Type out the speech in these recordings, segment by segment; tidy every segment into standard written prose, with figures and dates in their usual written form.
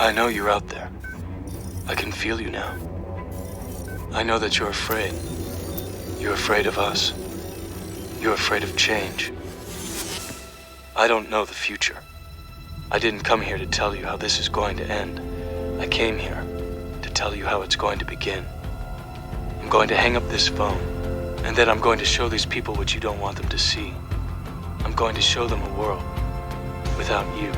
I know you're out there. I can feel you now. I know that you're afraid. You're afraid of us. You're afraid of change. I don't know the future. I didn't come here to tell you how this is going to end. I came here to tell you how it's going to begin. I'm going to hang up this phone, and then I'm going to show these people what you don't want them to see. I'm going to show them a world without you.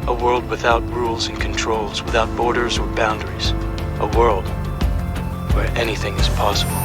A world without rules and controls, without borders or boundaries. A world where anything is possible.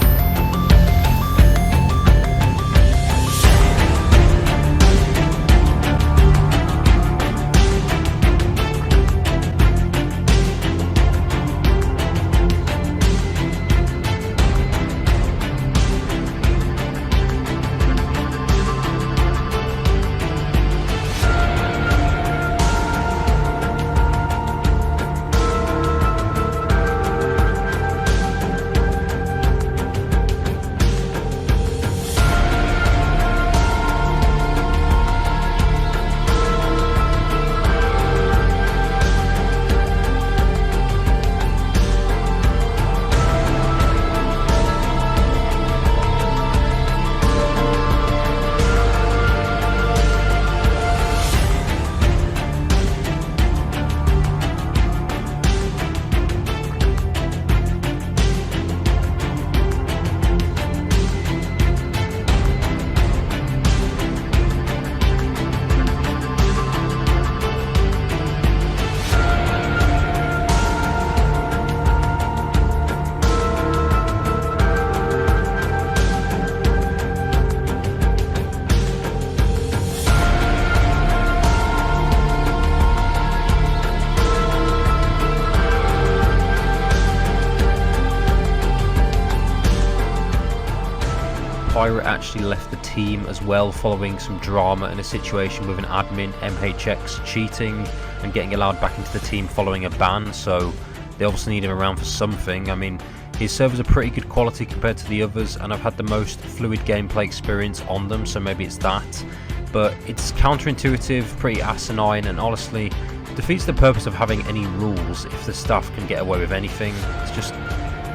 Pirate actually left the team as well following some drama and a situation with an admin, MHX, cheating and getting allowed back into the team following a ban, so they obviously need him around for something. I mean, his servers are pretty good quality compared to the others, and I've had the most fluid gameplay experience on them, so maybe it's that. But it's counterintuitive, pretty asinine, and honestly defeats the purpose of having any rules if the staff can get away with anything. It's just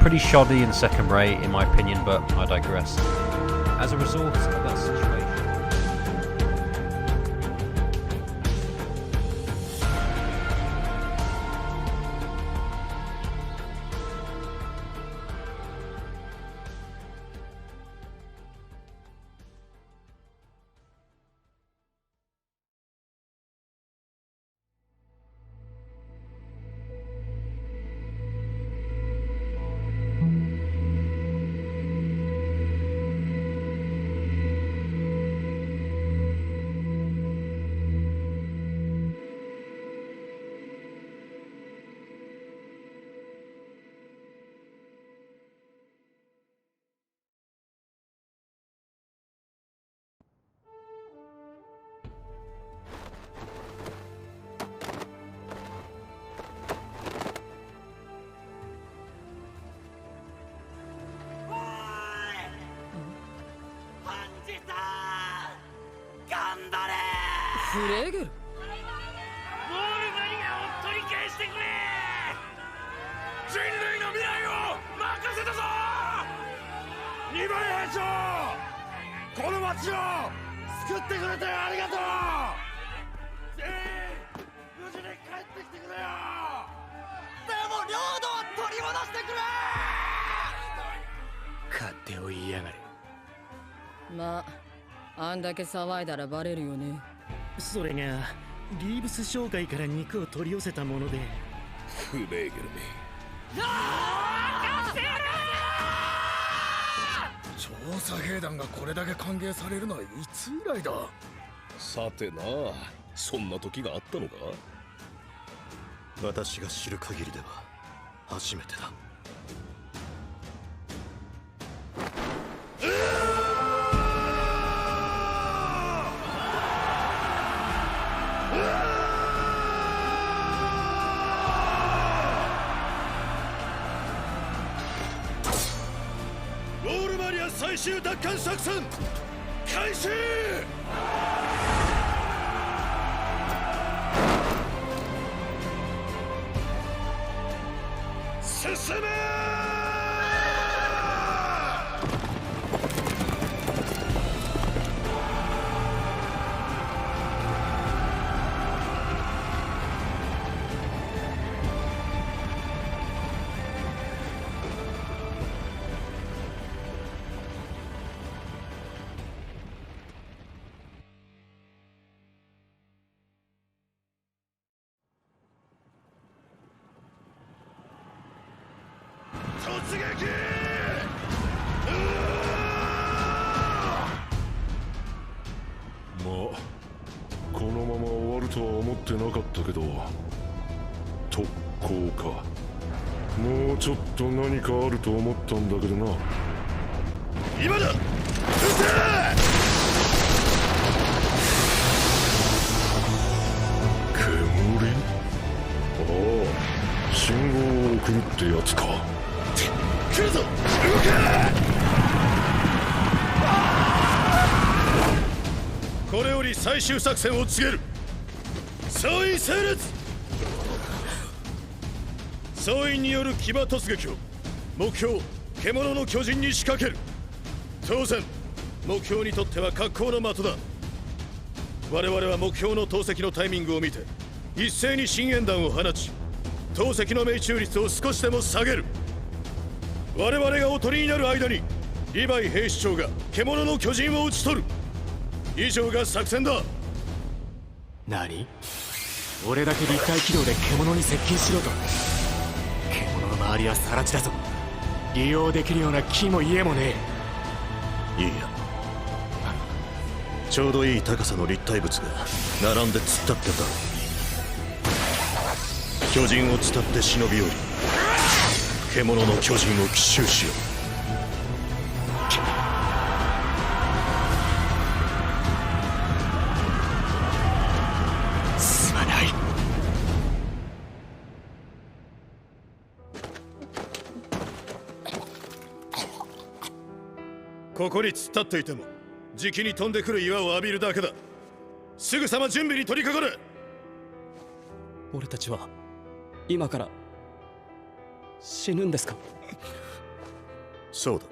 pretty shoddy and second rate in my opinion, but I digress. As a result of that situation,フレーゲル。ボールマニアを取り返してくれ。人類の未来を任せたぞ。2番兵長、この町を救ってくれてありがとう。全員無事に帰ってきてくれよ。でも領土は取り戻してくれ。勝手を言いやがれ。まあ、あんだけ騒いだらバレるよね。それがリーブス商会から肉を取り寄せたもので。フレーゲルめ。調査兵団がこれだけ歓迎されるのはいつ以来だ。さてな、そんな時があったのか。私が知る限りでは初めてだ。ウォールマリア最終奪還作戦開始。進め。突撃。まあこのまま終わるとは思ってなかったけど、特攻か。もうちょっと何かあると思ったんだけどな。今だ。撃て。煙？ああ、信号を送るってやつか。来るぞ。動け。これより最終作戦を告げる。総員整列。総員による騎馬突撃を目標獣の巨人に仕掛ける。当然目標にとっては格好の的だ。我々は目標の投石のタイミングを見て一斉に深淵弾を放ち、投石の命中率を少しでも下げる。我々がおとりになる間にリヴァイ兵士長が獣の巨人を討ち取る。以上が作戦だ。何？俺だけ立体軌道で獣に接近しろと？獣の周りは更地だぞ。利用できるような木も家もねいいや、ちょうどいい高さの立体物が並んで突っ立ってんだ。巨人を伝って忍び寄り、獣の巨人を奇襲しよう。すまない。ここに突っ立っていてもじきに飛んでくる岩を浴びるだけだ。すぐさま準備に取り掛かれ。俺たちは今から死ぬんですか？そうだ。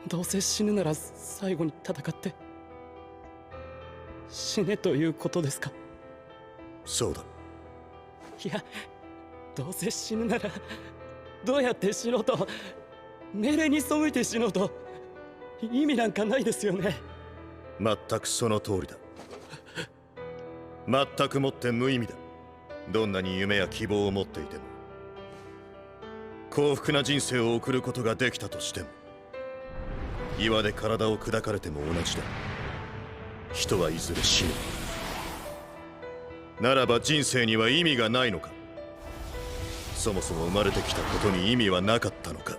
どうせ死ぬなら最後に戦って死ねということですか？そうだ。いや、どうせ死ぬならどうやって死のうと、命令に背いて死のうと意味なんかないですよね。全くその通りだ。全くもって無意味だ。どんなに夢や希望を持っていても、幸福な人生を送ることができたとしても、岩で体を砕かれても同じだ。人はいずれ死ぬ。ならば人生には意味がないのか。そもそも生まれてきたことに意味はなかったのか。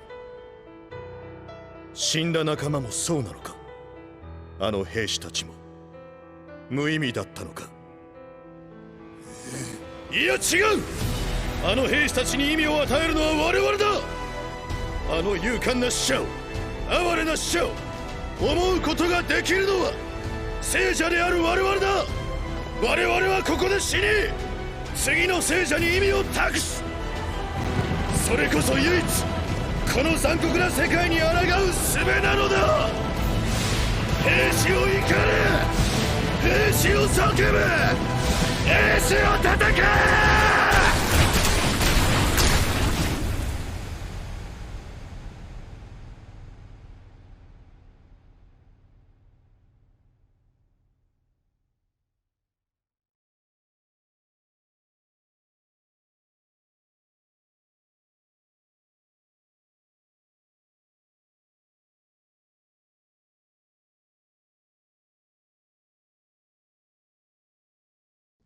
死んだ仲間もそうなのか。あの兵士たちも無意味だったのか。いや違う。あの兵士たちに意味を与えるのは我々だ。あの勇敢な死者を、哀れな死者を思うことができるのは聖者である我々だ。我々はここで死に、次の聖者に意味を託す。それこそ唯一この残酷な世界に抗う術なのだ。兵士を怒れ、兵士を叫ぶ、兵士を叩け。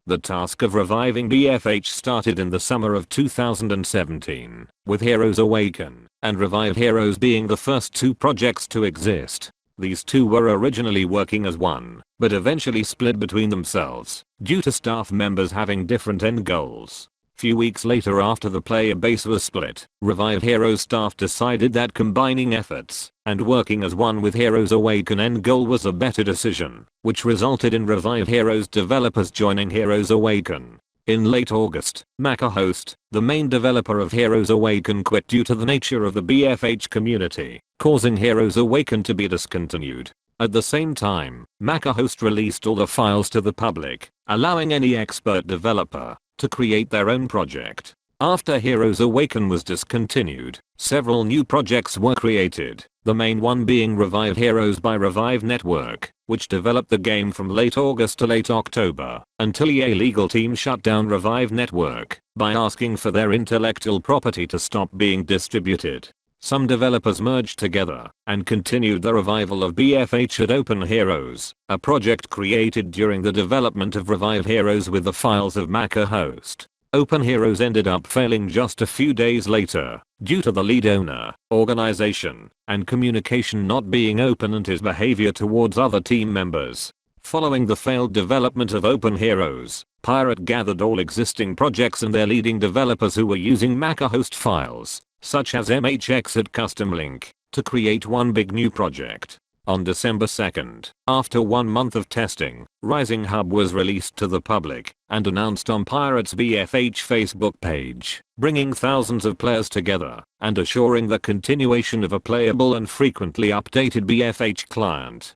The task of reviving BFH started in the summer of 2017, with Heroes Awaken and Revive Heroes being the first two projects to exist. These two were originally working as one, but eventually split between themselves, due to staff members having different end goals. Few weeks later, after the player base was split, Revive Heroes staff decided that combining efforts and working as one with Heroes Awaken end goal was a better decision, which resulted in Revive Heroes developers joining Heroes Awaken. In late August, MacaHost, the main developer of Heroes Awaken, quit due to the nature of the BFH community, causing Heroes Awaken to be discontinued. At the same time, MacaHost released all the files to the public, allowing any expert developer to create their own project. After Heroes Awaken was discontinued, several new projects were created, the main one being Revive Heroes by Revive Network, which developed the game from late August to late October, until EA legal team shut down Revive Network by asking for their intellectual property to stop being distributed. Some developers merged together and continued the revival of BFH at Open Heroes, a project created during the development of Revive Heroes with the files of MacaHost. Open Heroes ended up failing just a few days later, due to the lead owner, organization, and communication not being open and his behavior towards other team members. Following the failed development of Open Heroes, Pirate gathered all existing projects and their leading developers who were using MacaHost files, such as MHX at Custom Link, to create one big new project. On December 2nd, after 1 month of testing, Rising Hub was released to the public and announced on Pirate's BFH Facebook page, bringing thousands of players together and assuring the continuation of a playable and frequently updated BFH client.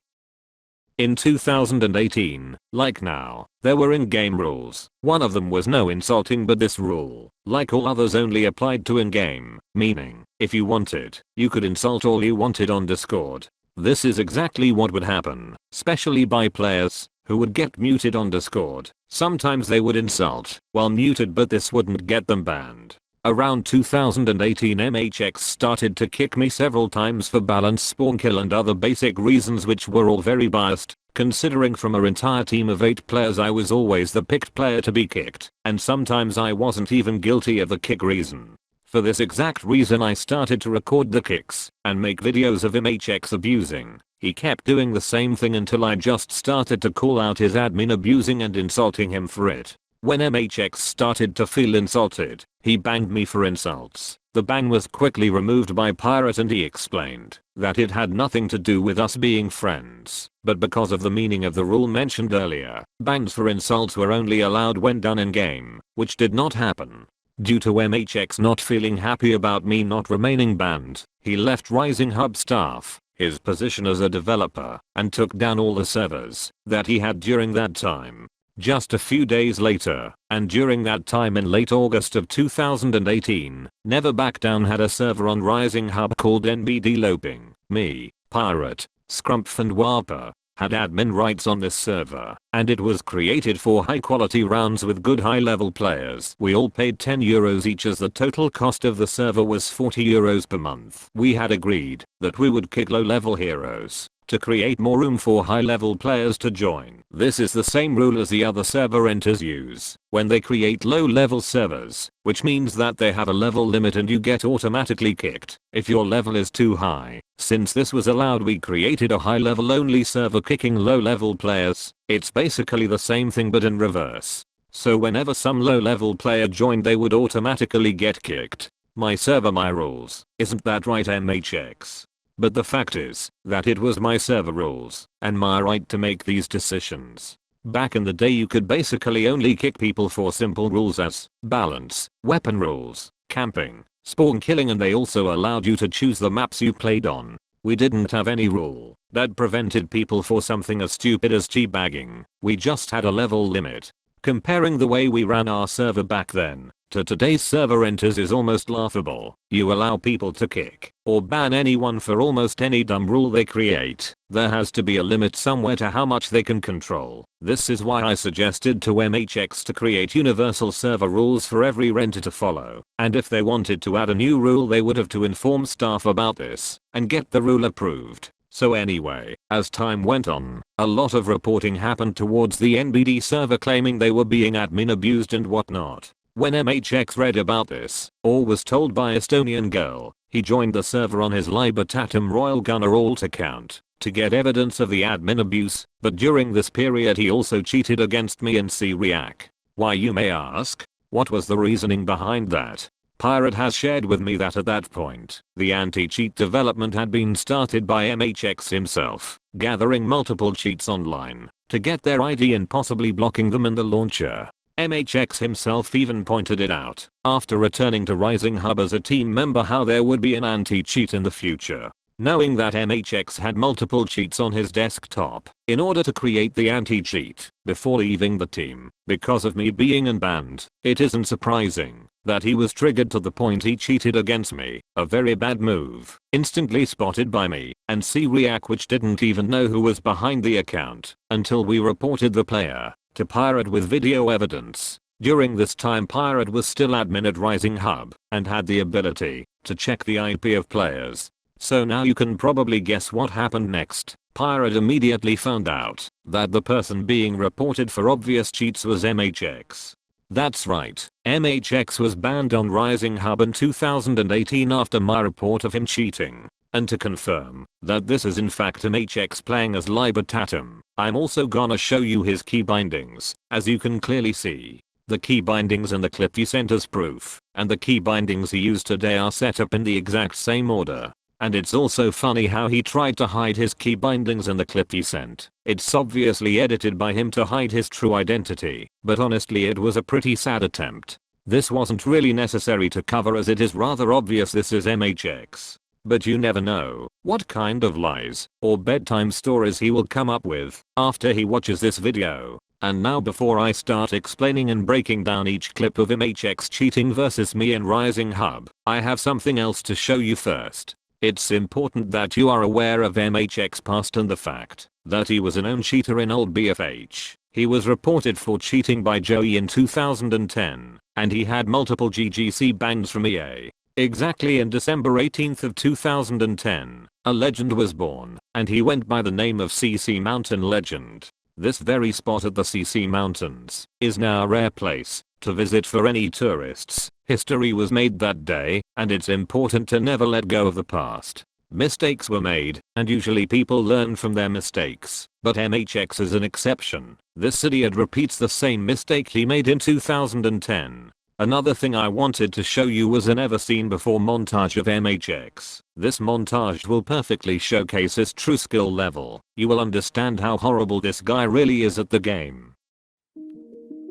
In 2018, like now, there were in-game rules. One of them was no insulting, but this rule, like all others, only applied to in-game, meaning, if you wanted, you could insult all you wanted on Discord. This is exactly what would happen, especially by players who would get muted on Discord. Sometimes they would insult while muted, but this wouldn't get them banned. Around 2018, MHX started to kick me several times for balance, spawn kill and other basic reasons, which were all very biased, considering from our entire team of 8 players I was always the picked player to be kicked, and sometimes I wasn't even guilty of the kick reason. For this exact reason I started to record the kicks and make videos of MHX abusing. He kept doing the same thing until I just started to call out his admin abusing and insulting him for it. When MHX started to feel insulted, he banged me for insults. The ban was quickly removed by Pirate and he explained that it had nothing to do with us being friends, but because of the meaning of the rule mentioned earlier. Bans for insults were only allowed when done in game, which did not happen. Due to MHX not feeling happy about me not remaining banned, he left Rising Hub staff, his position as a developer, and took down all the servers that he had during that time. Just a few days later, and during that time in late August of 2018, Never Back Down had a server on Rising Hub called NBD Loping. Me, Pirate, Scrumpf and Warper had admin rights on this server, and it was created for high quality rounds with good high level players. We all paid €10 each as the total cost of the server was €40 per month. We had agreed that we would kick low level heroes to create more room for high level players to join. This is the same rule as the other server enters use when they create low level servers, which means that they have a level limit and you get automatically kicked if your level is too high. Since this was allowed, we created a high level only server kicking low level players. It's basically the same thing but in reverse. So whenever some low level player joined, they would automatically get kicked. My server, my rules. Isn't that right, MHX? But the fact is that it was my server rules and my right to make these decisions. Back in the day you could basically only kick people for simple rules as balance, weapon rules, camping, spawn killing, and they also allowed you to choose the maps you played on. We didn't have any rule that prevented people for something as stupid as teabagging. We just had a level limit. Comparing the way we ran our server back then to today's server enters is almost laughable. You allow people to kick or ban anyone for almost any dumb rule they create. There has to be a limit somewhere to how much they can control. This is why I suggested to MHX to create universal server rules for every renter to follow. And if they wanted to add a new rule, they would have to inform staff about this and get the rule approved. So anyway, as time went on, a lot of reporting happened towards the NBD server claiming they were being admin abused and whatnot. When MHX read about this, or was told by Estonian girl, he joined the server on his Libertatum Royal Gunner alt account to get evidence of the admin abuse, but during this period he also cheated against me in Syriac. Why, you may ask? What was the reasoning behind that? Pirate has shared with me that at that point, the anti-cheat development had been started by MHX himself, gathering multiple cheats online to get their ID and possibly blocking them in the launcher. MHX himself even pointed it out, after returning to Rising Hub as a team member, how there would be an anti-cheat in the future. Knowing that MHX had multiple cheats on his desktop, in order to create the anti-cheat, before leaving the team, because of me being unbanned, it isn't surprising that he was triggered to the point he cheated against me, a very bad move, instantly spotted by me, and C-React, which didn't even know who was behind the account, until we reported the player to Pirate with video evidence. During this time Pirate was still admin at Rising Hub, and had the ability to check the IP of players. So now you can probably guess what happened next. Pirate immediately found out that the person being reported for obvious cheats was MHX. That's right, MHX was banned on Rising Hub in 2018 after my report of him cheating. And to confirm that this is in fact MHX playing as Libertatum, I'm also gonna show you his key bindings, as you can clearly see. The key bindings in the clip he sent as proof, and the key bindings he used today are set up in the exact same order. And it's also funny how he tried to hide his key bindings in the clip he sent. It's obviously edited by him to hide his true identity, but honestly it was a pretty sad attempt. This wasn't really necessary to cover, as it is rather obvious this is MHX. But you never know what kind of lies or bedtime stories he will come up with after he watches this video. And now, before I start explaining and breaking down each clip of MHX cheating versus me in Rising Hub, I have something else to show you first. It's important that you are aware of MHX past and the fact that he was a known cheater in old BFH. He was reported for cheating by Joey in 2010, and he had multiple GGC bans from EA. Exactly in December 18th of 2010, a legend was born, and he went by the name of CC Mountain Legend. This very spot at the CC Mountains is now a rare place to visit for any tourists. History was made that day, and it's important to never let go of the past. Mistakes were made, and usually people learn from their mistakes, but MHX is an exception. This idiot repeats the same mistake he made in 2010. Another thing I wanted to show you was a never seen before montage of MHX. This montage will perfectly showcase his true skill level. You will understand how horrible this guy really is at the game.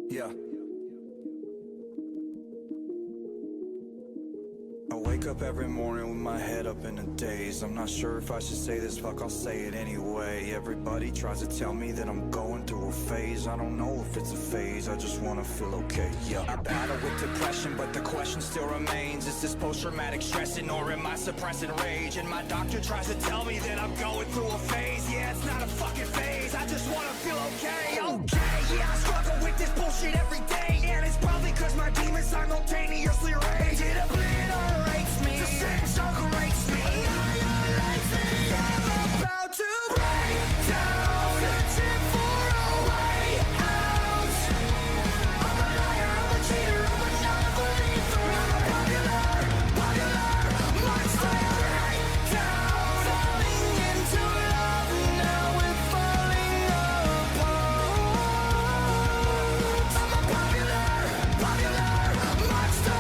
Yeah. I wake up every morning with my head up in a daze. I'm not sure if I should say this, fuck, I'll say it anyway. Everybody tries to tell me that I'm going through a phase. I don't know if it's a phase, I just wanna feel okay, yeah. I battle with depression, but the question still remains. Is this post-traumatic stressing, or am I suppressing rage? And my doctor tries to tell me that I'm going through a phase. Yeah, it's not a fucking phase, I just wanna feel okay, okay. Yeah, I struggle with this bullshit every day, and it's probably cause my demons simultaneously rage. It obliterates me, disintegrates me, annihilates me. I'm about to break down, searching for a way out. I'm a liar, I'm a cheater, I'm a non-believer. I'm a popular monster. Break down, falling into love, now we're falling apart. I'm a popular monster.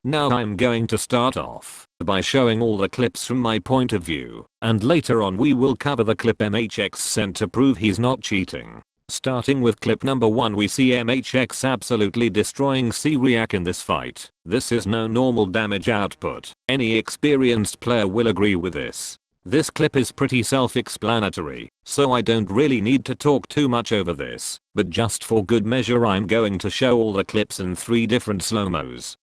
Now I'm going to start off by showing all the clips from my point of view, and later on we will cover the clip MHX sent to prove he's not cheating. Starting with clip number 1, we see MHX absolutely destroying C-React in this fight. This is no normal damage output. Any experienced player will agree with this. This clip is pretty self-explanatory, so I don't really need to talk too much over this, but just for good measure I'm going to show all the clips in 3 different slow-mos.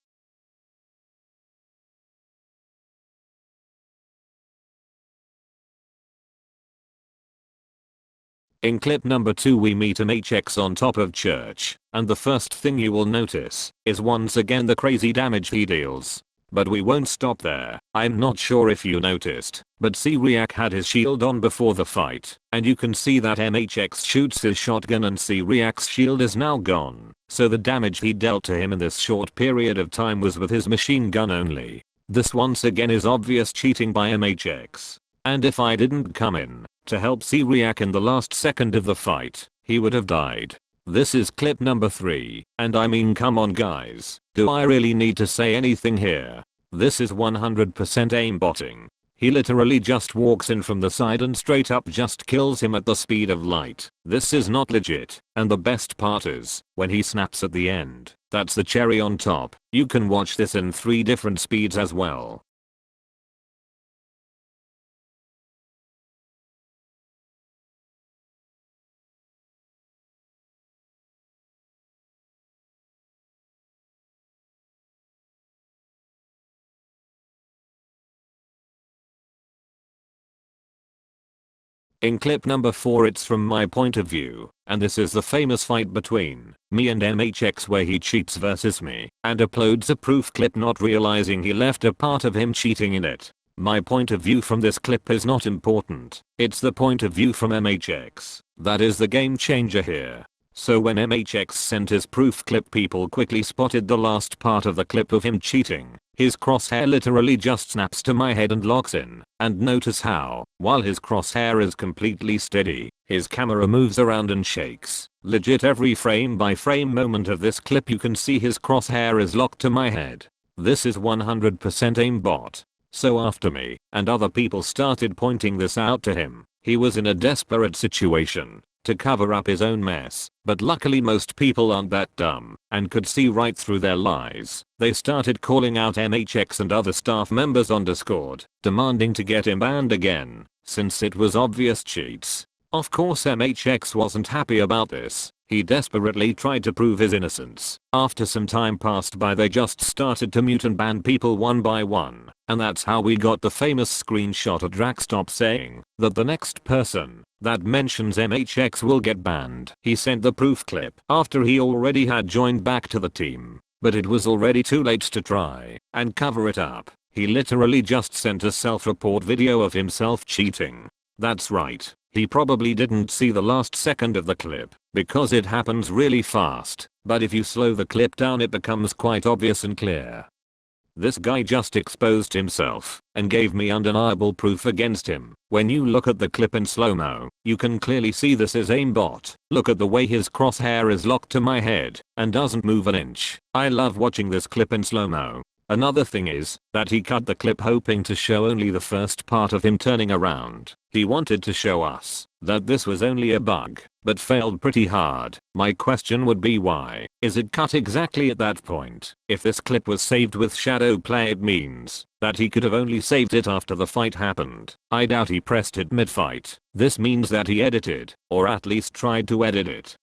In clip number 2 we meet MHX on top of church, and the first thing you will notice is once again the crazy damage he deals. But we won't stop there. I'm not sure if you noticed, but C-React had his shield on before the fight, and you can see that MHX shoots his shotgun and C-React's shield is now gone. So the damage he dealt to him in this short period of time was with his machine gun only. This once again is obvious cheating by MHX. And if I didn't come in to help C-React in the last second of the fight, he would have died. This is clip number 3, and I mean, come on guys, do I really need to say anything here? This is 100% aimbotting. He literally just walks in from the side and straight up just kills him at the speed of light. This is not legit, and the best part is, when he snaps at the end, that's the cherry on top. You can watch this in 3 different speeds as well. In clip number 4 it's from my point of view, and this is the famous fight between me and MHX where he cheats versus me, and uploads a proof clip not realizing he left a part of him cheating in it. My point of view from this clip is not important, it's the point of view from MHX that is the game changer here. So when MHX sent his proof clip, people quickly spotted the last part of the clip of him cheating. His crosshair literally just snaps to my head and locks in. And notice how, while his crosshair is completely steady, his camera moves around and shakes. Legit every frame by frame moment of this clip you can see his crosshair is locked to my head. This is 100% aimbot. So after me and other people started pointing this out to him, he was in a desperate situation to cover up his own mess, but luckily most people aren't that dumb and could see right through their lies. They started calling out MHX and other staff members on Discord, demanding to get him banned again, since it was obvious cheats. Of course MHX wasn't happy about this. He desperately tried to prove his innocence. After some time passed by, they just started to mute and ban people one by one, and that's how we got the famous screenshot of Draxtop saying that the next person that mentions MHX will get banned. He sent the proof clip after he already had joined back to the team, but it was already too late to try and cover it up. He literally just sent a self-report video of himself cheating. That's right. He probably didn't see the last second of the clip because it happens really fast, but if you slow the clip down it becomes quite obvious and clear. This guy just exposed himself and gave me undeniable proof against him. When you look at the clip in slow-mo, you can clearly see this is aimbot. Look at the way his crosshair is locked to my head and doesn't move an inch. I love watching this clip in slow-mo. Another thing is that he cut the clip hoping to show only the first part of him turning around. He wanted to show us that this was only a bug, but failed pretty hard. My question would be, why is it cut exactly at that point? If this clip was saved with shadow play, it means that he could have only saved it after the fight happened. I doubt he pressed it mid-fight. This means that he edited, or at least tried to edit it,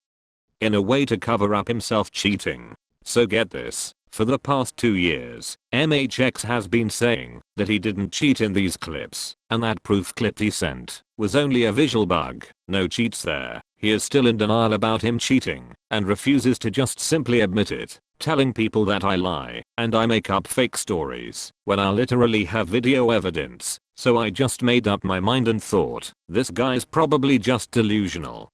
in a way to cover up himself cheating. So get this. For the past 2 years, MHX has been saying that he didn't cheat in these clips, and that proof clip he sent was only a visual bug, no cheats there. He is still in denial about him cheating, and refuses to just simply admit it, telling people that I lie, and I make up fake stories, when I literally have video evidence. So I just made up my mind and thought, this guy's probably just delusional.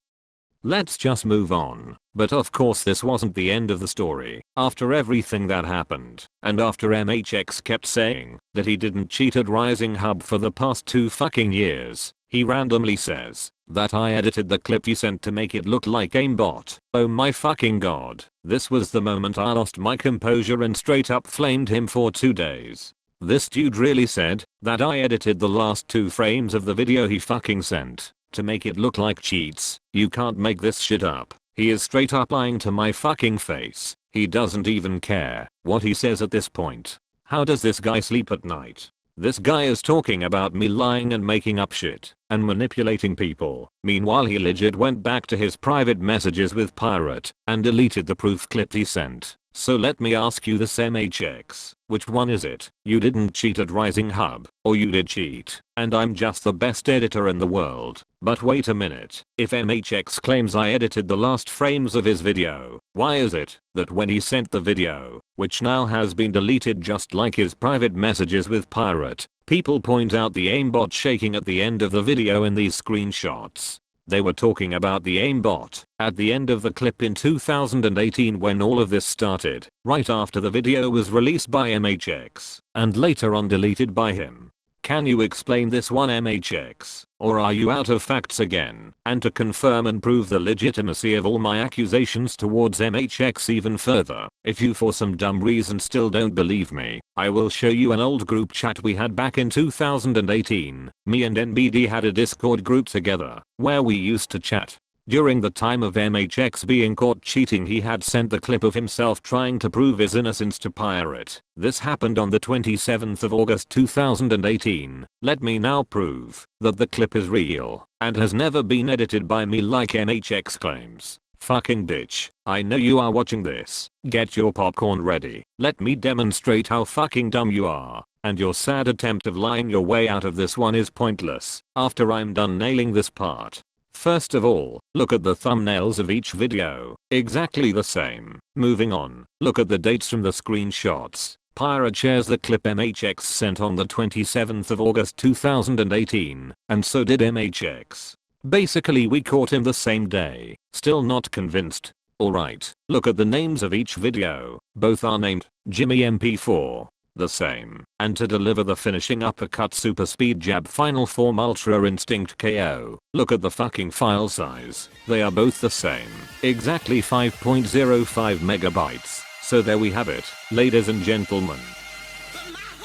Let's just move on. But of course this wasn't the end of the story. After everything that happened, and after MHX kept saying that he didn't cheat at Rising Hub for the past 2 fucking years, he randomly says that I edited the clip he sent to make it look like aimbot. Oh my fucking god. This was the moment I lost my composure and straight up flamed him for 2 days. This dude really said that I edited the last 2 frames of the video he fucking sent to make it look like cheats. You can't make this shit up. He is straight up lying to my fucking face. He doesn't even care what he says at this point. How does this guy sleep at night? This guy is talking about me lying and making up shit and manipulating people. Meanwhile he legit went back to his private messages with Pirate and deleted the proof clip he sent. So let me ask you this, MHX, which one is it? You didn't cheat at Rising Hub, or you did cheat, and I'm just the best editor in the world? But wait a minute, if MHX claims I edited the last frames of his video, why is it that when he sent the video, which now has been deleted just like his private messages with Pirate, people point out the aimbot shaking at the end of the video in these screenshots? They were talking about the aimbot at the end of the clip in 2018 when all of this started, right after the video was released by MHX, and later on deleted by him. Can you explain this one, MHX? Or are you out of facts again? And to confirm and prove the legitimacy of all my accusations towards MHX even further, if you for some dumb reason still don't believe me, I will show you an old group chat we had back in 2018. Me and NBD had a Discord group together, where we used to chat. During the time of MHX being caught cheating, he had sent the clip of himself trying to prove his innocence to Pirate. This happened on the 27th of August 2018. Let me now prove that the clip is real and has never been edited by me like MHX claims. Fucking bitch, I know you are watching this. Get your popcorn ready. Let me demonstrate how fucking dumb you are. And your sad attempt of lying your way out of this one is pointless after I'm done nailing this part. First of all, look at the thumbnails of each video. Exactly the same. Moving on, look at the dates from the screenshots. Pirate shares the clip MHX sent on the 27th of August 2018, and so did MHX. Basically we caught him the same day. Still not convinced? Alright, look at the names of each video. Both are named Jimmy MP4. The same. And to deliver the finishing uppercut super speed jab final form ultra instinct KO. Look at the fucking file size. They are both the same. Exactly 5.05 megabytes. So there we have it, ladies and gentlemen.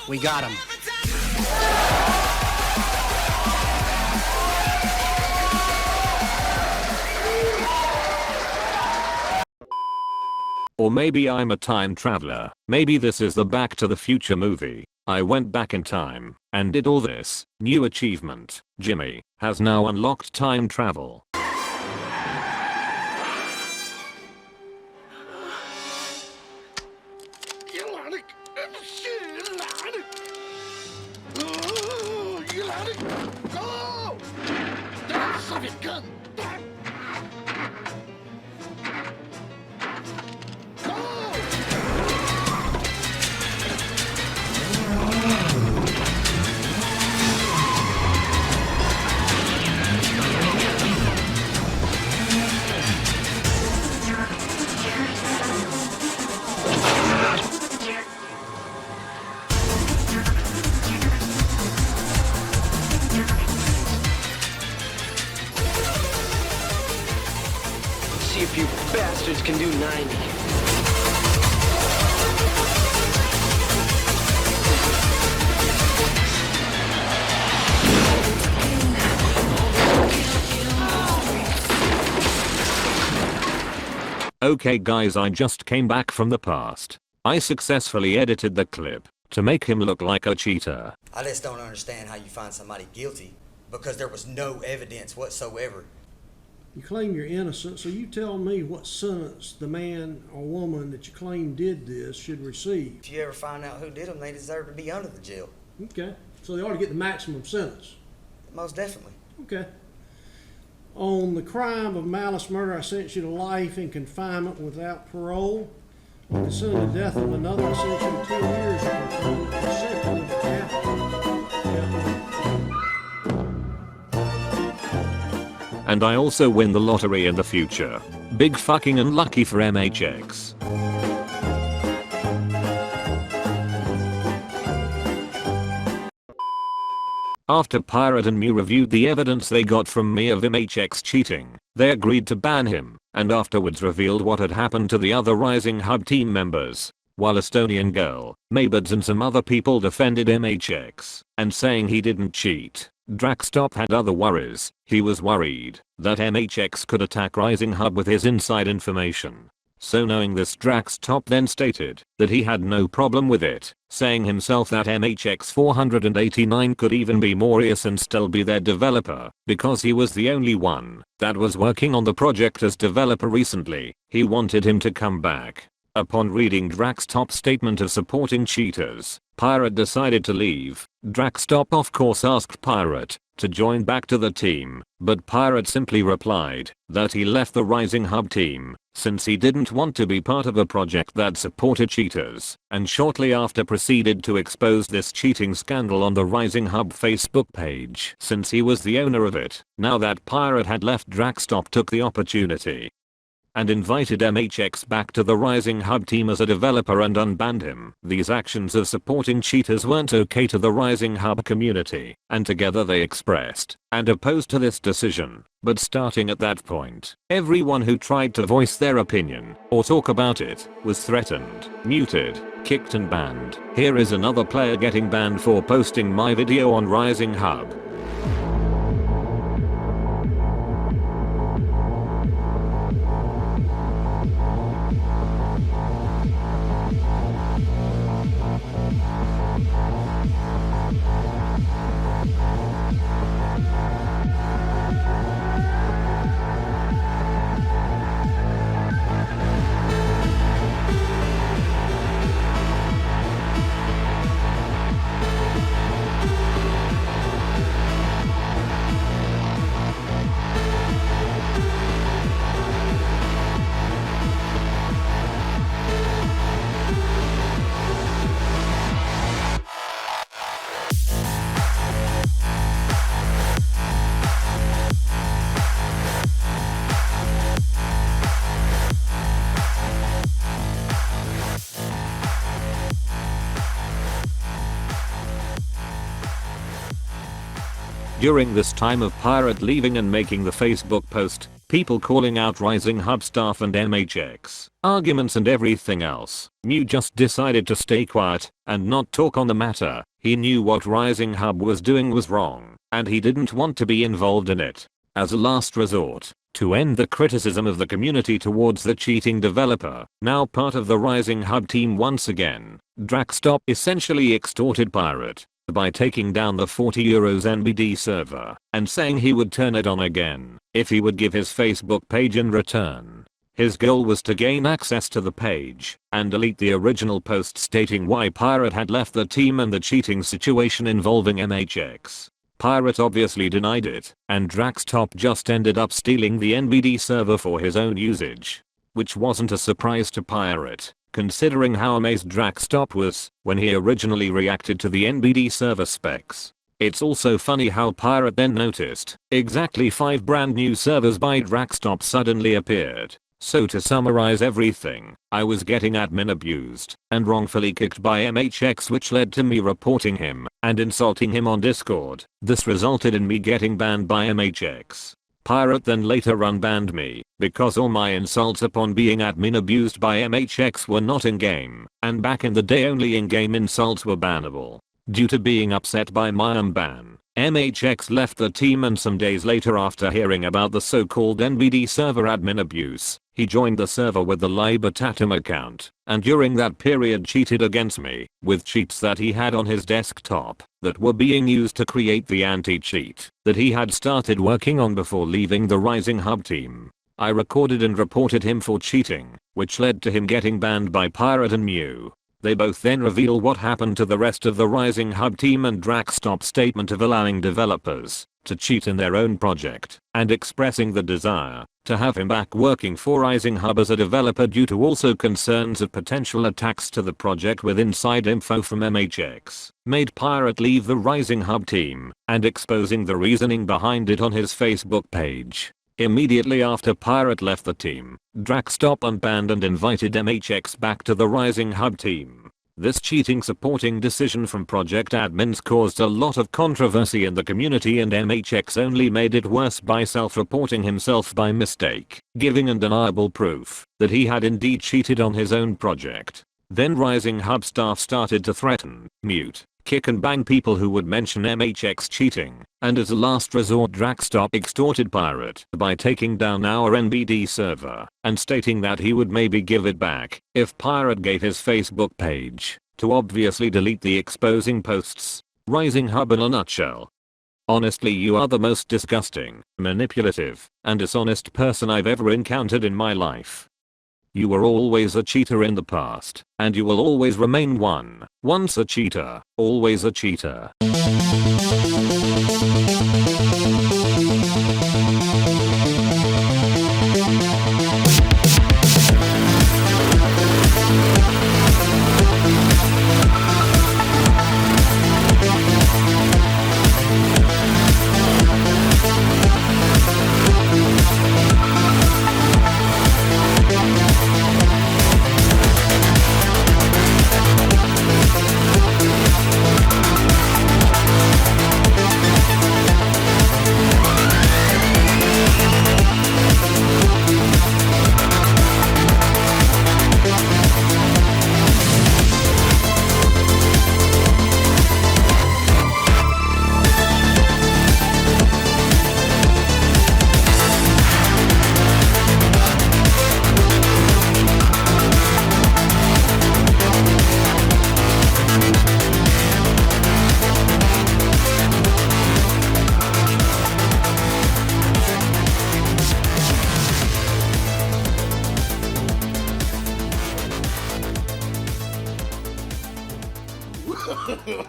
We got him. Or maybe I'm a time traveler. Maybe this is the Back to the Future movie. I went back in time and did all this. New achievement. Jimmy has now unlocked time travel. See if you bastards can do 90. Okay guys, I just came back from the past. I successfully edited the clip to make him look like a cheater. I just don't understand how you find somebody guilty because there was no evidence whatsoever. You claim you're innocent, so you tell me what sentence the man or woman that you claim did this should receive. If you ever find out who did them, they deserve to be under the jail. Okay, so they ought to get the maximum sentence. Most definitely. Okay. On the crime of malice murder, I sentence you to life in confinement without parole. On the sin of the death of another, I sentence you to 10 years in confinement with simple of And I also win the lottery in the future. Big fucking unlucky for MHX. After Pirate and me reviewed the evidence they got from me of MHX cheating, they agreed to ban him, and afterwards revealed what had happened to the other Rising Hub team members. While Estonian girl, Maybuds and some other people defended MHX, and saying he didn't cheat. Draxtop had other worries. He was worried that MHX could attack Rising Hub with his inside information. So knowing this, Draxtop then stated that he had no problem with it, saying himself that MHX 489 could even be Morius and still be their developer, because he was the only one that was working on the project as developer recently. He wanted him to come back. Upon reading Draxtop's statement of supporting cheaters, Pirate decided to leave. Draxtop of course asked Pirate to join back to the team, but Pirate simply replied that he left the Rising Hub team since he didn't want to be part of a project that supported cheaters, and shortly after proceeded to expose this cheating scandal on the Rising Hub Facebook page since he was the owner of it. Now that Pirate had left, Draxtop took the opportunity and invited MHX back to the Rising Hub team as a developer and unbanned him. These actions of supporting cheaters weren't okay to the Rising Hub community, and together they expressed and opposed to this decision. But starting at that point, everyone who tried to voice their opinion or talk about it was threatened, muted, kicked and banned. Here is another player getting banned for posting my video on Rising Hub. During this time of Pirate leaving and making the Facebook post, people calling out Rising Hub staff and MHX, arguments and everything else, Mew just decided to stay quiet and not talk on the matter. He knew what Rising Hub was doing was wrong, and he didn't want to be involved in it. As a last resort, to end the criticism of the community towards the cheating developer, now part of the Rising Hub team once again, Draxtop essentially extorted Pirate by taking down the €40 NBD server and saying he would turn it on again if he would give his Facebook page in return. His goal was to gain access to the page and delete the original post stating why Pirate had left the team and the cheating situation involving MHX. Pirate obviously denied it, and Draxtop just ended up stealing the NBD server for his own usage. Which wasn't a surprise to Pirate, considering how amazed Draxtop was when he originally reacted to the NBD server specs. It's also funny how Pirate then noticed exactly 5 brand new servers by Draxtop suddenly appeared. So to summarize everything, I was getting admin abused and wrongfully kicked by MHX, which led to me reporting him and insulting him on Discord. This resulted in me getting banned by MHX. Pirate then later unbanned me because all my insults upon being admin abused by MHX were not in-game, and back in the day only in-game insults were bannable. Due to being upset by my unban, MHX left the team, and some days later, after hearing about the so-called NBD server admin abuse, he joined the server with the Libertatum account, and during that period cheated against me with cheats that he had on his desktop that were being used to create the anti-cheat that he had started working on before leaving the Rising Hub team. I recorded and reported him for cheating, which led to him getting banned by Pirate and Mew. They both then reveal what happened to the rest of the Rising Hub team and Draxtop's statement of allowing developers to cheat in their own project and expressing the desire to have him back working for Rising Hub as a developer due to also concerns of potential attacks to the project with inside info from MHX, made Pirate leave the Rising Hub team and exposing the reasoning behind it on his Facebook page. Immediately after Pirate left the team, Draxtop unbanned and invited MHX back to the Rising Hub team. This cheating supporting decision from project admins caused a lot of controversy in the community, and MHX only made it worse by self-reporting himself by mistake, giving undeniable proof that he had indeed cheated on his own project. Then Rising Hub staff started to threaten, mute, kick and bang people who would mention MHX cheating, and as a last resort Draxtop extorted Pirate by taking down our NBD server and stating that he would maybe give it back if Pirate gave his Facebook page to obviously delete the exposing posts. Rising Hub in a nutshell. Honestly, you are the most disgusting, manipulative, and dishonest person I've ever encountered in my life. You were always a cheater in the past, and you will always remain one. Once a cheater, always a cheater.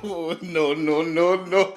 No, no, no, no. ?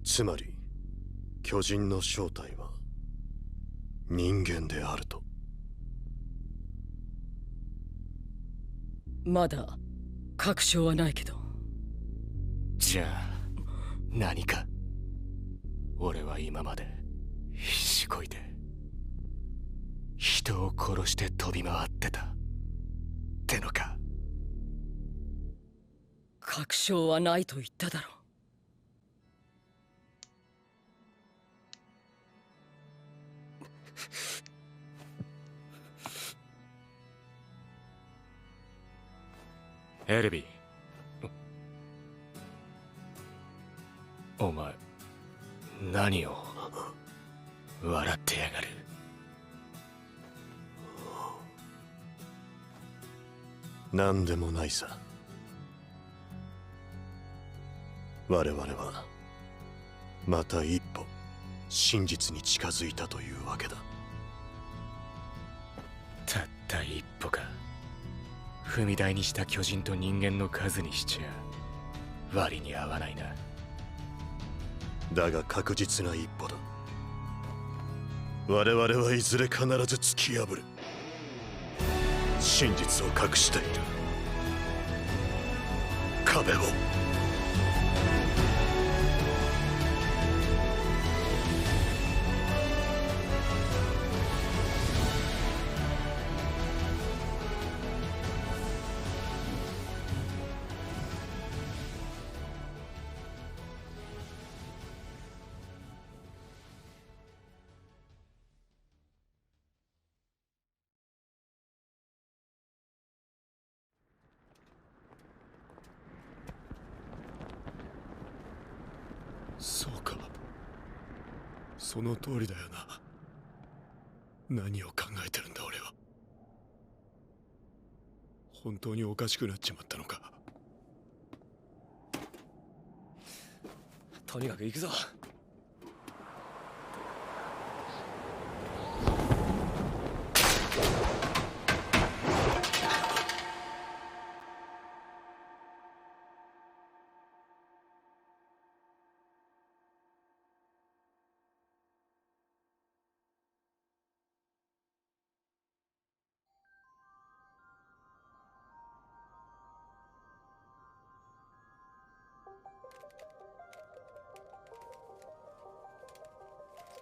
つまり巨人の正体は人間であると。まだ確証はないけど。じゃあ何か。俺は今まで必死こいて人を殺して飛び回ってたってのか。確証はないと言っただろう。エルビー、お前何を笑ってやがる。なんでもないさ。我々はまた一歩真実に近づいたというわけだ。たった一歩か。踏み台にした巨人と人間の数にしちゃ割に合わないな。だが確実な一歩だ。我々はいずれ必ず突き破る。真実を隠している壁を。そうか。その通りだよな。何を考えてるんだ俺は。本当におかしくなっちまったのか。とにかく行くぞ。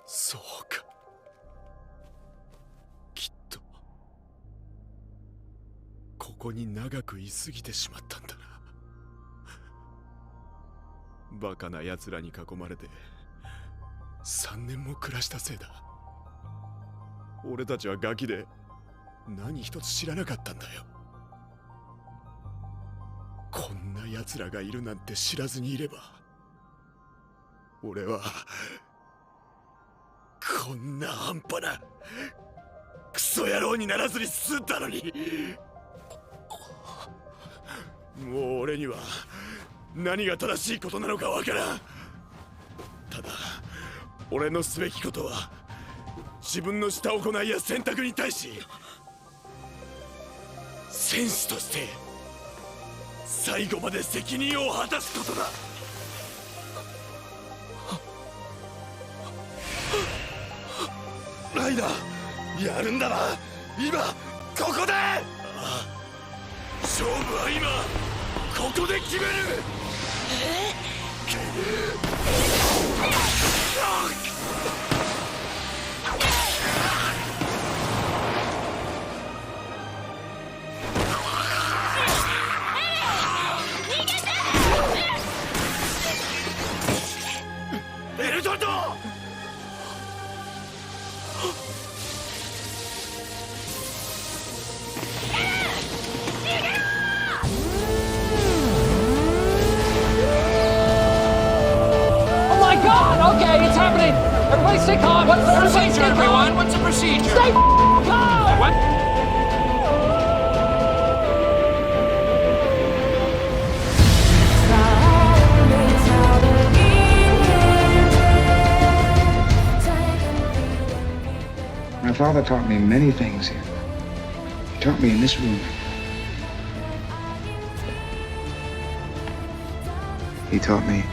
そうか。きっとここに長く居すぎてしまったんだな。バカな奴らに囲まれて3年も暮らしたせいだ。俺たちはガキで何一つ知らなかったんだよ。こんな奴らがいるなんて知らずにいれば俺はこんな半端なクソ野郎にならずに済んだのに。もう俺には何が正しいことなのかわからん。ただ俺のすべきことは自分のした行いや選択に対し戦士として最後まで責任を果たすことだ。ライダー、やるんだな。今ここで。ああ、勝負は今ここで決める。stay calm. What's the procedure, everyone? What's the procedure? Stay calm. What? My father taught me many things here. He taught me in this room. He taught me,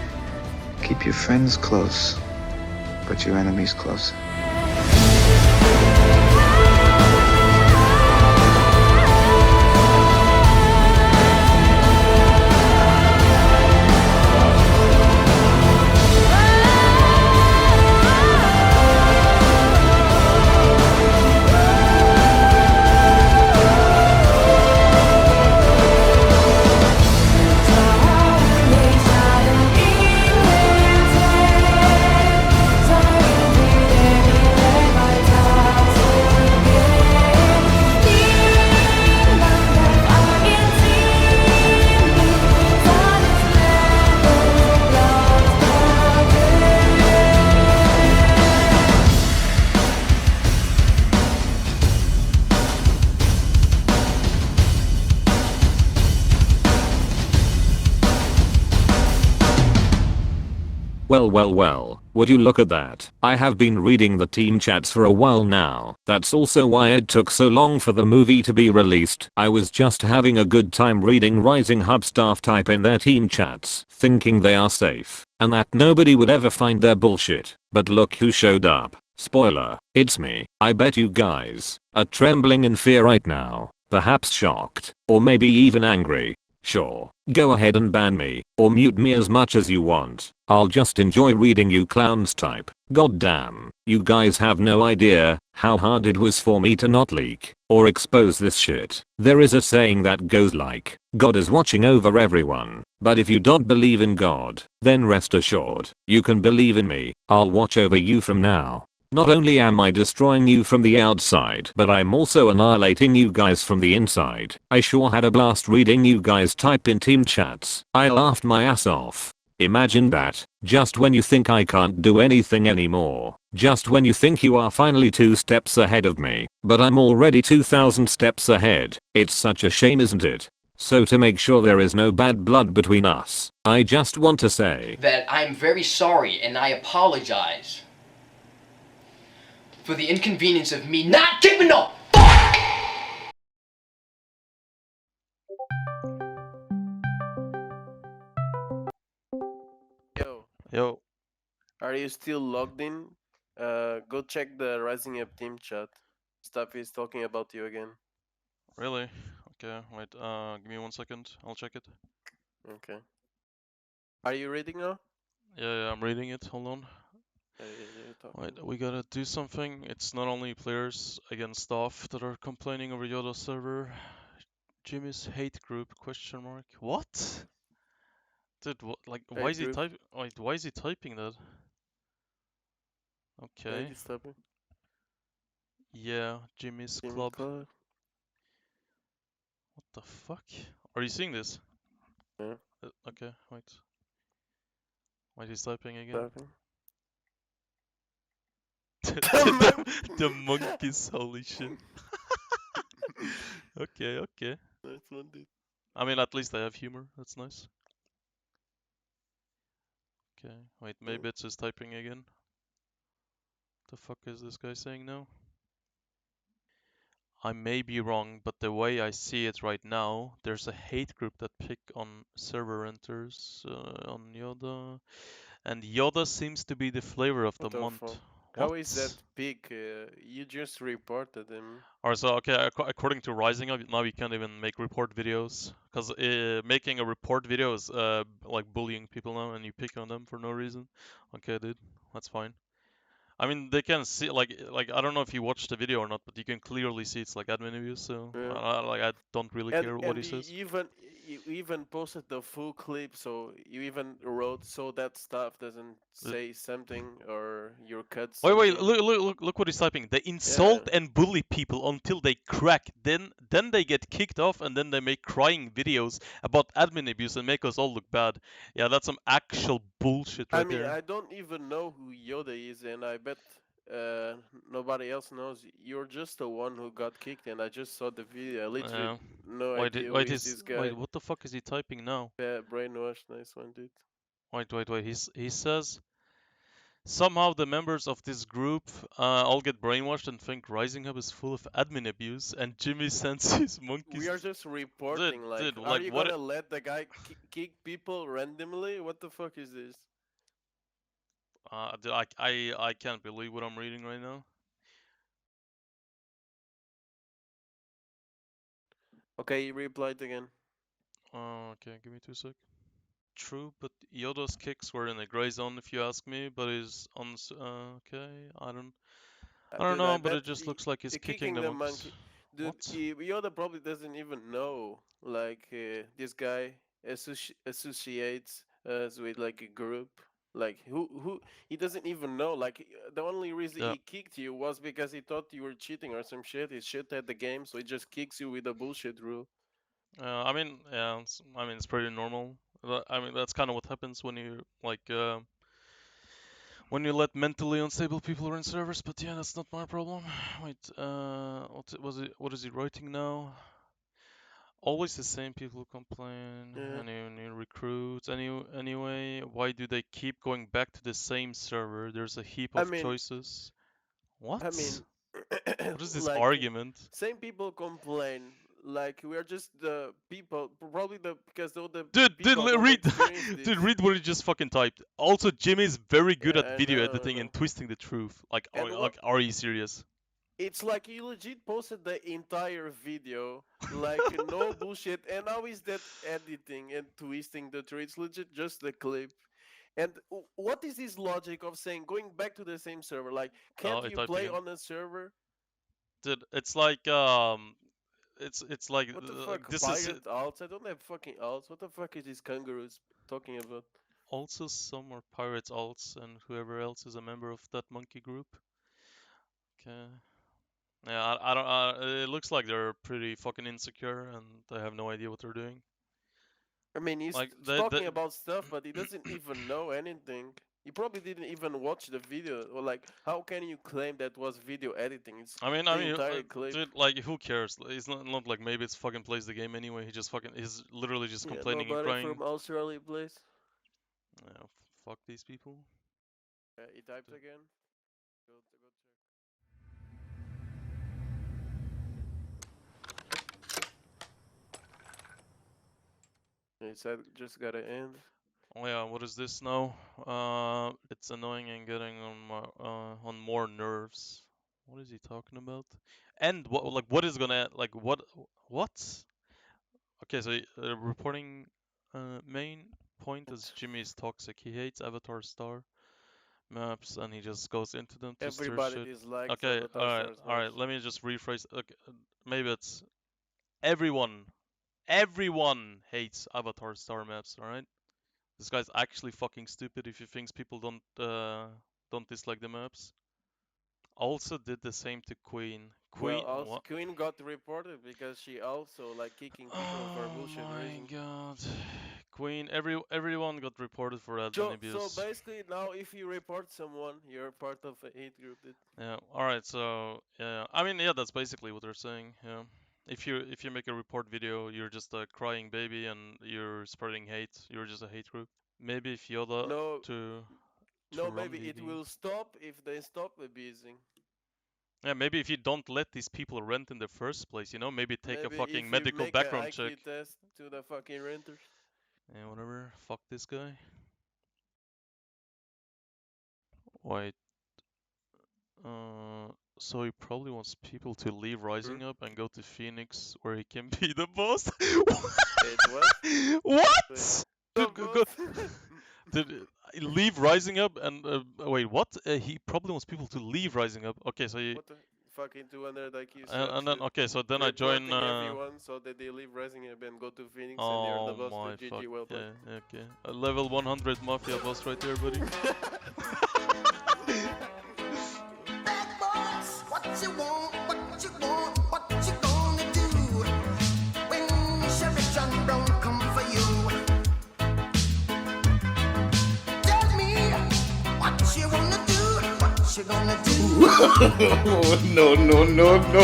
keep your friends close, but your enemies closer. Well, would you look at that? I have been reading the team chats for a while now. That's also why it took so long for the movie to be released. I was just having a good time reading Rising Hub staff type in their team chats, thinking they are safe, and that nobody would ever find their bullshit. But look who showed up. Spoiler, it's me. I bet you guys are trembling in fear right now, perhaps shocked, or maybe even angry. Sure, go ahead and ban me, or mute me as much as you want. I'll just enjoy reading you clowns type. God damn, you guys have no idea how hard it was for me to not leak or expose this shit. There is a saying that goes like, God is watching over everyone, but if you don't believe in God, then rest assured, you can believe in me. I'll watch over you from now. Not only am I destroying you from the outside, but I'm also annihilating you guys from the inside. I sure had a blast reading you guys type in team chats. I laughed my ass off. Imagine that, just when you think I can't do anything anymore, just when you think you are finally 2 steps ahead of me, but I'm already 2,000 steps ahead. It's such a shame, isn't it? So to make sure there is no bad blood between us, I just want to say that I'm very sorry and I apologize for the inconvenience of me not giving a fuck! Yo. Are you still logged in? Go check the Rising Up team chat. Stuff is talking about you again. Really? Okay, wait, give me 1 second. I'll check it. Okay. Are you reading now? Yeah, I'm reading it. Hold on. Wait, we gotta do something. It's not only players against staff that are complaining over Yoda's server. Jimmy's hate group, question mark. What? Dude, what, like, why is he typing? Wait, why is he typing that? Okay. Yeah, Jimmy's club. What the fuck? Are you seeing this? Yeah. Okay, wait. Wait, he's typing again. The monkeys, holy shit. Okay. That's not it. I mean, at least I have humor. That's nice. Okay, wait, maybe it's just typing again. The fuck is this guy saying now? I may be wrong, but the way I see it right now, there's a hate group that pick on server renters on Yoda, and Yoda seems to be the flavor of the month. Fuck? How is that big? You just reported him. Alright, so okay, according to Rising Up, now you can't even make report videos, because making a report video is like bullying people now, and you pick on them for no reason. Okay, dude, that's fine. I mean, they can see, like I don't know if you watched the video or not, but you can clearly see it's like admin abuse. So I don't really care what he says. you even posted the full clip, so you even wrote so that stuff doesn't say something or you're cut Wait, something. look what he's typing. They Yeah. insult and bully people until they crack. Then they get kicked off, and then they make crying videos about admin abuse and make us all look bad. Yeah, that's some actual bullshit right I mean, there. I don't even know who Yoda is, and I bet nobody else knows. You're just the one who got kicked, and I just saw the video. I literally no idea who is this guy. Wait, what the fuck is he typing now? Yeah, brainwashed, nice one, dude. Wait. He says somehow the members of this group all get brainwashed and think Rising Hub is full of admin abuse, and Jimmy sends his monkeys. We are just reporting. Dude, are you gonna let the guy kick people randomly? What the fuck is this? Dude, I can't believe what I'm reading right now. Okay, he replied again. Okay, give me 2 seconds. True, but Yoda's kicks were in a gray zone if you ask me, but he's on okay, I don't know, but it just looks like he's kicking the monkeys. Dude, Yoda probably doesn't even know, like, this guy associates us with, like, a group. Like, who, he doesn't even know. Like, the only reason he kicked you was because he thought you were cheating or some shit. He shit at the game, so he just kicks you with a bullshit rule. I mean, yeah, it's pretty normal. I mean, that's kind of what happens when you, like, when you let mentally unstable people run servers, but yeah, that's not my problem. Wait, what is he writing now? Always the same people complain. Yeah. Any new recruits? Anyway, why do they keep going back to the same server? There's a heap of choices. What? I mean, what is this like, argument? Same people complain. Like, we are just the people, probably because all the Dude, people read, this. dude, read what he just fucking typed. Also, Jimmy's very good at video editing and twisting the truth. Like, are you serious? It's like he legit posted the entire video, like no bullshit, and now he's that editing and twisting the truth. It's legit just the clip. And what is this logic of saying going back to the same server? Like, can't you play on a server? Dude, it's like it's like what the fuck? This Pirate alts? I don't have fucking alts. What the fuck is this Kangaroos talking about? Also, some are pirates alts, and whoever else is a member of that monkey group. Okay. Yeah, I don't. It looks like they're pretty fucking insecure, and they have no idea what they're doing. I mean, he's talking about stuff, but he doesn't even know anything. He probably didn't even watch the video. Or like, how can you claim that was video editing? It's entire clip. Dude, like, who cares? It's not like maybe it's fucking plays the game anyway. He's literally just complaining and crying. From Australia plays. Yeah, fuck these people. He typed again. Go check. He said just gotta end. Oh yeah, what is this now? It's annoying and getting on my on more nerves. What is he talking about? And what is gonna what? Okay, so reporting main point is Jimmy is toxic. He hates Avatar Star maps and he just goes into them to stir shit. Dislikes Okay, Avatar all right. Let me just rephrase. Okay, maybe it's everyone hates Avatar Star maps. All right. This guy's actually fucking stupid if he thinks people don't dislike the maps. Also did the same to Queen. Queen got reported because she also like kicking people for bullshit reasons. Oh my god. Queen, everyone got reported for admin abuse. So basically now if you report someone, you're part of a hate group. Yeah, alright, so yeah. I mean, yeah, that's basically what they're saying, yeah. If you make a report video, you're just a crying baby and you're spreading hate. You're just a hate group. Maybe if Yoda maybe it will stop if they stop abusing. Yeah, maybe if you don't let these people rent in the first place, you know, maybe take a fucking medical background check. IQ test to the fucking renters. Yeah, whatever. Fuck this guy. Wait. So he probably wants people to leave Rising Up and go to Phoenix where he can be the boss. What? Dude, leave Rising Up and wait, what? He probably wants people to leave Rising Up. Okay, so fucking 200 IQ and then okay, so then I join. everyone so that they leave Rising Up and go to Phoenix and they're Oh the boss my to fuck! GG. Well played. Yeah, okay. A level 100 mafia boss right there, buddy. What you want, what you want, what you gonna do when Sheriff John Brown come for you? Tell me what you wanna do, what you gonna do. No, no, no, no.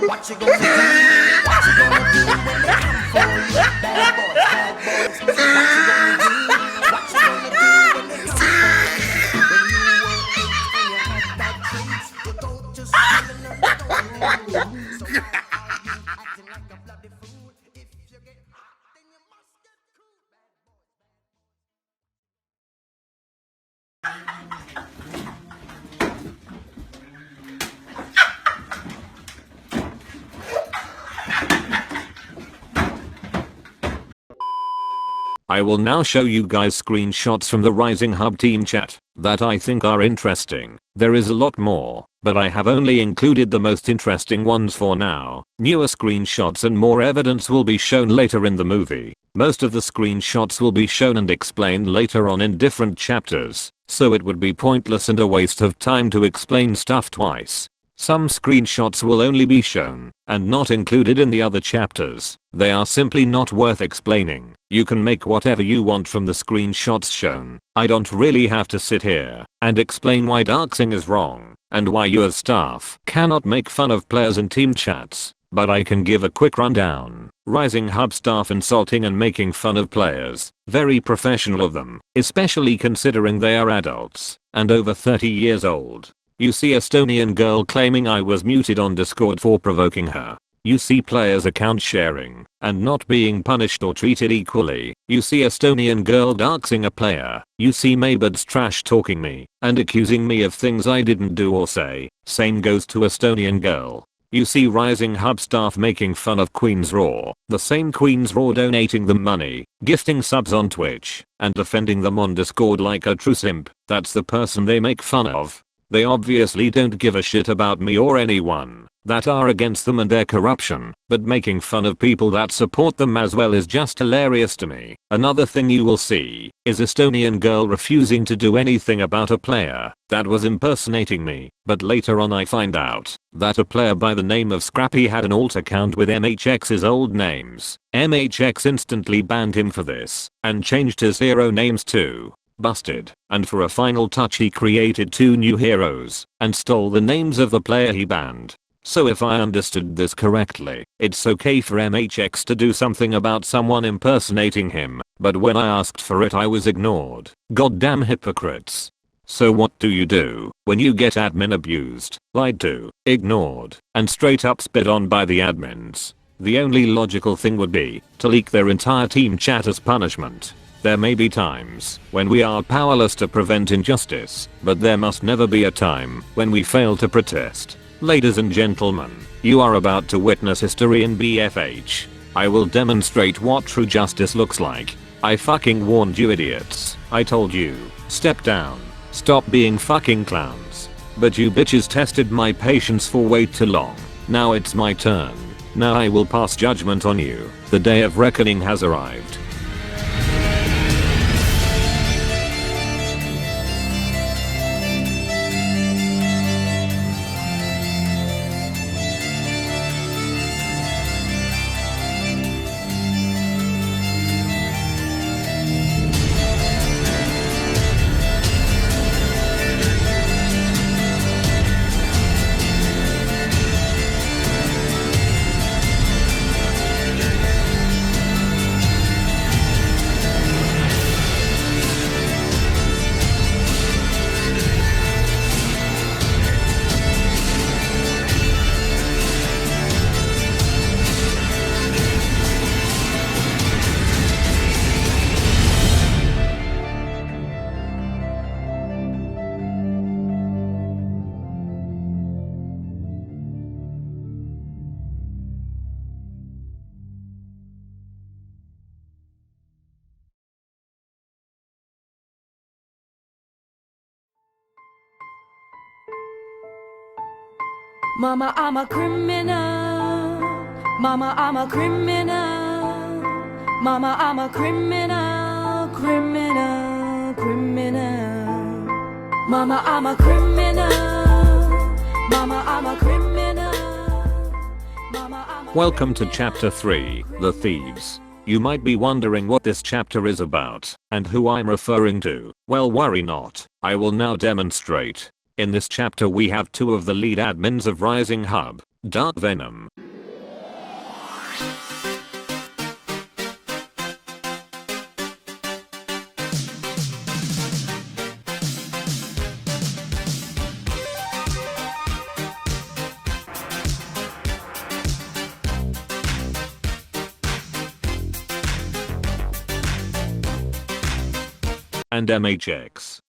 What you gonna do, what you gonna do when they come for you? Bad boys, what you gonna do, what you gonna do when they come for you? When you were 8 and you had bad traits, you go to school and learn the door. So why are you acting like a bloody fool? If you get hot, then you must get cool. I will now show you guys screenshots from the Rising Hub team chat that I think are interesting. There is a lot more, but I have only included the most interesting ones for now. Newer screenshots and more evidence will be shown later in the movie. Most of the screenshots will be shown and explained later on in different chapters, so it would be pointless and a waste of time to explain stuff twice. Some screenshots will only be shown and not included in the other chapters. They are simply not worth explaining. You can make whatever you want from the screenshots shown. I don't really have to sit here and explain why Darksing is wrong and why your staff cannot make fun of players in team chats, but I can give a quick rundown. Rising Hub staff insulting and making fun of players. Very professional of them, especially considering they are adults and over 30 years old. You see Estonian girl claiming I was muted on Discord for provoking her. You see players account sharing and not being punished or treated equally. You see Estonian girl darksing a player. You see Maybuds trash talking me and accusing me of things I didn't do or say. Same goes to Estonian girl. You see Rising Hub staff making fun of Queen's Raw. The same Queen's Raw donating them money, gifting subs on Twitch, and defending them on Discord like a true simp. That's the person they make fun of. They obviously don't give a shit about me or anyone that are against them and their corruption, but making fun of people that support them as well is just hilarious to me. Another thing you will see is Estonian girl refusing to do anything about a player that was impersonating me, but later on I find out that a player by the name of Scrappy had an alt account with MHX's old names. MHX instantly banned him for this and changed his hero names too. Busted. And for a final touch he created 2 new heroes and stole the names of the player he banned. So if I understood this correctly, it's okay for MHX to do something about someone impersonating him, but when I asked for it I was ignored. Goddamn hypocrites. So what do you do when you get admin abused, lied to, ignored, and straight up spit on by the admins? The only logical thing would be to leak their entire team chat as punishment. There may be times when we are powerless to prevent injustice, but there must never be a time when we fail to protest. Ladies and gentlemen, you are about to witness history in BFH. I will demonstrate what true justice looks like. I fucking warned you idiots. I told you, step down. Stop being fucking clowns. But you bitches tested my patience for way too long. Now it's my turn. Now I will pass judgment on you. The day of reckoning has arrived. Mama, I'm a criminal. Mama, I'm a criminal. Mama, I'm a criminal, criminal, criminal. Mama, I'm a criminal. Mama, I'm a criminal. Mama, I'm a Welcome to Chapter 3, The Thieves. You might be wondering what this chapter is about, and who I'm referring to. Well, worry not, I will now demonstrate. In this chapter we have two of the lead admins of Rising Hub, Dark Venom and MHX.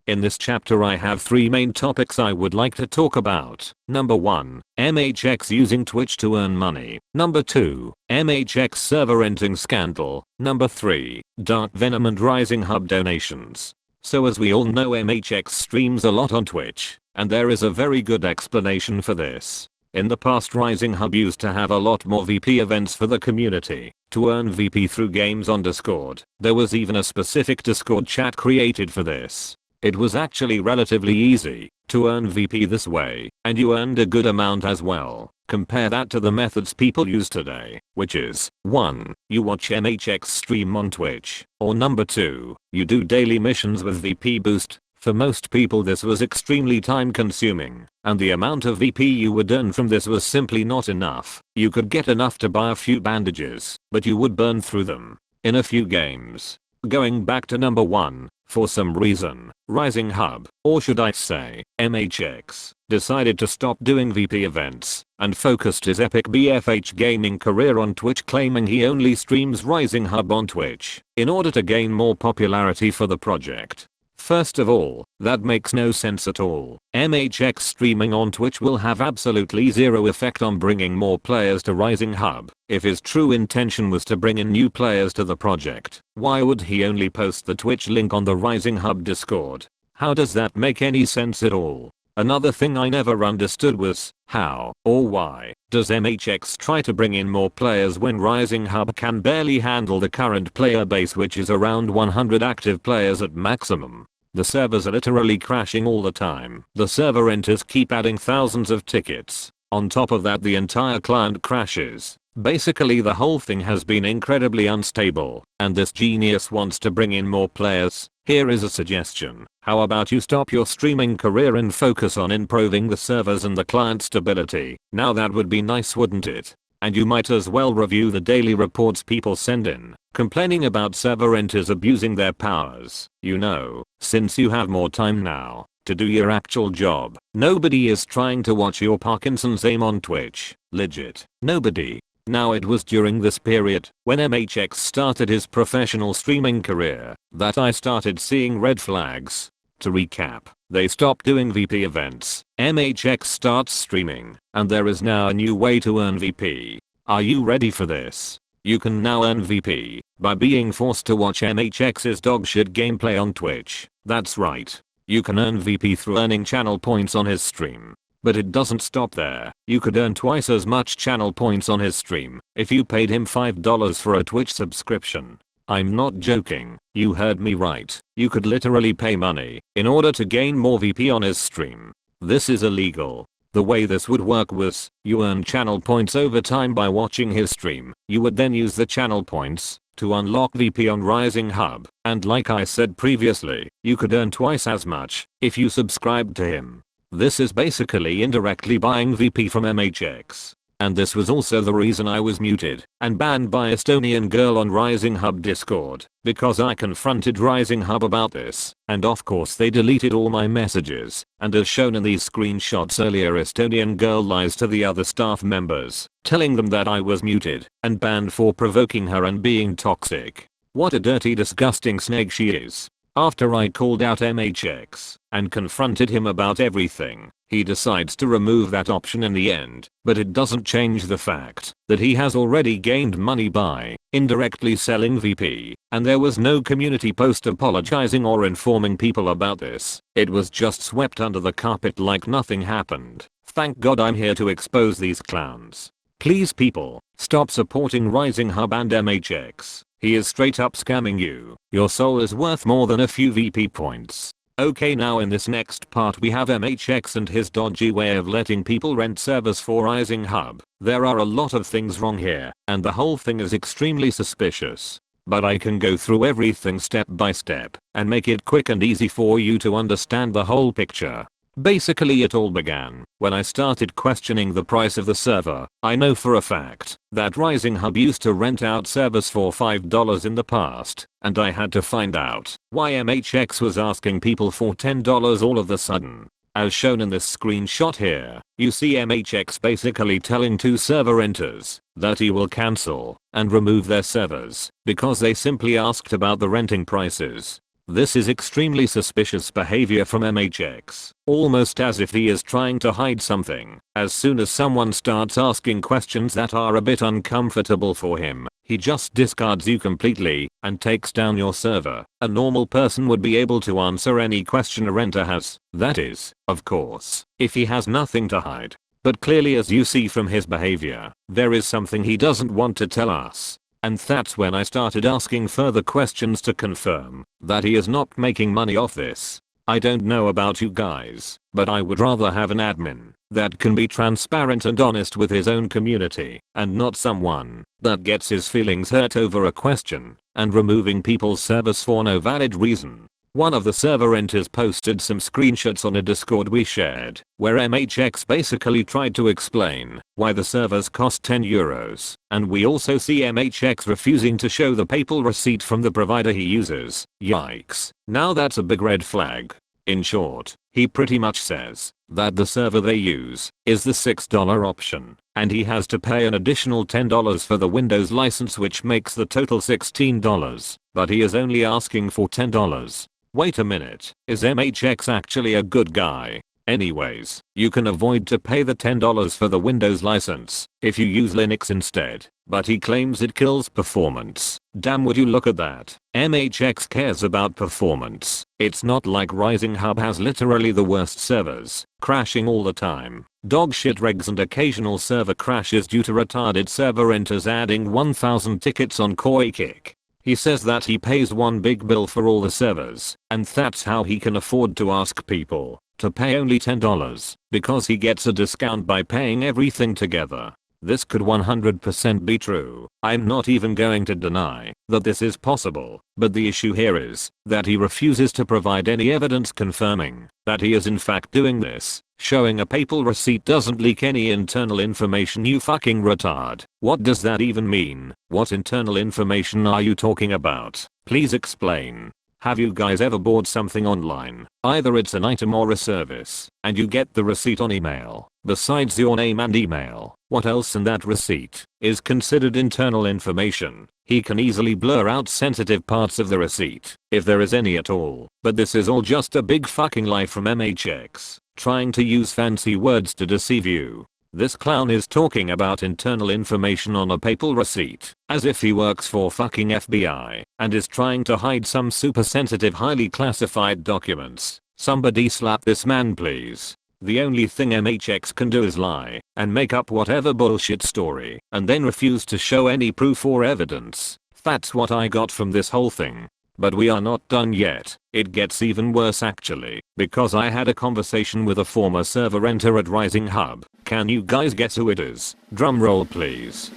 In this chapter I have three main topics I would like to talk about. Number 1, MHX using Twitch to earn money. Number 2, MHX server renting scandal. Number 3, Dark Venom and Rising Hub donations. So as we all know, MHX streams a lot on Twitch, and there is a very good explanation for this. In the past, Rising Hub used to have a lot more VP events for the community. To earn VP through games on Discord, there was even a specific Discord chat created for this. It was actually relatively easy to earn VP this way, and you earned a good amount as well. Compare that to the methods people use today, which is 1. You watch MHX stream on Twitch, or number 2, you do daily missions with VP boost. For most people this was extremely time consuming, and the amount of VP you would earn from this was simply not enough. You could get enough to buy a few bandages, but you would burn through them in a few games. Going back to number 1, for some reason, Rising Hub, or should I say, MHX, decided to stop doing VP events, and focused his epic BFH gaming career on Twitch, claiming he only streams Rising Hub on Twitch, in order to gain more popularity for the project. First of all, that makes no sense at all. MHX streaming on Twitch will have absolutely zero effect on bringing more players to Rising Hub. If his true intention was to bring in new players to the project, why would he only post the Twitch link on the Rising Hub Discord? How does that make any sense at all? Another thing I never understood was, how, or why, does MHX try to bring in more players when Rising Hub can barely handle the current player base, which is around 100 active players at maximum? The servers are literally crashing all the time. The server enters keep adding thousands of tickets. On top of that, the entire client crashes. Basically the whole thing has been incredibly unstable, and this genius wants to bring in more players. Here is a suggestion. How about you stop your streaming career and focus on improving the servers and the client stability? Now that would be nice, wouldn't it? And you might as well review the daily reports people send in, complaining about server enters abusing their powers. You know, since you have more time now to do your actual job. Nobody is trying to watch your Parkinson's aim on Twitch. Legit. Nobody. Now it was during this period, when MHX started his professional streaming career, that I started seeing red flags. To recap, they stopped doing VP events, MHX starts streaming, and there is now a new way to earn VP. Are you ready for this? You can now earn VP by being forced to watch MHX's dogshit gameplay on Twitch. That's right. You can earn VP through earning channel points on his stream. But it doesn't stop there. You could earn twice as much channel points on his stream if you paid him $5 for a Twitch subscription. I'm not joking. You heard me right. You could literally pay money in order to gain more VP on his stream. This is illegal. The way this would work was, you earn channel points over time by watching his stream. You would then use the channel points to unlock VP on Rising Hub. And like I said previously, you could earn twice as much if you subscribed to him. This is basically indirectly buying VP from MHX. And this was also the reason I was muted and banned by Estonian girl on Rising Hub Discord, because I confronted Rising Hub about this, and of course they deleted all my messages, and as shown in these screenshots earlier, Estonian girl lies to the other staff members, telling them that I was muted and banned for provoking her and being toxic. What a dirty, disgusting snake she is. After I called out MHX and confronted him about everything, he decides to remove that option in the end, but it doesn't change the fact that he has already gained money by indirectly selling VP, and there was no community post apologizing or informing people about this. It was just swept under the carpet like nothing happened. Thank God I'm here to expose these clowns. Please people, stop supporting Rising Hub and MHX. He is straight up scamming you. Your soul is worth more than a few VP points. Okay, now in this next part we have MHX and his dodgy way of letting people rent servers for Rising Hub. There are a lot of things wrong here, and the whole thing is extremely suspicious. But I can go through everything step by step and make it quick and easy for you to understand the whole picture. Basically it all began when I started questioning the price of the server. I know for a fact that Rising Hub used to rent out servers for $5 in the past, and I had to find out why MHX was asking people for $10 all of a sudden. As shown in this screenshot here, you see MHX basically telling two server renters that he will cancel and remove their servers because they simply asked about the renting prices. This is extremely suspicious behavior from MHX, almost as if he is trying to hide something. As soon as someone starts asking questions that are a bit uncomfortable for him, he just discards you completely and takes down your server. A normal person would be able to answer any question a renter has. That is, of course, if he has nothing to hide. But clearly, as you see from his behavior, there is something he doesn't want to tell us. And that's when I started asking further questions to confirm that he is not making money off this. I don't know about you guys, but I would rather have an admin that can be transparent and honest with his own community, and not someone that gets his feelings hurt over a question and removing people's servers for no valid reason. One of the server renters posted some screenshots on a Discord we shared, where MHX basically tried to explain why the servers cost €10, and we also see MHX refusing to show the PayPal receipt from the provider he uses. Yikes. Now that's a big red flag. In short, he pretty much says that the server they use is the $6 option, and he has to pay an additional $10 for the Windows license, which makes the total $16, but he is only asking for $10. Wait a minute, is MHX actually a good guy? Anyways, you can avoid to pay the $10 for the Windows license if you use Linux instead, but he claims it kills performance. Damn, would you look at that. MHX cares about performance. It's not like Rising Hub has literally the worst servers, crashing all the time. Dogshit regs and occasional server crashes due to retarded server renters adding 1000 tickets on KoiKick. He says that he pays one big bill for all the servers, and that's how he can afford to ask people to pay only $10 because he gets a discount by paying everything together. This could 100% be true. I'm not even going to deny that this is possible, but the issue here is that he refuses to provide any evidence confirming that he is in fact doing this. Showing a PayPal receipt doesn't leak any internal information, you fucking retard. What does that even mean? What internal information are you talking about? Please explain. Have you guys ever bought something online? Either it's an item or a service, and you get the receipt on email. Besides your name and email, what else in that receipt is considered internal information? He can easily blur out sensitive parts of the receipt, if there is any at all. But this is all just a big fucking lie from MHX, trying to use fancy words to deceive you. This clown is talking about internal information on a PayPal receipt, as if he works for fucking FBI, and is trying to hide some super sensitive highly classified documents. Somebody slap this man please. The only thing MHX can do is lie, and make up whatever bullshit story, and then refuse to show any proof or evidence. That's what I got from this whole thing. But we are not done yet. It gets even worse actually, because I had a conversation with a former server renter at Rising Hub. Can you guys guess who it is? Drum roll please.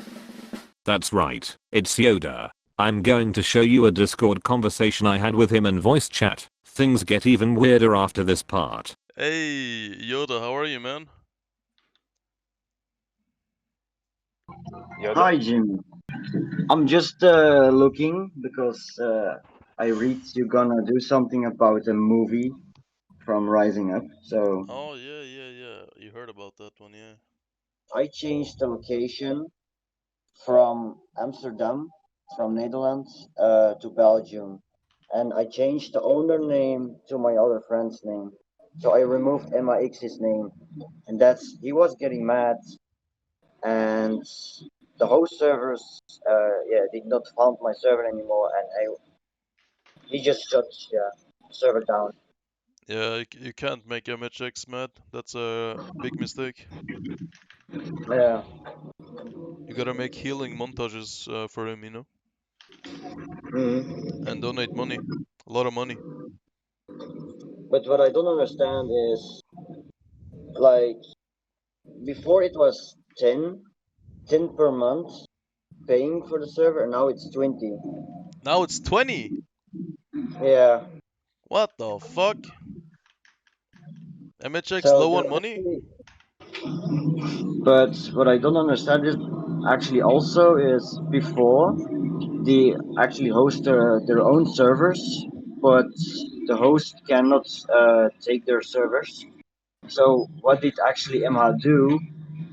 That's right, it's Yoda. I'm going to show you a Discord conversation I had with him in voice chat. Things get even weirder after this part. Hey, Yoda, how are you, man? Hi, Jim. I'm just looking because I read you're gonna do something about a movie from Rising Up. So Oh, yeah. You heard about that one, yeah. I changed the location from Amsterdam, from Netherlands, to Belgium. and I changed the owner name to my other friend's name. So I removed MIX's name, and he was getting mad, and the host servers, did not found my server anymore, and he just shut server down. Yeah, you can't make MHX mad. That's a big mistake. Yeah. You gotta make healing montages for him, you know? Mhm. And donate money. A lot of money. But what I don't understand is, like, before it was 10 per month paying for the server, and now it's 20. Now it's 20! Yeah. What the fuck? MHX So low on they're money? actually, but what I don't understand is actually also is before they actually host their own servers, but the host cannot take their servers. So what did actually MH do?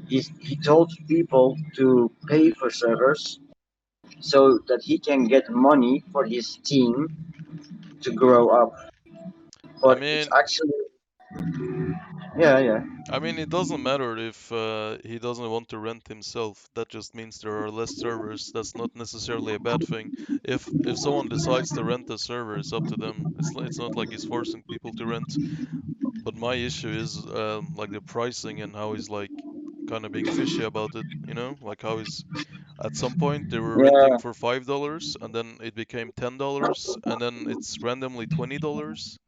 He told people to pay for servers so that he can get money for his team to grow up. I But it's mean, actually, yeah. it doesn't matter if he doesn't want to rent himself. That just means there are less servers. That's not necessarily a bad thing. If someone decides to rent a server, it's up to them. It's not like he's forcing people to rent. But my issue is like the pricing and how he's like kind of being fishy about it. You know, like how he's at some point they were renting Yeah, for $5 and then it became $10 and then it's randomly $20.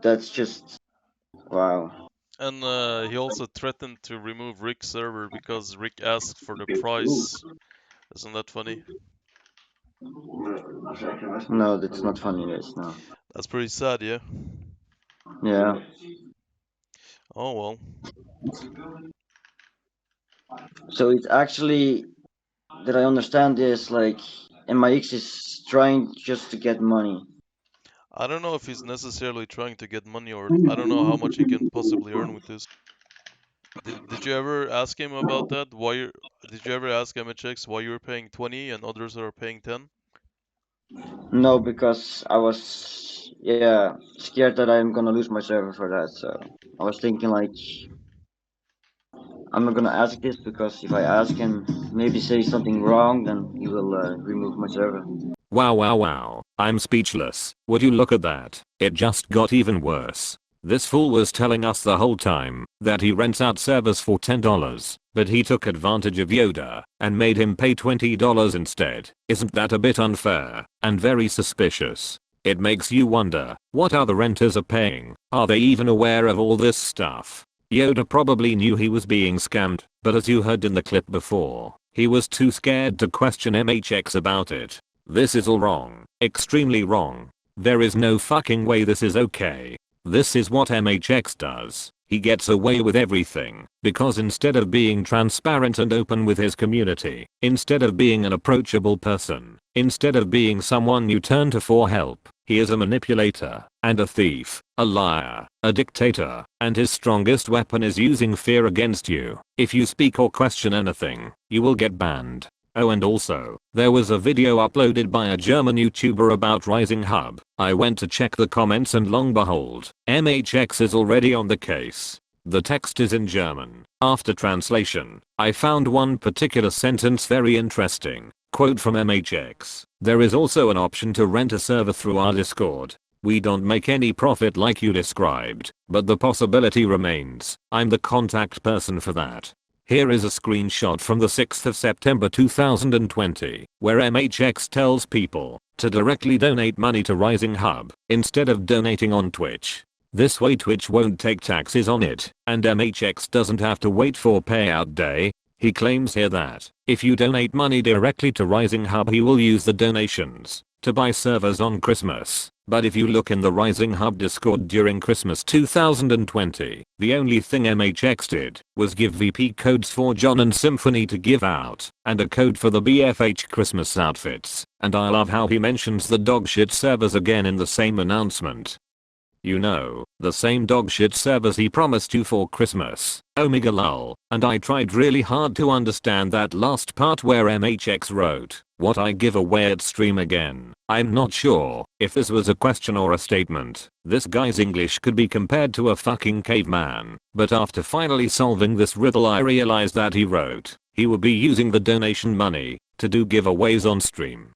that's just wow. And he also threatened to remove Rick's server because Rick asked for the price. Isn't that funny? No, that's not funny, guys. No. That's pretty sad, yeah? Yeah. Oh well. So it's actually that I understand is like MIX is trying just to get money. I don't know if he's necessarily trying to get money or I don't know how much he can possibly earn with this. Did you ever ask him about that? Did you ever ask MHX why you're paying 20 and others are paying 10? No, because I was scared that I'm gonna lose my server for that. So I was thinking like I'm not gonna ask this because if I ask and maybe say something wrong, then he will remove my server. Wow wow wow, I'm speechless. Would you look at that? It just got even worse. This fool was telling us the whole time that he rents out servers for $10, but he took advantage of Yoda and made him pay $20 instead. Isn't that a bit unfair and very suspicious? It makes you wonder what other renters are paying. Are they even aware of all this stuff? Yoda probably knew he was being scammed, but as you heard in the clip before, he was too scared to question MHX about it. This is all wrong. Extremely wrong. There is no fucking way this is okay. This is what MHX does. He gets away with everything because instead of being transparent and open with his community, instead of being an approachable person, instead of being someone you turn to for help, he is a manipulator and a thief, a liar, a dictator, and his strongest weapon is using fear against you. If you speak or question anything, you will get banned. Oh, and also, there was a video uploaded by a German YouTuber about Rising Hub. I went to check the comments and long behold, MHX is already on the case. The text is in German. After translation, I found one particular sentence very interesting. Quote from MHX. There is also an option to rent a server through our Discord. We don't make any profit like you described, but the possibility remains. I'm the contact person for that. Here is a screenshot from the 6th of September 2020, where MHX tells people to directly donate money to Rising Hub instead of donating on Twitch. This way Twitch won't take taxes on it, and MHX doesn't have to wait for payout day. He claims here that if you donate money directly to Rising Hub, he will use the donations to buy servers on Christmas. But if you look in the Rising Hub Discord during Christmas 2020, the only thing MHX did was give VP codes for John and Symphony to give out, and a code for the BFH Christmas outfits. And I love how he mentions the dogshit servers again in the same announcement. You know, the same dogshit servers he promised you for Christmas. Omega lol. And I tried really hard to understand that last part where MHX wrote, What I give away at stream again? I'm not sure if this was a question or a statement. This guy's English could be compared to a fucking caveman, but after finally solving this riddle I realized that he wrote he would be using the donation money to do giveaways on stream.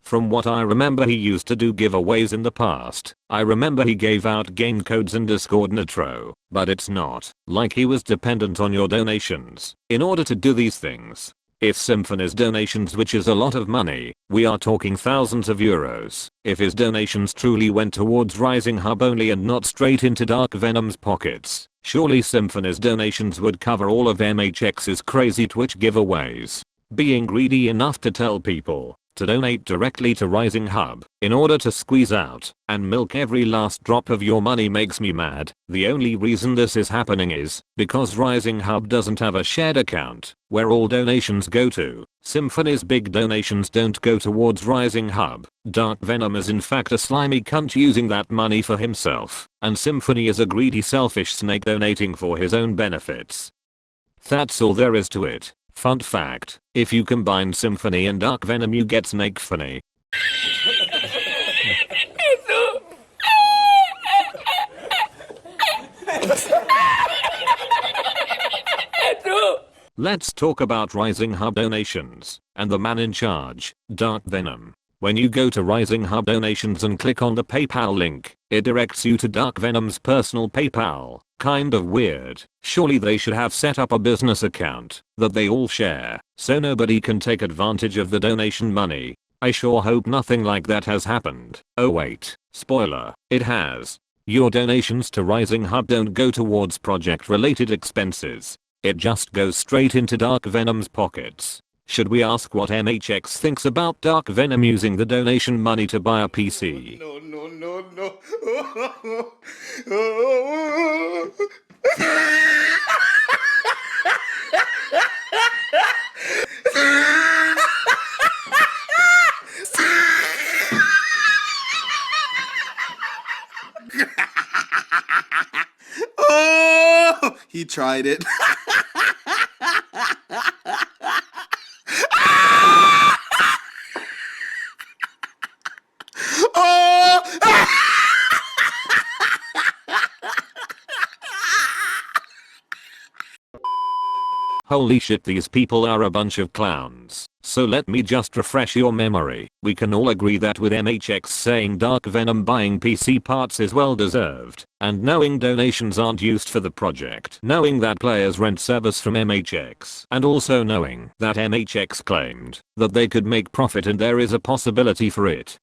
From what I remember, he used to do giveaways in the past. I remember he gave out game codes in Discord Nitro, but it's not like he was dependent on your donations in order to do these things. If Symphony's donations, which is a lot of money, we are talking thousands of euros, if his donations truly went towards Rising Hub only and not straight into Dark Venom's pockets, surely Symphony's donations would cover all of MHX's crazy Twitch giveaways. Being greedy enough to tell people to donate directly to Rising Hub in order to squeeze out and milk every last drop of your money makes me mad. The only reason this is happening is because Rising Hub doesn't have a shared account where all donations go to. Symphony's big donations don't go towards Rising Hub. Dark Venom is in fact a slimy cunt using that money for himself, and Symphony is a greedy selfish snake donating for his own benefits. That's all there is to it. Fun fact, if you combine Symphony and Dark Venom you get Snake Funny. Let's talk about Rising Hub donations and the man in charge, Dark Venom. When you go to Rising Hub donations and click on the PayPal link, it directs you to Dark Venom's personal PayPal. Kind of weird. Surely they should have set up a business account that they all share, so nobody can take advantage of the donation money. I sure hope nothing like that has happened. Oh wait, spoiler, it has. Your donations to Rising Hub don't go towards project related expenses. It just goes straight into Dark Venom's pockets. Should we ask what MHX thinks about Dark Venom using the donation money to buy a PC? No, no, no, no. Oh, he tried it. Holy shit, these people are a bunch of clowns. So let me just refresh your memory. We can all agree that with MHX saying Dark Venom buying PC parts is well deserved, and knowing donations aren't used for the project, knowing that players rent service from MHX, and also knowing that MHX claimed that they could make profit and there is a possibility for it.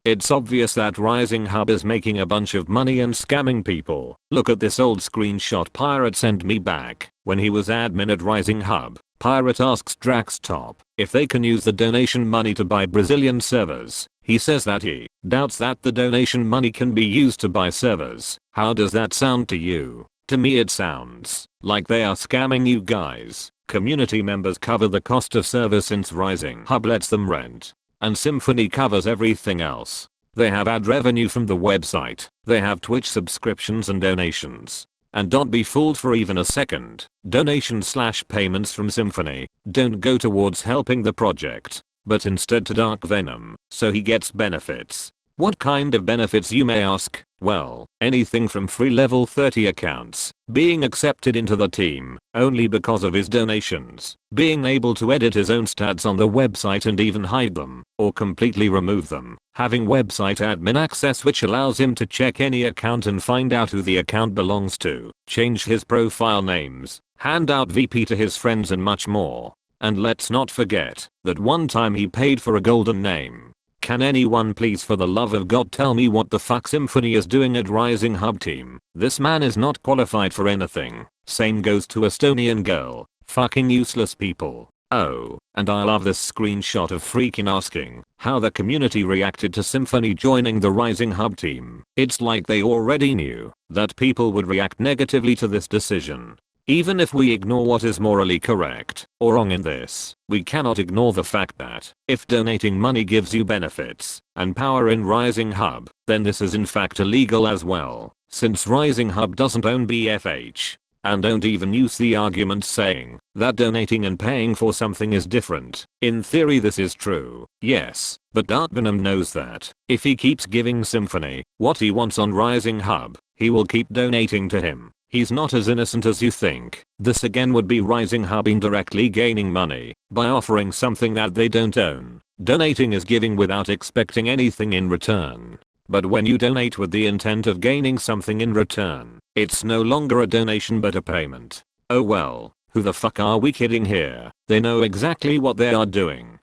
It's obvious that Rising Hub is making a bunch of money and scamming people. Look at this old screenshot Pirate sent me back. When he was admin at Rising Hub, Pirate asks Draxtop if they can use the donation money to buy Brazilian servers. He says that he doubts that the donation money can be used to buy servers. How does that sound to you? To me it sounds like they are scamming you guys. Community members cover the cost of servers since Rising Hub lets them rent, and Symphony covers everything else. They have ad revenue from the website, they have Twitch subscriptions and donations. And don't be fooled for even a second. Donations/payments from Symphony don't go towards helping the project, but instead to Dark Venom, so he gets benefits. What kind of benefits, you may ask? Well, anything from free level 30 accounts, being accepted into the team only because of his donations, being able to edit his own stats on the website and even hide them, or completely remove them, having website admin access which allows him to check any account and find out who the account belongs to, change his profile names, hand out VP to his friends and much more. And let's not forget that one time he paid for a golden name. Can anyone please for the love of God tell me what the fuck Symphony is doing at Rising Hub team? This man is not qualified for anything. Same goes to Estonian girl. Fucking useless people. Oh, and I love this screenshot of freaking asking how the community reacted to Symphony joining the Rising Hub team. It's like they already knew that people would react negatively to this decision. Even if we ignore what is morally correct or wrong in this, we cannot ignore the fact that if donating money gives you benefits and power in Rising Hub, then this is in fact illegal as well, since Rising Hub doesn't own BFH. And don't even use the argument saying that donating and paying for something is different. In theory this is true, yes, but Dark Venom knows that if he keeps giving Symphony what he wants on Rising Hub, he will keep donating to him. He's not as innocent as you think. This again would be Rising Hub indirectly gaining money by offering something that they don't own. Donating is giving without expecting anything in return. But when you donate with the intent of gaining something in return, it's no longer a donation but a payment. Oh well, who the fuck are we kidding here? They know exactly what they are doing.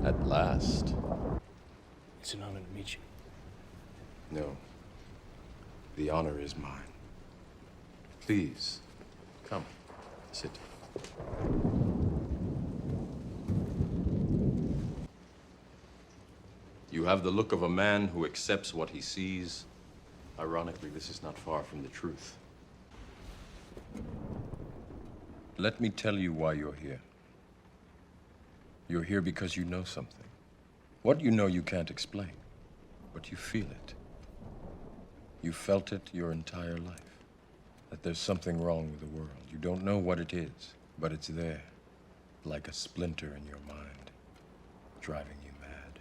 At last. It's an honor to meet you. No. The honor is mine. Please, come, sit. You have the look of a man who accepts what he sees. Ironically, this is not far from the truth. Let me tell you why you're here. You're here because you know something. What you know you can't explain, but you feel it. You felt it your entire life, that there's something wrong with the world. You don't know what it is, but it's there, like a splinter in your mind, driving you mad.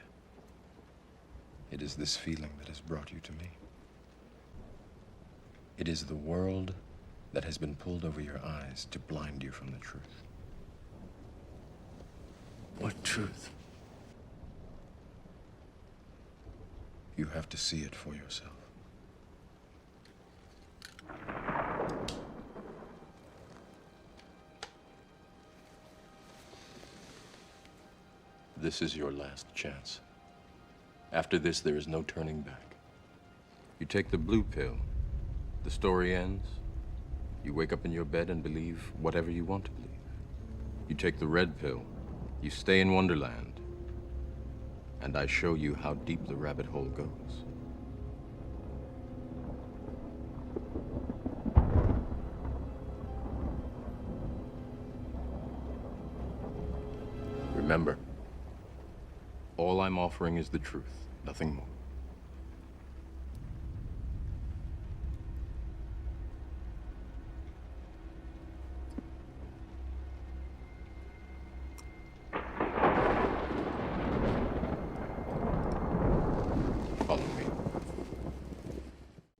It is this feeling that has brought you to me. It is the world that has been pulled over your eyes to blind you from the truth. What truth? You have to see it for yourself. This is your last chance. After this, there is no turning back. You take the blue pill, the story ends. You wake up in your bed and believe whatever you want to believe. You take the red pill, you stay in Wonderland, and I show you how deep the rabbit hole goes. Remember, all I'm offering is the truth, nothing more.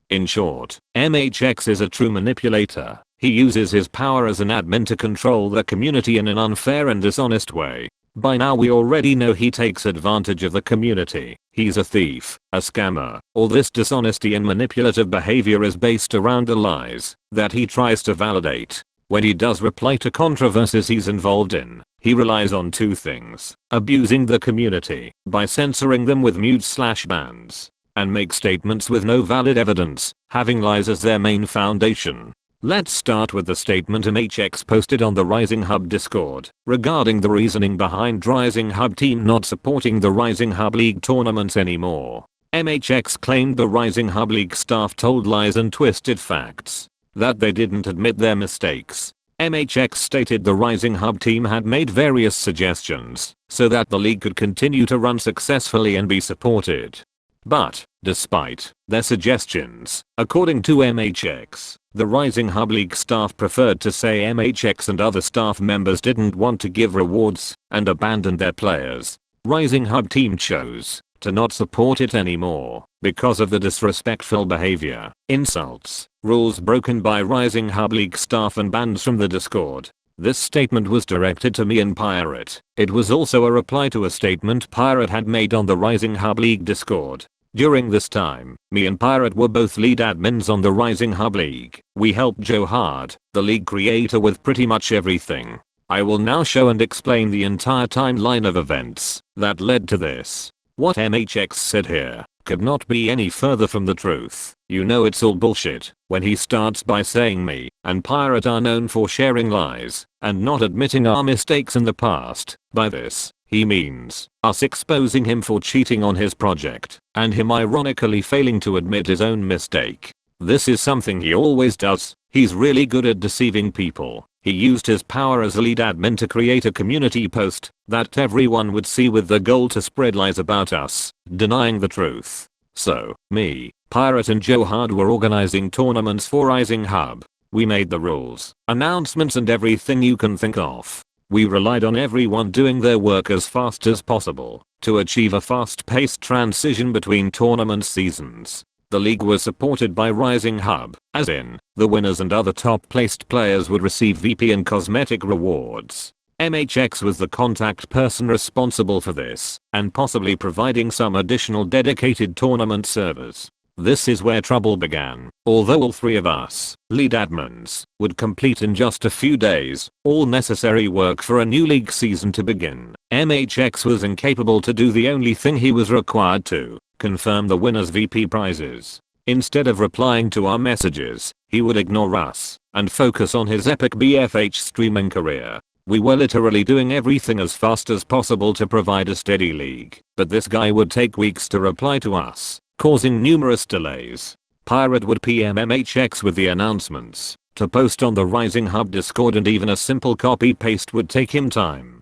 In short, MHX is a true manipulator. He uses his power as an admin to control the community in an unfair and dishonest way. By now we already know he takes advantage of the community. He's a thief, a scammer. All this dishonesty and manipulative behavior is based around the lies that he tries to validate. When he does reply to controversies he's involved in, he relies on two things: abusing the community by censoring them with mute/bans, and make statements with no valid evidence, having lies as their main foundation. Let's start with the statement MHX posted on the Rising Hub Discord regarding the reasoning behind Rising Hub team not supporting the Rising Hub League tournaments anymore. MHX claimed the Rising Hub League staff told lies and twisted facts, that they didn't admit their mistakes. MHX stated the Rising Hub team had made various suggestions so that the league could continue to run successfully and be supported. But, despite their suggestions, according to MHX, the Rising Hub League staff preferred to say MHX and other staff members didn't want to give rewards and abandoned their players. Rising Hub team chose to not support it anymore because of the disrespectful behavior, insults, rules broken by Rising Hub League staff and bans from the Discord. This statement was directed to me and Pirate. It was also a reply to a statement Pirate had made on the Rising Hub League Discord. During this time, me and Pirate were both lead admins on the Rising Hub League. We helped Joe Hard, the league creator, with pretty much everything. I will now show and explain the entire timeline of events that led to this. What MHX said here could not be any further from the truth. You know it's all bullshit when he starts by saying me and Pirate are known for sharing lies and not admitting our mistakes in the past. By this, he means us exposing him for cheating on his project and him ironically failing to admit his own mistake. This is something he always does. He's really good at deceiving people. He used his power as a lead admin to create a community post that everyone would see with the goal to spread lies about us, denying the truth. So, me, Pirate and Joe Hard were organizing tournaments for Rising Hub. We made the rules, announcements and everything you can think of. We relied on everyone doing their work as fast as possible to achieve a fast-paced transition between tournament seasons. The league was supported by Rising Hub, as in, the winners and other top-placed players would receive VP and cosmetic rewards. MHX was the contact person responsible for this, and possibly providing some additional dedicated tournament servers. This is where trouble began. Although all three of us, lead admins, would complete in just a few days all necessary work for a new league season to begin, MHX was incapable to do the only thing he was required to: confirm the winners' VP prizes. Instead of replying to our messages, he would ignore us and focus on his epic BFH streaming career. We were literally doing everything as fast as possible to provide a steady league, but this guy would take weeks to reply to us, causing numerous delays. Pirate would PM MHX with the announcements to post on the Rising Hub Discord, and even a simple copy paste would take him time.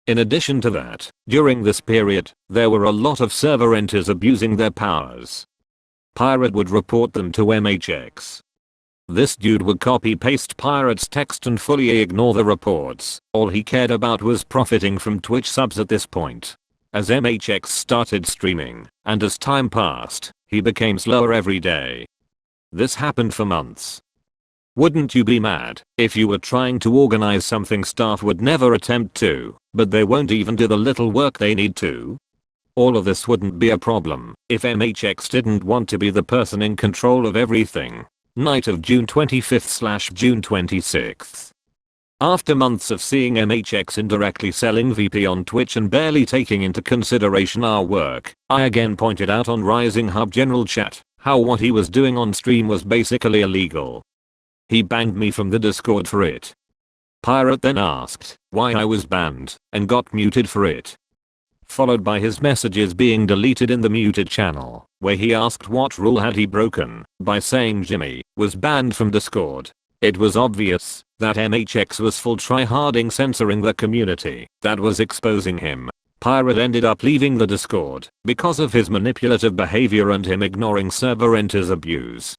In addition to that, during this period, there were a lot of server enters abusing their powers. Pirate would report them to MHX. This dude would copy paste Pirate's text and fully ignore the reports. All he cared about was profiting from Twitch subs at this point. As MHX started streaming, and as time passed, he became slower every day. This happened for months. Wouldn't you be mad if you were trying to organize something staff would never attempt to, but they won't even do the little work they need to? All of this wouldn't be a problem if MHX didn't want to be the person in control of everything. Night of June 25/June 26th. After months of seeing MHX indirectly selling VP on Twitch and barely taking into consideration our work, I again pointed out on Rising Hub general chat how what he was doing on stream was basically illegal. He banned me from the Discord for it. Pirate then asked why I was banned and got muted for it, followed by his messages being deleted in the muted channel, where he asked what rule had he broken by saying Jimmy was banned from Discord. It was obvious that MHX was full tryharding censoring the community that was exposing him. Pirate ended up leaving the Discord because of his manipulative behavior and him ignoring server enters abuse.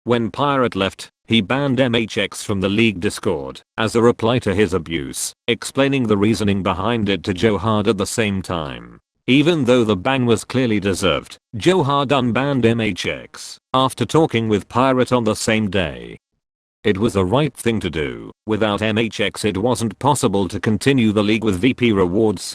When Pirate left, he banned MHX from the league Discord as a reply to his abuse, explaining the reasoning behind it to Joe Hard at the same time. Even though the ban was clearly deserved, Joe Hard unbanned MHX after talking with Pirate on the same day. It was the right thing to do. Without MHX it wasn't possible to continue the league with VP rewards.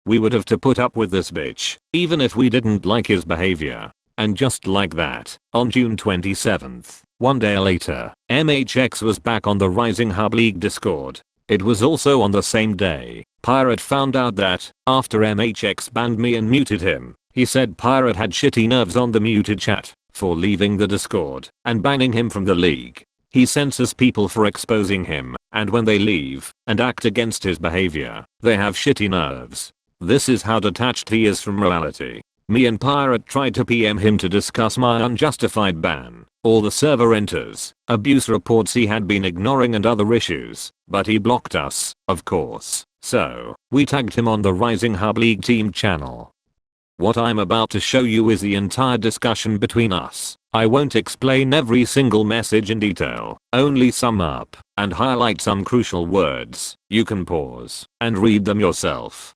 We would have to put up with this bitch, even if we didn't like his behavior. And just like that, on June 27th, one day later, MHX was back on the Rising Hub League Discord. It was also on the same day, Pirate found out that, after MHX banned me and muted him, he said Pirate had shitty nerves on the muted chat for leaving the Discord and banning him from the league. He censors people for exposing him, and when they leave and act against his behavior, they have shitty nerves. This is how detached he is from reality. Me and Pirate tried to PM him to discuss my unjustified ban, all the server enters, abuse reports he had been ignoring and other issues, but he blocked us, of course. So, we tagged him on the Rising Hub League team channel. What I'm about to show you is the entire discussion between us. I won't explain every single message in detail, only sum up and highlight some crucial words. You can pause and read them yourself.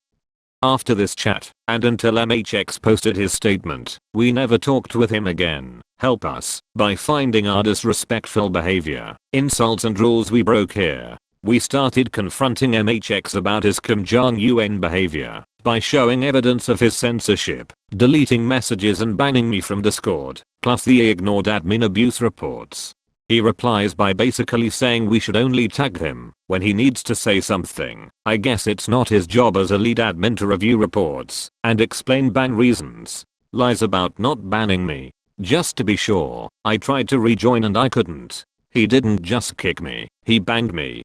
After this chat, and until MHX posted his statement, we never talked with him again. Help us by finding our disrespectful behavior, insults and rules we broke here. we started confronting MHX about his Kim Jong-un behavior by showing evidence of his censorship, deleting messages and banning me from Discord, plus the ignored admin abuse reports. He replies by basically saying we should only tag him when he needs to say something. I guess it's not his job as a lead admin to review reports and explain ban reasons. Lies about not banning me. Just to be sure, I tried to rejoin and I couldn't. He didn't just kick me, he banged me.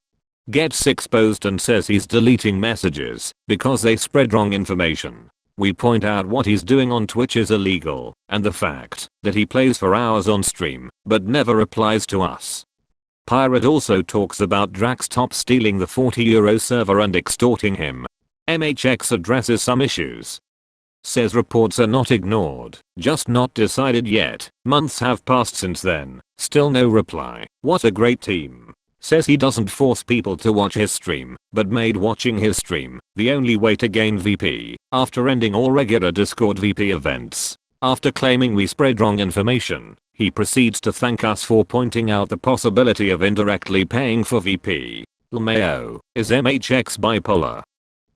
Gets exposed and says he's deleting messages because they spread wrong information. We point out what he's doing on Twitch is illegal, and the fact that he plays for hours on stream, but never replies to us. Pirate also talks about Draxtop stealing the €40 server and extorting him. MHX addresses some issues. Says reports are not ignored, just not decided yet. Months have passed since then, still no reply. What a great team. Says he doesn't force people to watch his stream, but made watching his stream the only way to gain VP, after ending all regular Discord VP events. After claiming we spread wrong information, he proceeds to thank us for pointing out the possibility of indirectly paying for VP. LMAO, is MHX bipolar?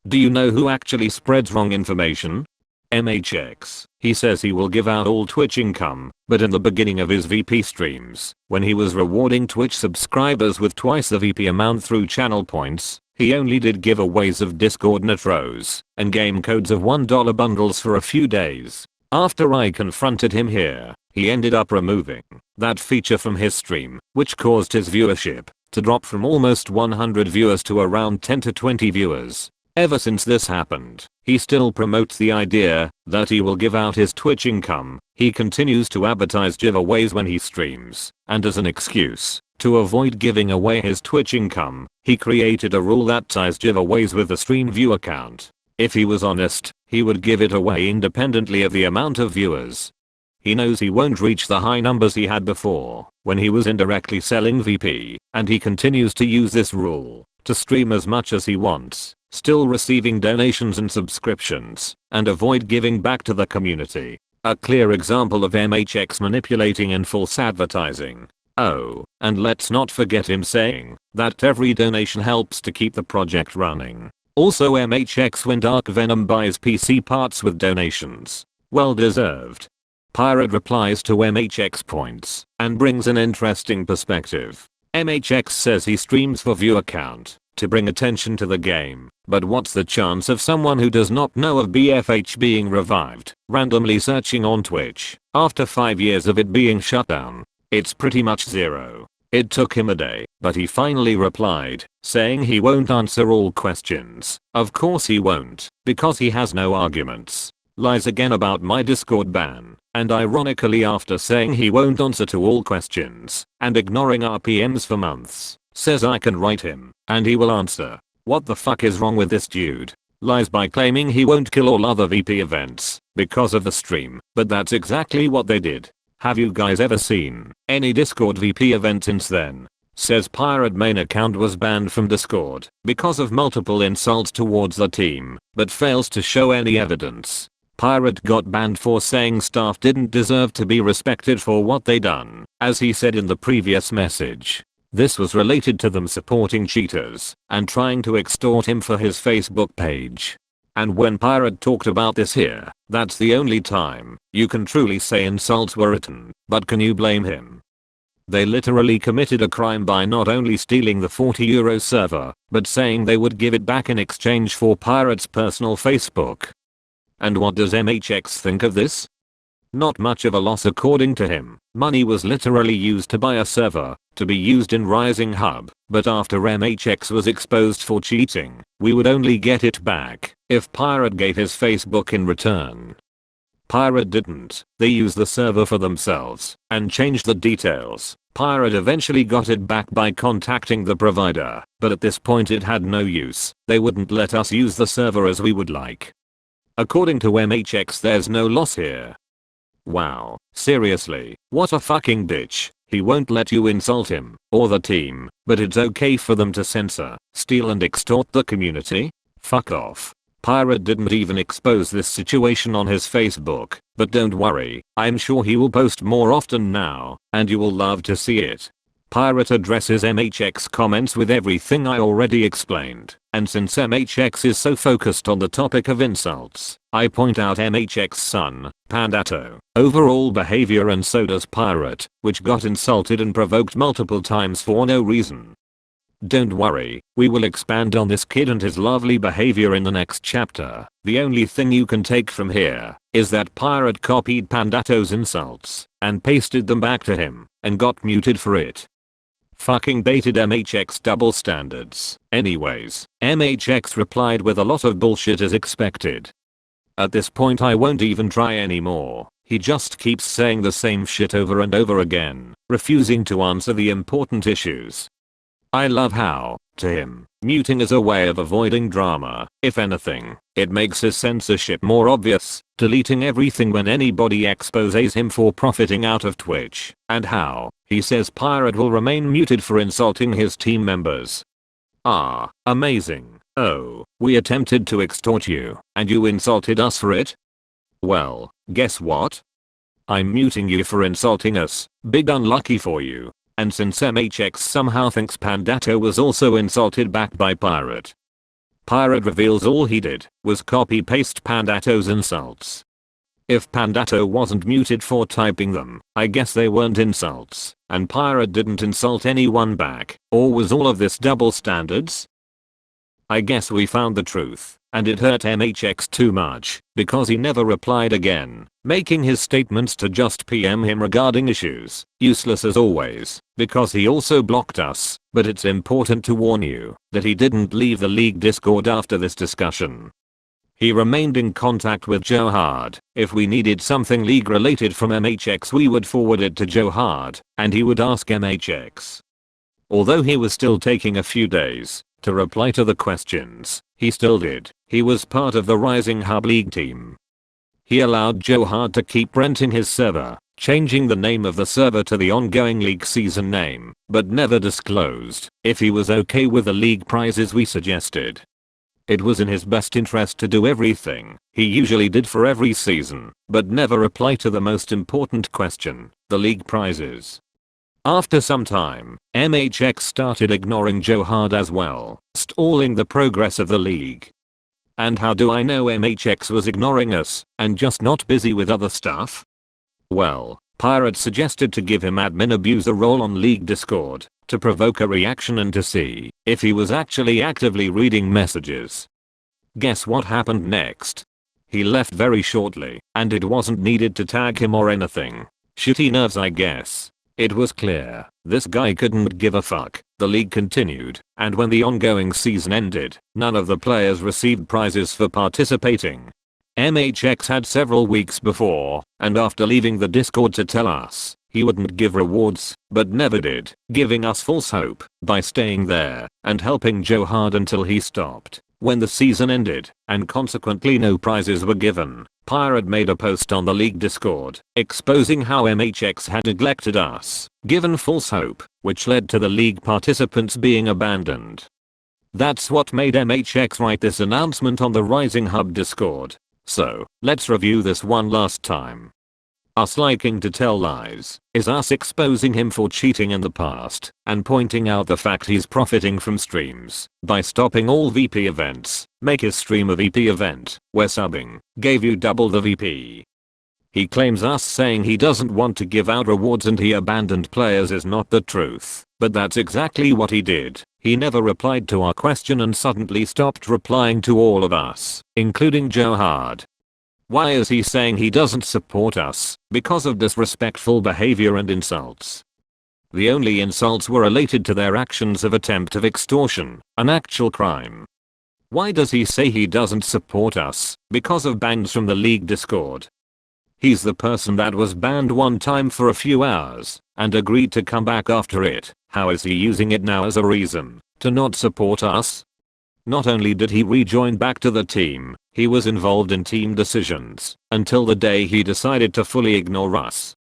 Do you know who actually spreads wrong information? MHX. He says he will give out all Twitch income, but in the beginning of his VP streams, when he was rewarding Twitch subscribers with twice the VP amount through channel points, he only did giveaways of Discord nitros and game codes of $1 bundles for a few days. After I confronted him here, he ended up removing that feature from his stream, which caused his viewership to drop from almost 100 viewers to around 10 to 20 viewers. Ever since this happened, he still promotes the idea that he will give out his Twitch income. He continues to advertise giveaways when he streams, and as an excuse to avoid giving away his Twitch income, he created a rule that ties giveaways with the stream viewer count. If he was honest, he would give it away independently of the amount of viewers. He knows he won't reach the high numbers he had before, when he was indirectly selling VP, and he continues to use this rule to stream as much as he wants, still receiving donations and subscriptions, and avoid giving back to the community. A clear example of MHX manipulating and false advertising. Oh, and let's not forget him saying that every donation helps to keep the project running. Also MHX when Dark Venom buys PC parts with donations. Well deserved. Pirate replies to MHX points and brings an interesting perspective. MHX says he streams for viewer count to bring attention to the game, but what's the chance of someone who does not know of BFH being revived, randomly searching on Twitch, after 5 years of it being shut down? It's pretty much zero. It took him a day, but he finally replied, saying he won't answer all questions. Of course he won't, because he has no arguments. Lies again about my Discord ban, and ironically after saying he won't answer to all questions, and ignoring our PMs for months, says I can write him, and he will answer. What the fuck is wrong with this dude? Lies by claiming he won't kill all other VP events because of the stream, but that's exactly what they did. Have you guys ever seen any Discord VP event since then? Says Pirate main account was banned from Discord because of multiple insults towards the team, but fails to show any evidence. Pirate got banned for saying staff didn't deserve to be respected for what they done, as he said in the previous message. This was related to them supporting cheaters and trying to extort him for his Facebook page. And when Pirate talked about this here, that's the only time you can truly say insults were written, but can you blame him? They literally committed a crime by not only stealing the €40 server, but saying they would give it back in exchange for Pirate's personal Facebook. And what does MHX think of this? Not much of a loss according to him. Money was literally used to buy a server to be used in Rising Hub, but after MHX was exposed for cheating, we would only get it back if Pirate gave his Facebook in return. Pirate didn't. They used the server for themselves and changed the details. Pirate eventually got it back by contacting the provider, but at this point it had no use. They wouldn't let us use the server as we would like. According to MHX, there's no loss here. Wow, seriously, what a fucking bitch. He won't let you insult him or the team, but it's okay for them to censor, steal and extort the community? Fuck off. Pirate didn't even expose this situation on his Facebook, but don't worry, I'm sure he will post more often now, and you will love to see it. Pirate addresses MHX comments with everything I already explained, and since MHX is so focused on the topic of insults, I point out MHX's son, Pandato, overall behavior, and so does Pirate, which got insulted and provoked multiple times for no reason. Don't worry, we will expand on this kid and his lovely behavior in the next chapter. The only thing you can take from here is that Pirate copied Pandato's insults and pasted them back to him and got muted for it. Fucking baited MHX double standards. Anyways, MHX replied with a lot of bullshit as expected. At this point I won't even try anymore. He just keeps saying the same shit over and over again, refusing to answer the important issues. I love how, to him, muting is a way of avoiding drama. If anything, it makes his censorship more obvious, deleting everything when anybody exposes him for profiting out of Twitch, and how he says Pirate will remain muted for insulting his team members. Ah, amazing. Oh, we attempted to extort you, and you insulted us for it? Well, guess what? I'm muting you for insulting us. Big unlucky for you. And since MHX somehow thinks Pandato was also insulted back by Pirate. Pirate reveals all he did was copy-paste Pandato's insults. If Pandato wasn't muted for typing them, I guess they weren't insults, and Pirate didn't insult anyone back, or was all of this double standards? I guess we found the truth, and it hurt MHX too much, because he never replied again, making his statements to just PM him regarding issues useless as always, because he also blocked us. But it's important to warn you that he didn't leave the League Discord after this discussion. He remained in contact with Joe Hard. If we needed something League related from MHX, we would forward it to Joe Hard, and he would ask MHX. Although he was still taking a few days to reply to the questions, he still did. He was part of the Rising Hub League team. He allowed Joe Hard to keep renting his server, changing the name of the server to the ongoing League season name, but never disclosed if he was okay with the League prizes we suggested. It was in his best interest to do everything he usually did for every season, but never reply to the most important question, the League prizes. After some time, MHX started ignoring Joe Hard as well, stalling the progress of the League. And how do I know MHX was ignoring us and just not busy with other stuff? Well, Pirate suggested to give him admin abuser role on League Discord to provoke a reaction and to see if he was actually actively reading messages. Guess what happened next? He left very shortly, and it wasn't needed to tag him or anything. Shitty nerves, I guess. It was clear this guy couldn't give a fuck. The league continued, and when the ongoing season ended, none of the players received prizes for participating. MHX had several weeks before and after leaving the Discord to tell us he wouldn't give rewards, but never did, giving us false hope by staying there and helping Joe Hard until he stopped. When the season ended, and consequently no prizes were given, Pirate made a post on the League Discord, exposing how MHX had neglected us, given false hope, which led to the League participants being abandoned. That's what made MHX write this announcement on the Rising Hub Discord. So, let's review this one last time. Us liking to tell lies is us exposing him for cheating in the past and pointing out the fact he's profiting from streams by stopping all VP events. Make his stream a VP event where subbing gave you double the VP. He claims us saying he doesn't want to give out rewards and he abandoned players is not the truth, but that's exactly what he did. He never replied to our question and suddenly stopped replying to all of us, including Joe Hard. Why is he saying he doesn't support us? Because of disrespectful behavior and insults. The only insults were related to their actions of attempt of extortion, an actual crime. Why does he say he doesn't support us? Because of bans from the League Discord. He's the person that was banned one time for a few hours and agreed to come back after it. How is he using it now as a reason to not support us? Not only did he rejoin back to the team, he was involved in team decisions until the day he decided to fully ignore us.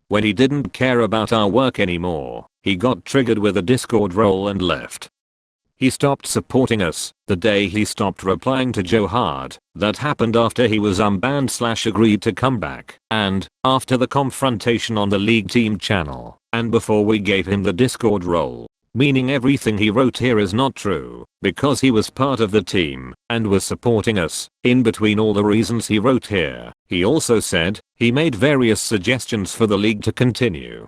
When he didn't care about our work anymore, he got triggered with a Discord role and left. He stopped supporting us the day he stopped replying to Joe Hard. That happened after he was unbanned / agreed to come back, and after the confrontation on the League team channel. and before we gave him the Discord role. Meaning everything he wrote here is not true, because he was part of the team, and was supporting us, in between all the reasons he wrote here. He also said, he made various suggestions for the league to continue.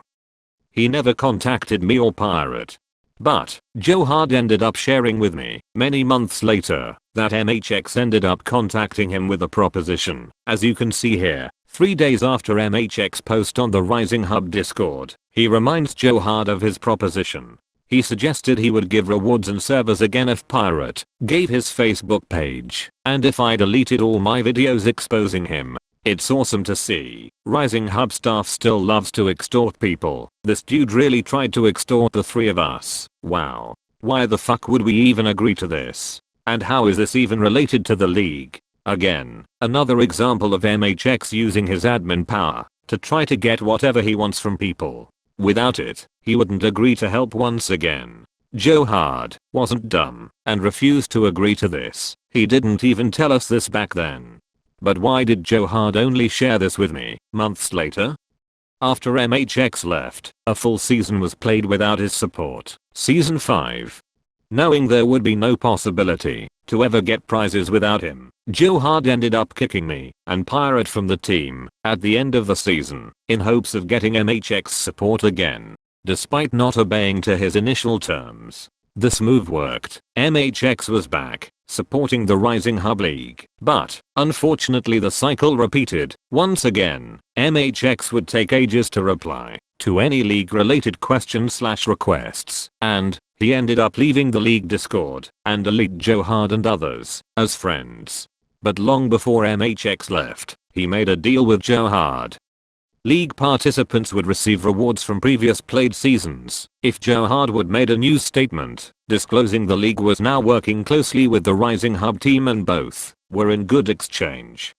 He never contacted me or Pirate. But, Joe Hard ended up sharing with me, many months later, that MHX ended up contacting him with a proposition. As you can see here, 3 days after MHX post on the Rising Hub Discord, he reminds Joe Hard of his proposition. He suggested he would give rewards and servers again if Pirate gave his Facebook page, and if I deleted all my videos exposing him. It's awesome to see. Rising Hub staff still loves to extort people. This dude really tried to extort the three of us. Wow. Why the fuck would we even agree to this? And how is this even related to the league? Again, another example of MHX using his admin power to try to get whatever he wants from people. Without it, he wouldn't agree to help once again. Joe Hard wasn't dumb and refused to agree to this. He didn't even tell us this back then. But why did Joe Hard only share this with me months later? After MHX left, a full season was played without his support. Season 5. Knowing there would be no possibility to ever get prizes without him, Joe Hard ended up kicking me and Pirate from the team at the end of the season in hopes of getting MHX support again. Despite not obeying to his initial terms, this move worked. MHX was back, supporting the Rising Hub League. But, unfortunately the cycle repeated. Once again, MHX would take ages to reply to any league-related questions/requests, and he ended up leaving the league Discord and delete Joe Hard and others as friends. But long before MHX left, he made a deal with Joe Hard. League participants would receive rewards from previous played seasons if Joe Hard would made a news statement disclosing the league was now working closely with the Rising Hub team and both were in good exchange.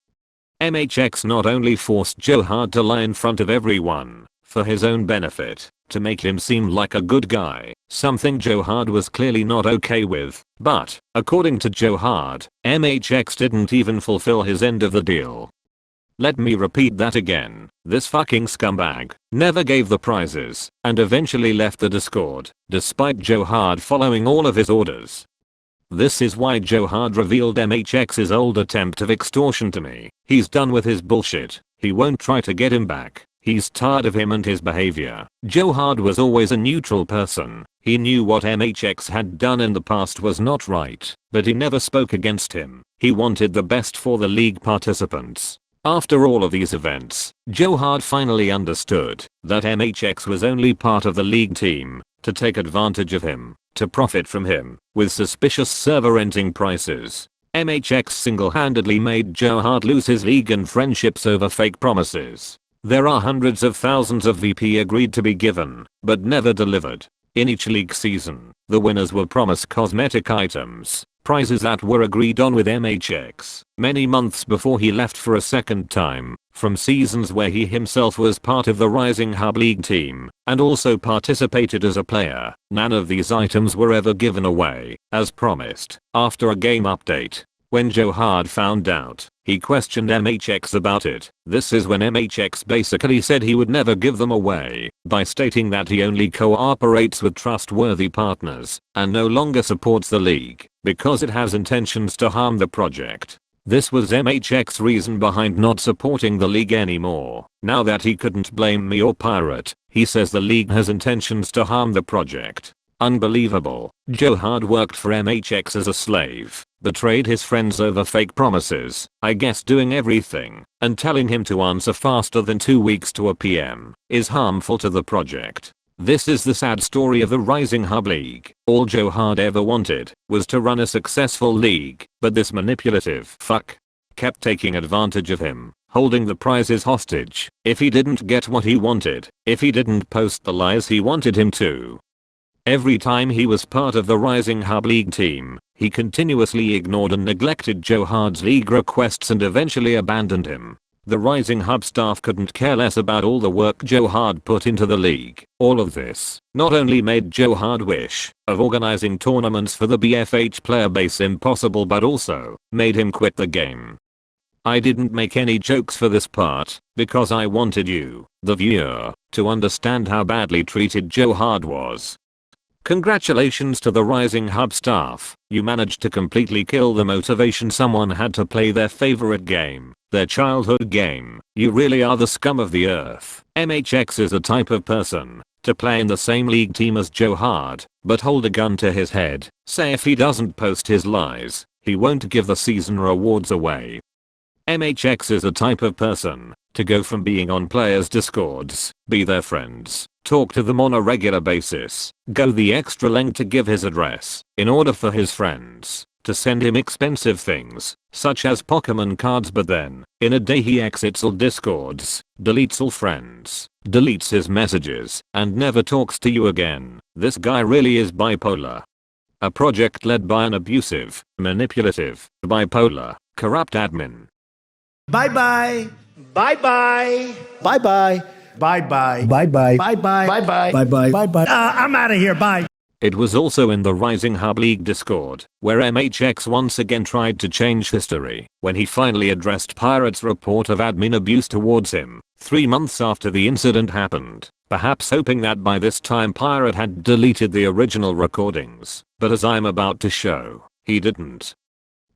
MHX not only forced Joe Hard to lie in front of everyone for his own benefit, to make him seem like a good guy, something Joe Hard was clearly not okay with, but, according to Joe Hard, MHX didn't even fulfill his end of the deal. Let me repeat that again. This fucking scumbag never gave the prizes and eventually left the Discord, despite Joe Hard following all of his orders. This is why Joe Hard revealed MHX's old attempt of extortion to me. He's done with his bullshit. He won't try to get him back. He's tired of him and his behavior. Joe Hard was always a neutral person. He knew what MHX had done in the past was not right, but he never spoke against him. He wanted the best for the league participants. After all of these events, Joe Hard finally understood that MHX was only part of the league team to take advantage of him, to profit from him, with suspicious server renting prices. MHX single-handedly made Joe Hard lose his league and friendships over fake promises. There are hundreds of thousands of VP agreed to be given, but never delivered. In each league season, the winners were promised cosmetic items, prizes that were agreed on with MHX many months before he left for a second time, from seasons where he himself was part of the Rising Hub League team, and also participated as a player. None of these items were ever given away, as promised. After a game update, when Joe Hard found out, he questioned MHX about it. This is when MHX basically said he would never give them away, by stating that he only cooperates with trustworthy partners, and no longer supports the league, because it has intentions to harm the project. This was MHX's reason behind not supporting the league anymore. Now that he couldn't blame me or Pirate, he says the league has intentions to harm the project. Unbelievable. Joe Hard worked for MHX as a slave, betrayed his friends over fake promises, I guess doing everything, and telling him to answer faster than 2 weeks to a PM, is harmful to the project. This is the sad story of the Rising Hub League. All Joe Hard ever wanted was to run a successful league, but this manipulative fuck kept taking advantage of him, holding the prizes hostage if he didn't get what he wanted, if he didn't post the lies he wanted him to. Every time he was part of the Rising Hub League team, he continuously ignored and neglected Joe Hard's league requests and eventually abandoned him. The Rising Hub staff couldn't care less about all the work Joe Hard put into the league. All of this not only made Joe Hard wish of organizing tournaments for the BFH player base impossible, but also made him quit the game. I didn't make any jokes for this part, because I wanted you, the viewer, to understand how badly treated Joe Hard was. Congratulations to the Rising Hub staff, you managed to completely kill the motivation someone had to play their favorite game, their childhood game. You really are the scum of the earth. MHX is a type of person to play in the same league team as Joe Hard, but hold a gun to his head, say if he doesn't post his lies, he won't give the season rewards away. MHX is a type of person to go from being on players' discords, be their friends, talk to them on a regular basis, go the extra length to give his address, in order for his friends to send him expensive things, such as Pokemon cards, but then, in a day he exits all discords, deletes all friends, deletes his messages, and never talks to you again. This guy really is bipolar. A project led by an abusive, manipulative, bipolar, corrupt admin. Bye bye. Bye bye. Bye bye. Bye bye. Bye bye. Bye bye. Bye bye. Bye bye. Bye bye. I'm out of here. Bye. It was also in the Rising Hub League Discord, where MHX once again tried to change history, when he finally addressed Pirate's report of admin abuse towards him, 3 months after the incident happened, perhaps hoping that by this time Pirate had deleted the original recordings, but as I'm about to show, he didn't.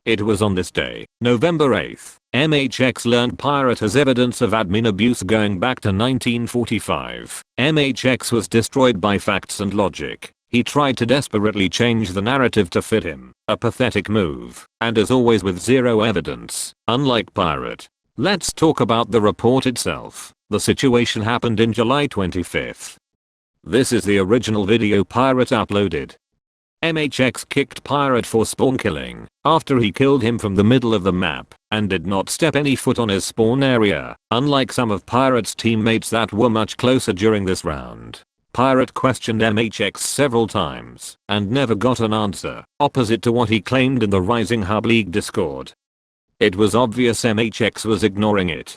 It was on this day, November 8th, MHX learned Pirate has evidence of admin abuse going back to 1945. MHX was destroyed by facts and logic. He tried to desperately change the narrative to fit him, a pathetic move, and as always with zero evidence, unlike Pirate. Let's talk about the report itself. The situation happened in July 25th. This is the original video Pirate uploaded. MHX kicked Pirate for spawn killing, after he killed him from the middle of the map, and did not step any foot on his spawn area, unlike some of Pirate's teammates that were much closer during this round. Pirate questioned MHX several times, and never got an answer, opposite to what he claimed in the Rising Hub League Discord. It was obvious MHX was ignoring it.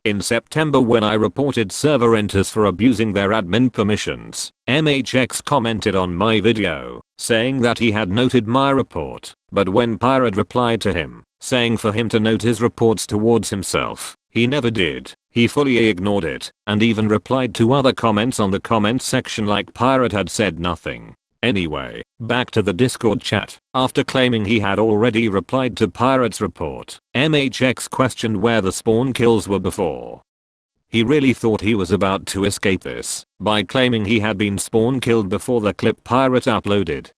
In September, when I reported server enters for abusing their admin permissions, MHX commented on my video, saying that he had noted my report, but when Pirate replied to him, saying for him to note his reports towards himself, he never did. He fully ignored it, and even replied to other comments on the comment section like Pirate had said nothing. Anyway, back to the Discord chat. After claiming he had already replied to Pirate's report, MHX questioned where the spawn kills were before. He really thought he was about to escape this by claiming he had been spawn killed before the clip Pirate uploaded.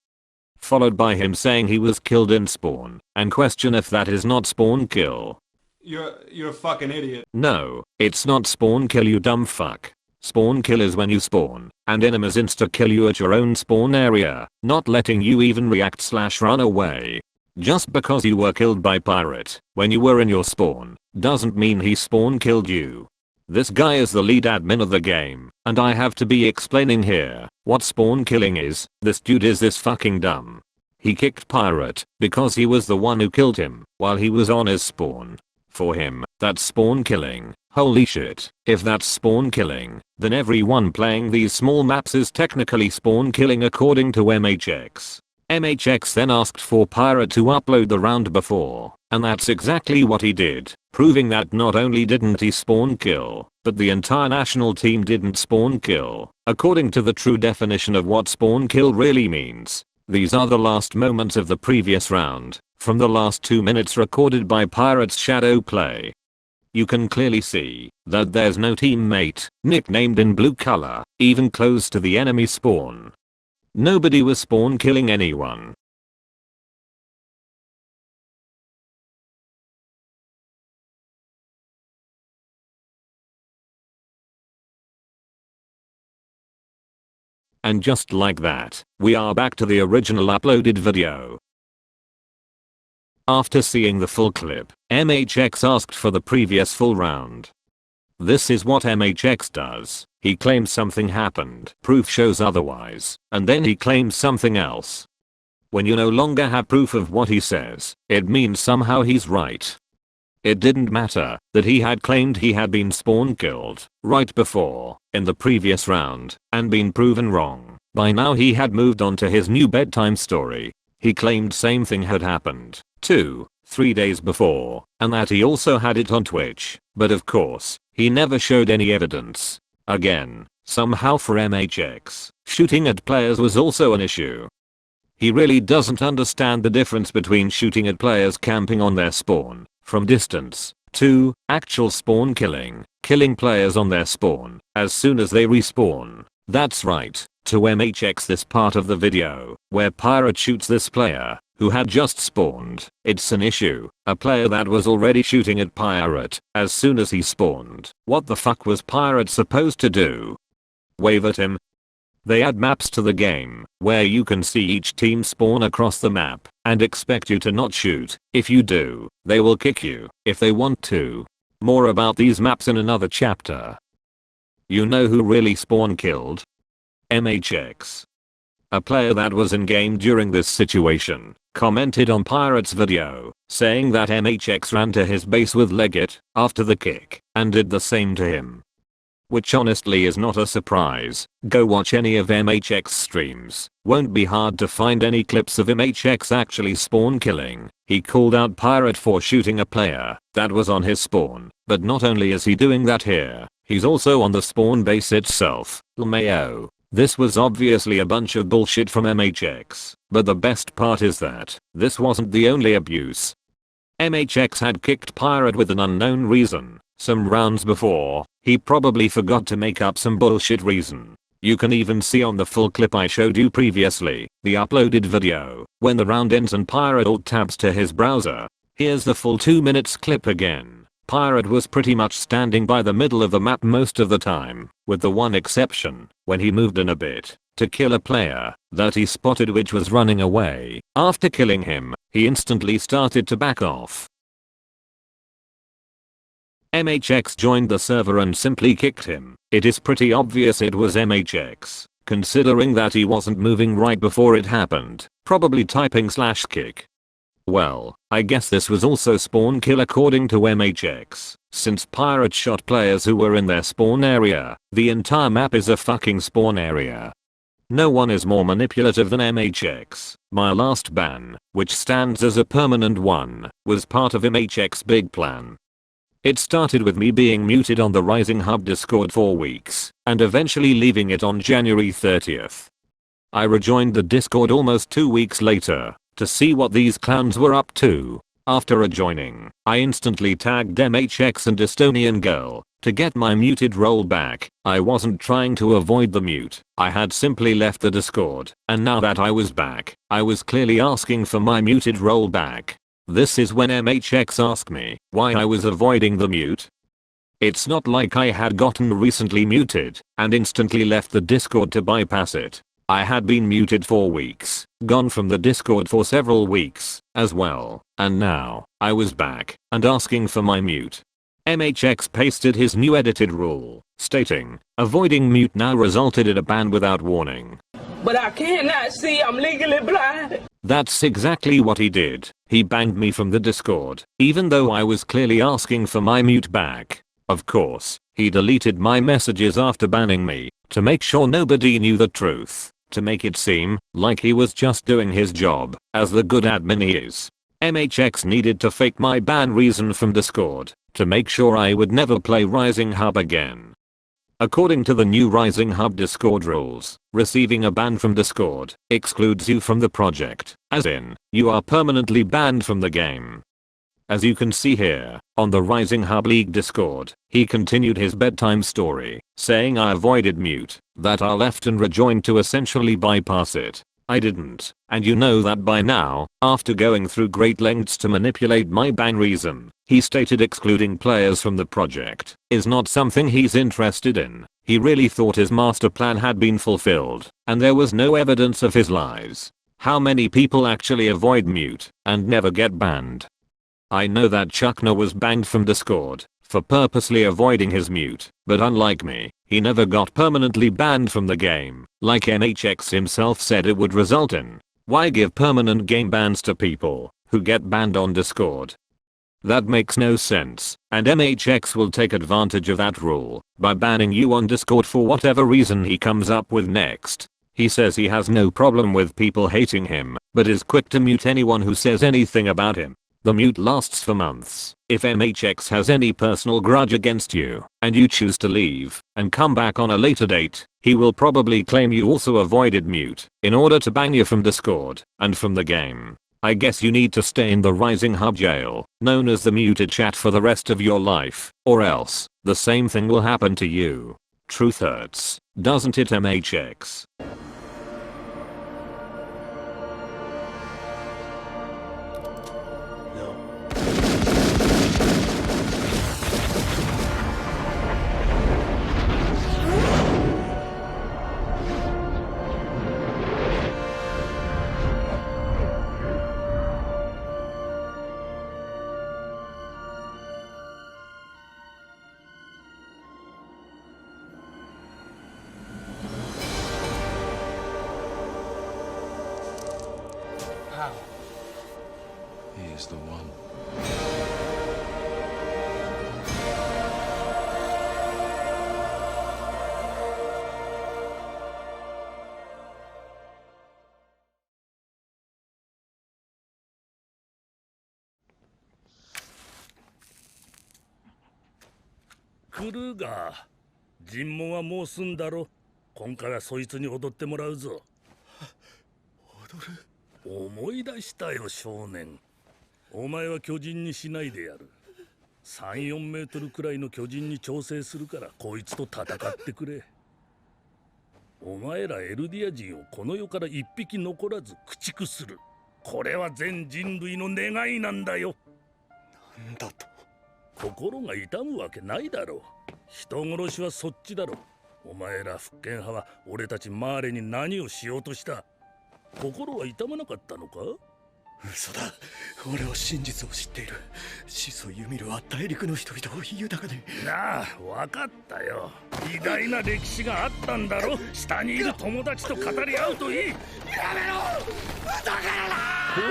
Followed by him saying he was killed in spawn, and question if that is not spawn kill. You're a fucking idiot. No, it's not spawn kill, you dumb fuck. Spawn kill is when you spawn, and enemies insta kill you at your own spawn area, not letting you even react/run away. Just because you were killed by Pirate when you were in your spawn, doesn't mean he spawn killed you. This guy is the lead admin of the game, and I have to be explaining here what spawn killing is. This dude is this fucking dumb. He kicked Pirate because he was the one who killed him while he was on his spawn. For him, that's spawn killing. Holy shit. If that's spawn killing, then everyone playing these small maps is technically spawn killing according to MHX. MHX then asked for Pirate to upload the round before, and that's exactly what he did, proving that not only didn't he spawn kill, but the entire national team didn't spawn kill, according to the true definition of what spawn kill really means. These are the last moments of the previous round, from the last 2 minutes recorded by Pirate's shadow play. You can clearly see that there's no teammate, nicknamed in blue color, even close to the enemy spawn. Nobody was spawn killing anyone. And just like that, we are back to the original uploaded video. After seeing the full clip, MHX asked for the previous full round. This is what MHX does. He claims something happened, proof shows otherwise, and then he claims something else. When you no longer have proof of what he says, it means somehow he's right. It didn't matter that he had claimed he had been spawn killed right before, in the previous round, and been proven wrong. By now he had moved on to his new bedtime story. He claimed same thing had happened 2, 3 days before, and that he also had it on Twitch, but of course, he never showed any evidence. Again, somehow for MHX, shooting at players was also an issue. He really doesn't understand the difference between shooting at players camping on their spawn, from distance, to actual spawn killing players on their spawn, as soon as they respawn. That's right, to MHX this part of the video, where Pirate shoots this player, who had just spawned. It's an issue, a player that was already shooting at Pirate, as soon as he spawned. What the fuck was Pirate supposed to do? Wave at him? They add maps to the game, where you can see each team spawn across the map, and expect you to not shoot. If you do, they will kick you, if they want to. More about these maps in another chapter. You know who really spawn killed? MHX. A player that was in game during this situation, commented on Pirate's video, saying that MHX ran to his base with Leggett, after the kick, and did the same to him. Which honestly is not a surprise. Go watch any of MHX streams. Won't be hard to find any clips of MHX actually spawn killing. He called out Pirate for shooting a player that was on his spawn, but not only is he doing that here, he's also on the spawn base itself. LMAO. This was obviously a bunch of bullshit from MHX, but the best part is that this wasn't the only abuse. MHX had kicked Pirate with an unknown reason. Some rounds before, he probably forgot to make up some bullshit reason. You can even see on the full clip I showed you previously, the uploaded video, when the round ends and Pirate alt tabs to his browser. Here's the full 2 minutes clip again. Pirate was pretty much standing by the middle of the map most of the time, with the one exception, when he moved in a bit, to kill a player that he spotted which was running away. After killing him, he instantly started to back off. MHX joined the server and simply kicked him. It is pretty obvious it was MHX, considering that he wasn't moving right before it happened, probably typing /kick. Well, I guess this was also spawn kill according to MHX, since Pirate shot players who were in their spawn area. The entire map is a fucking spawn area. No one is more manipulative than MHX. My last ban, which stands as a permanent one, was part of MHX's big plan. It started with me being muted on the Rising Hub Discord for weeks, and eventually leaving it on January 30th. I rejoined the Discord almost 2 weeks later, to see what these clowns were up to. After rejoining, I instantly tagged MHX and Estonian Girl, to get my muted role back. I wasn't trying to avoid the mute, I had simply left the Discord, and now that I was back, I was clearly asking for my muted role back. This is when MHX asked me why I was avoiding the mute. It's not like I had gotten recently muted and instantly left the Discord to bypass it. I had been muted for weeks, gone from the Discord for several weeks as well, and now I was back and asking for my mute. MHX pasted his new edited rule, stating, avoiding mute now resulted in a ban without warning. But I cannot see, I'm legally blind. That's exactly what he did. He banned me from the Discord, even though I was clearly asking for my mute back. Of course, he deleted my messages after banning me, to make sure nobody knew the truth, to make it seem like he was just doing his job, as the good admin he is. MHX needed to fake my ban reason from Discord, to make sure I would never play Rising Hub again. According to the new Rising Hub Discord rules, receiving a ban from Discord excludes you from the project, as in, you are permanently banned from the game. As you can see here, on the Rising Hub League Discord, he continued his bedtime story, saying I avoided mute, that I left and rejoined to essentially bypass it. I didn't, and you know that by now, after going through great lengths to manipulate my ban reason. He stated excluding players from the project is not something he's interested in. He really thought his master plan had been fulfilled, and there was no evidence of his lies. How many people actually avoid mute and never get banned? I know that Chuckner was banned from Discord for purposely avoiding his mute, but unlike me, he never got permanently banned from the game, like MHX himself said it would result in. Why give permanent game bans to people who get banned on Discord? That makes no sense, and MHX will take advantage of that rule by banning you on Discord for whatever reason he comes up with next. He says he has no problem with people hating him, but is quick to mute anyone who says anything about him. The mute lasts for months. If MHX has any personal grudge against you, and you choose to leave, and come back on a later date, he will probably claim you also avoided mute, in order to ban you from Discord, and from the game. I guess you need to stay in the Rising Hub jail, known as the muted chat for the rest of your life, or else, the same thing will happen to you. Truth hurts, doesn't it, MHX? He is the one.クルーガー、尋問はもう済んだろ。今回はそいつに踊ってもらうぞ。踊る？思い出したよ、少年。お前は巨人にしないでやる。3、4メートルくらいの巨人に調整するからこいつと戦ってくれ。お前らエルディア人をこの世から一匹残らず駆逐する。これは全人類の願いなんだよ。なんだと。心が痛むわけないだろう。人殺しはそっちだろ。お前ら復権派は俺たちマーレに何をしようとした？心は痛まなかったのか？嘘だ。俺は真実を知っている。始祖ユミルは大陸の人々を豊かに。なあ、分かったよ。偉大な歴史があったんだろ。下にいる友達と語り合うといい。やめろ！だからな！ほ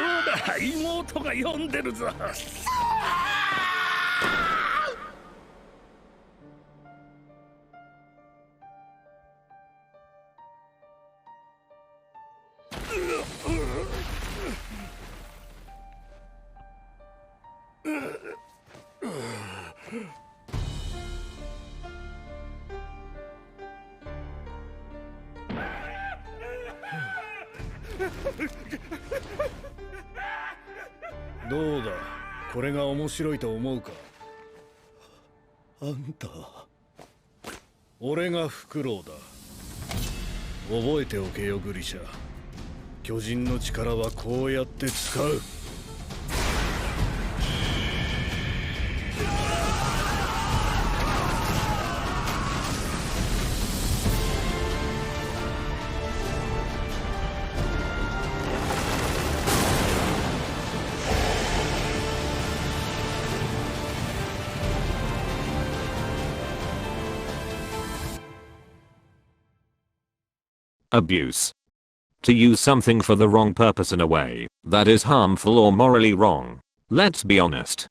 ら、妹が呼んでるぞ。どうだ、これが面白いと思うか？あんた、俺がフクロウだ。覚えておけよ、グリシャ。巨人の力はこうやって使う。Abuse. To use something for the wrong purpose in a way that is harmful or morally wrong. Let's be honest.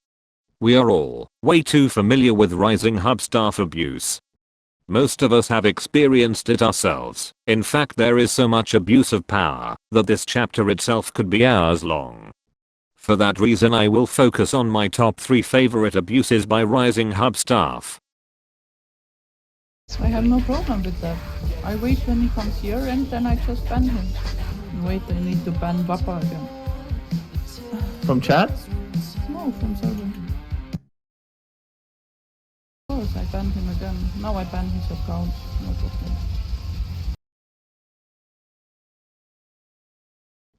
We are all way too familiar with Rising Hub staff abuse. Most of us have experienced it ourselves. In fact, there is so much abuse of power that this chapter itself could be hours long. For that reason, I will focus on my top 3 favorite abuses by Rising Hub staff. I have no problem with that. I wait when he comes here and then I just ban him. Wait, I need to ban Papa again. From chat? No, from server. Of course, I banned him again. Now I ban his account. No problem.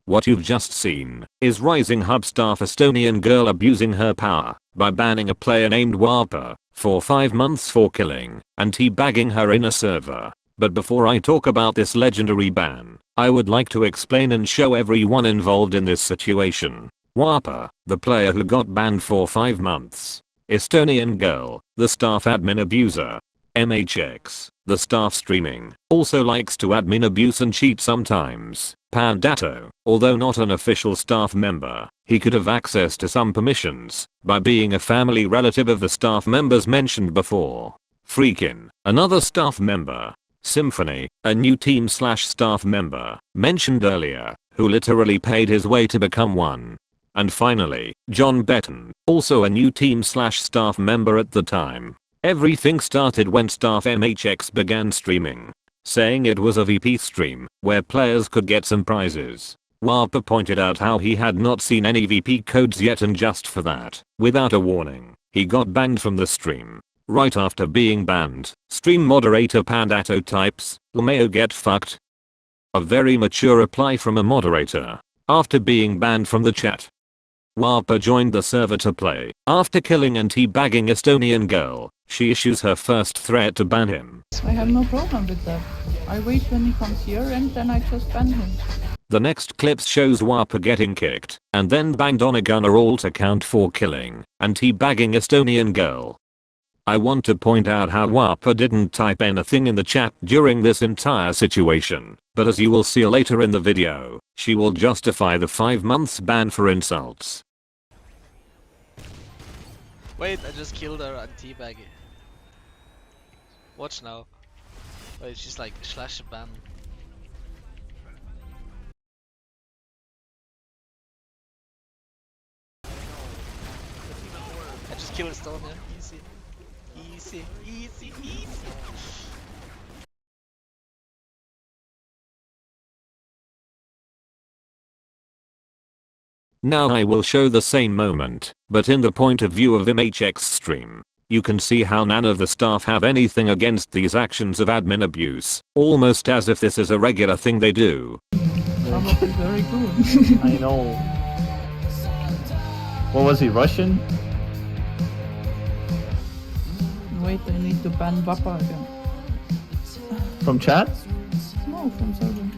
What you've just seen is Rising Hub staff Estonian girl abusing her power by banning a player named Warper for 5 months for killing and teabagging her in a server. But before I talk about this legendary ban, I would like to explain and show everyone involved in this situation. Warper, the player who got banned for 5 months. Estonian girl, the staff admin abuser. MHX, the staff streaming, also likes to admin abuse and cheat sometimes. Pandato, although not an official staff member, he could have access to some permissions by being a family relative of the staff members mentioned before. Freakin', another staff member. Symphony, a new team/staff member mentioned earlier, who literally paid his way to become one. And finally, John Betton, also a new team/staff member at the time. Everything started when Staff MHX began streaming, saying it was a VP stream where players could get some prizes. Warper pointed out how he had not seen any VP codes yet, and just for that, without a warning, he got banned from the stream. Right after being banned, stream moderator Pandato types, "Lumeo get fucked." A very mature reply from a moderator. After being banned from the chat, Warper joined the server to play. After killing and teabagging Estonian girl, she issues her first threat to ban him. I have no problem with that. I wait when he comes here and then I just ban him. The next clips shows Warper getting kicked and then banged on a gunner alt account for killing and teabagging Estonian girl. I want to point out how Warper didn't type anything in the chat during this entire situation, but as you will see later in the video, she will justify the 5 months ban for insults. Wait, I just killed her on teabagging. Watch now. Wait, she's like /ban. I just killed Estonia. Easy. Easy, easy, easy. Now I will show the same moment, but in the point of view of MHX stream. You can see how none of the staff have anything against these actions of admin abuse, almost as if this is a regular thing they do. Probably very good. I know. What was he, Russian? Wait, I need to ban Vappa again. From chat? No, from server.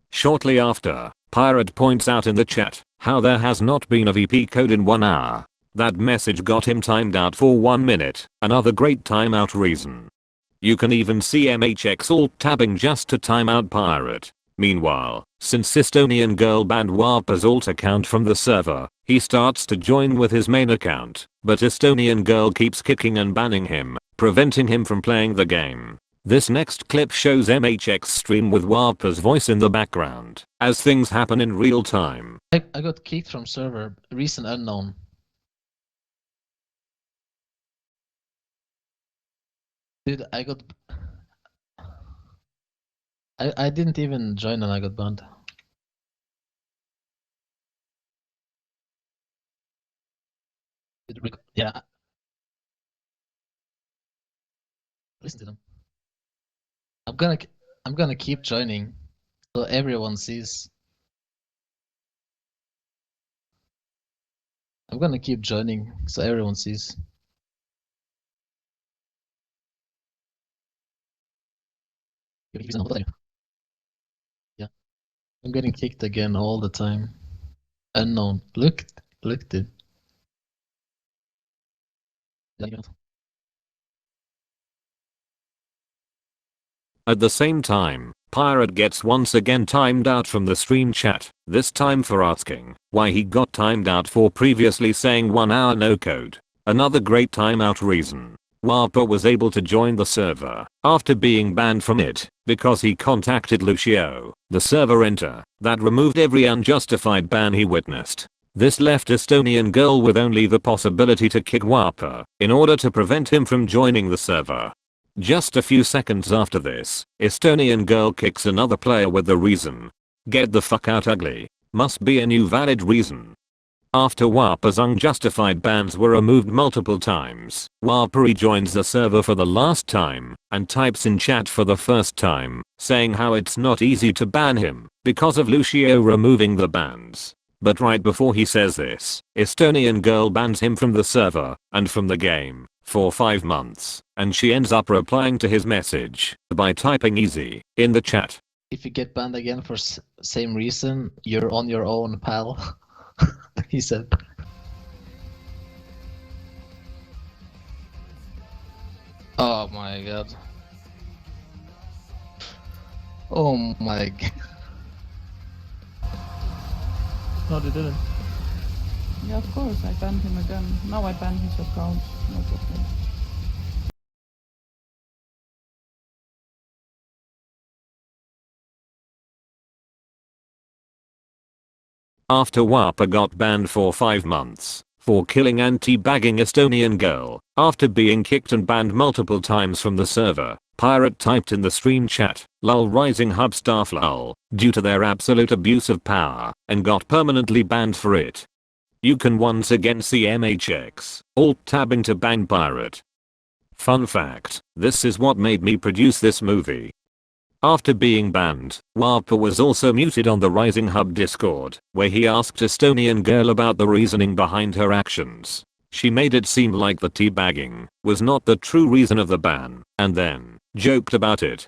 Shortly after, Pirate points out in the chat how there has not been a VP code in 1 hour. That message got him timed out for 1 minute, another great timeout reason. You can even see MHX alt tabbing just to time out Pirate. Meanwhile, since Estonian girl banned Warper's alt account from the server, he starts to join with his main account, but Estonian girl keeps kicking and banning him, preventing him from playing the game. This next clip shows MHX stream with Warper's voice in the background, as things happen in real time. I got kicked from server, reason unknown. Dude, I didn't even join and I got banned. Yeah. Listen to them. I'm gonna keep joining so everyone sees. I'm gonna keep joining so everyone sees. Yeah. I'm getting kicked again all the time. Unknown. Look, dude. At the same time, Pirate gets once again timed out from the stream chat, this time for asking why he got timed out for previously saying 1 hour no code. Another great timeout reason. Warper was able to join the server after being banned from it because he contacted Lucio, the server enter, that removed every unjustified ban he witnessed. This left Estonian girl with only the possibility to kick Warper in order to prevent him from joining the server. Just a few seconds after this, Estonian girl kicks another player with the reason, "Get the fuck out ugly." Must be a new valid reason. After Warper's unjustified bans were removed multiple times, Warper rejoins the server for the last time and types in chat for the first time, saying how it's not easy to ban him because of Lucio removing the bans. But right before he says this, Estonian girl bans him from the server and from the game for 5 months, and she ends up replying to his message by typing easy in the chat. If you get banned again for same reason, you're on your own, pal. He said. Oh my god. Oh my god. No, they didn't. Yeah, of course, I banned him again. Now I ban his account. No problem. after Whopper got banned for 5 months for killing and teabagging Estonian girl. After being kicked and banned multiple times from the server, Pirate typed in the stream chat, "lol rising hub staff lol," due to their absolute abuse of power, and got permanently banned for it. You can once again see MHX alt-tabbing to ban Pirate. Fun fact, this is what made me produce this movie. After being banned, Whopper was also muted on the Rising Hub Discord, where he asked Estonian girl about the reasoning behind her actions. She made it seem like the teabagging was not the true reason of the ban, and then joked about it.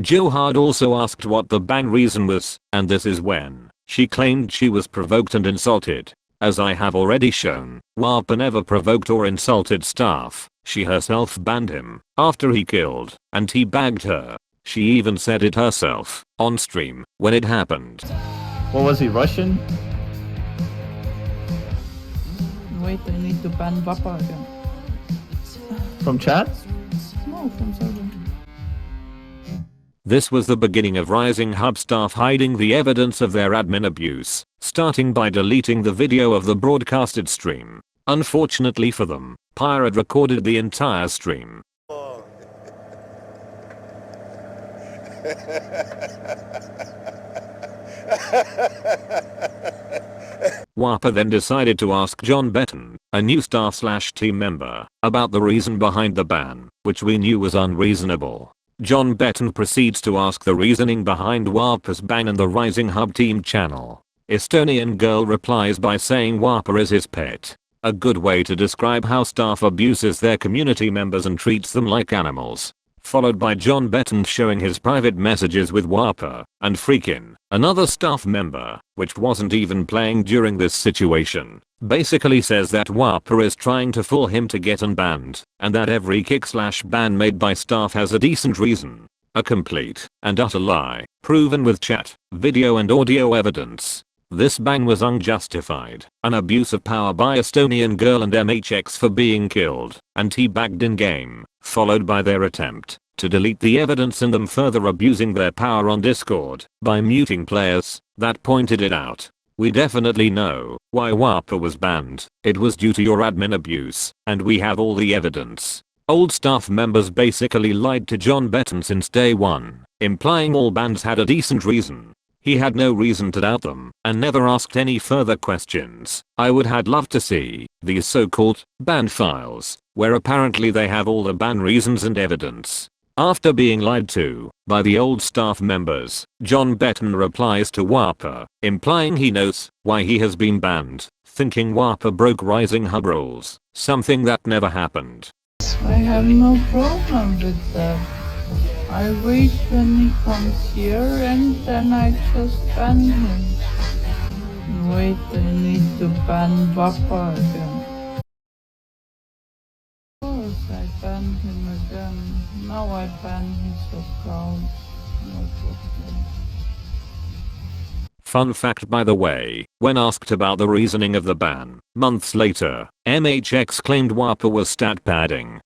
Johard also asked what the ban reason was, and this is when she claimed she was provoked and insulted. As I have already shown, Whopper never provoked or insulted staff. She herself banned him after he killed and teabagged her. She even said it herself on stream when it happened. What was he, Russian? Wait, I need to ban Vappa again. From chat? No, from server. This was the beginning of Rising Hub staff hiding the evidence of their admin abuse, starting by deleting the video of the broadcasted stream. Unfortunately for them, Pirate recorded the entire stream. Whopper then decided to ask John Betton, a new staff/team member, about the reason behind the ban, which we knew was unreasonable. John Betton proceeds to ask the reasoning behind Whopper's ban in the Rising Hub team channel. Estonian girl replies by saying Whopper is his pet. A good way to describe how staff abuses their community members and treats them like animals. Followed by John Betton showing his private messages with Whopper and Freakin', another staff member, which wasn't even playing during this situation. Basically says that Whopper is trying to fool him to get unbanned, and that every kick/ban made by staff has a decent reason. A complete and utter lie, proven with chat, video and audio evidence. This ban was unjustified, an abuse of power by Estonian girl and MHX for being killed and teabagged in game, followed by their attempt to delete the evidence and them further abusing their power on Discord by muting players that pointed it out. We definitely know why Whopper was banned. It was due to your admin abuse, and we have all the evidence. Old staff members basically lied to John Betton since day one, implying all bans had a decent reason. He had no reason to doubt them and never asked any further questions. I would have loved to see these so-called ban files, where apparently they have all the ban reasons and evidence. After being lied to by the old staff members, John Betton replies to Whopper, implying he knows why he has been banned, thinking Whopper broke Rising Hub rules, something that never happened. I have no problem with that. I wait when he comes here and then I just ban him. Wait, I need to ban Vappa again. Of course, I ban him again. Now I ban his account. No problem. Fun fact by the way, when asked about the reasoning of the ban, months later, MHX claimed Whopper was stat padding.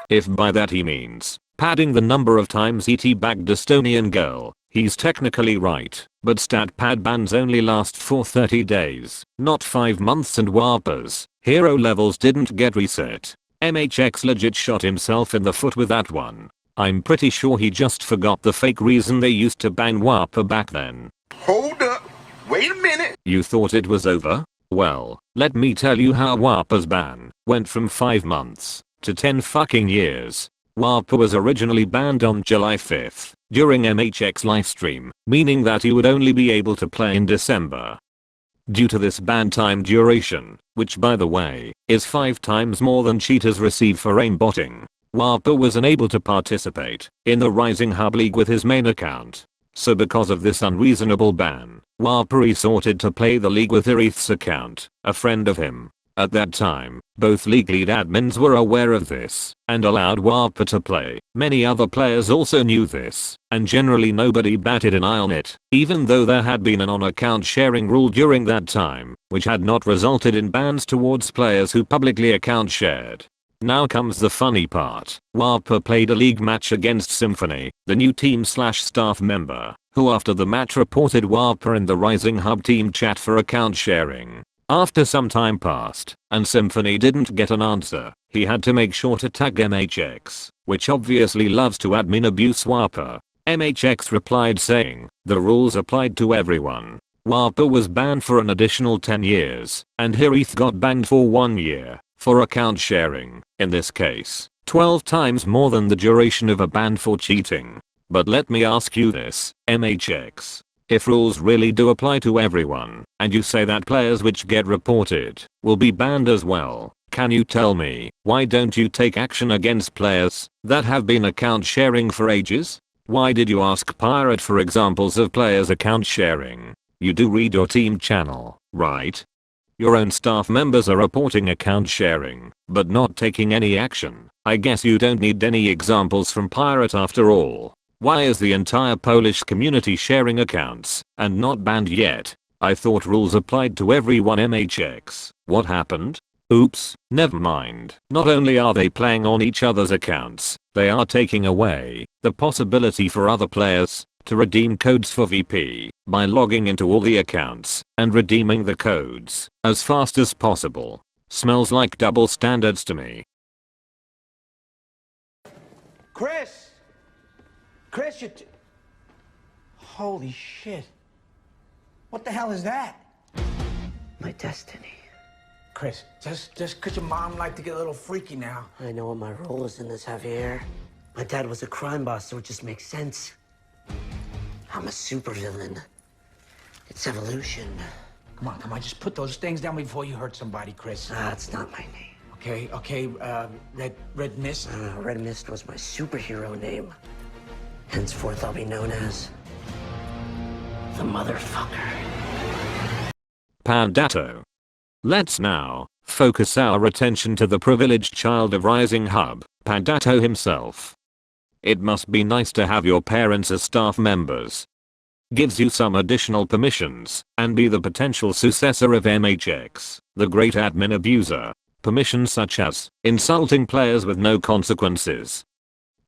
If by that he means padding the number of times he teabagged Estonian girl, he's technically right, but stat pad bans only last for 30 days, not 5 months, and Whopper's hero levels didn't get reset. MHX legit shot himself in the foot with that one. I'm pretty sure he just forgot the fake reason they used to ban Whopper back then. Hold up. Wait a minute. You thought it was over? Well, let me tell you how Whopper's ban went from 5 months to 10 fucking years. Whopper was originally banned on July 5th during MHX livestream, meaning that he would only be able to play in December. Due to this ban time duration, which by the way, is 5 times more than cheaters receive for aimbotting, Whopper was unable to participate in the Rising Hub League with his main account. So because of this unreasonable ban, Whopper resorted to play the league with Irith's account, a friend of him. At that time, both league lead admins were aware of this and allowed Whopper to play. Many other players also knew this, and generally nobody batted an eye on it, even though there had been an on-account sharing rule during that time, which had not resulted in bans towards players who publicly account shared. Now comes the funny part. Whopper played a league match against Symphony, the new team/staff member, who after the match reported Warper in the Rising Hub team chat for account sharing. After some time passed, and Symphony didn't get an answer, he had to make sure to tag MHX, which obviously loves to admin abuse Warper. MHX replied saying, the rules applied to everyone. Warper was banned for an additional 10 years, and Heath got banned for 1 year, for account sharing, in this case, 12 times more than the duration of a ban for cheating. But let me ask you this, MHX. If rules really do apply to everyone, and you say that players which get reported will be banned as well, can you tell me, why don't you take action against players that have been account sharing for ages? Why did you ask Pirate for examples of players account sharing? You do read your team channel, right? Your own staff members are reporting account sharing, but not taking any action. I guess you don't need any examples from Pirate after all. Why is the entire Polish community sharing accounts and not banned yet? I thought rules applied to everyone. MHX. What happened? Oops, never mind. Not only are they playing on each other's accounts, they are taking away the possibility for other players to redeem codes for VP by logging into all the accounts and redeeming the codes as fast as possible. Smells like double standards to me. Chris! Chris, holy shit. What the hell is that? My destiny. Chris, just cause your mom liked to get a little freaky now. I know what my role is in this, Javier. My dad was a crime boss, so it just makes sense. I'm a supervillain. It's evolution. Come on, just put those things down before you hurt somebody, Chris. That's not my name. Okay, Red Mist? Red Mist was my superhero name. Henceforth, I'll be known as the motherfucker. Pandato. Let's now focus our attention to the privileged child of Rising Hub, Pandato himself. It must be nice to have your parents as staff members. Gives you some additional permissions, and be the potential successor of MHX, the great admin abuser. Permissions such as insulting players with no consequences.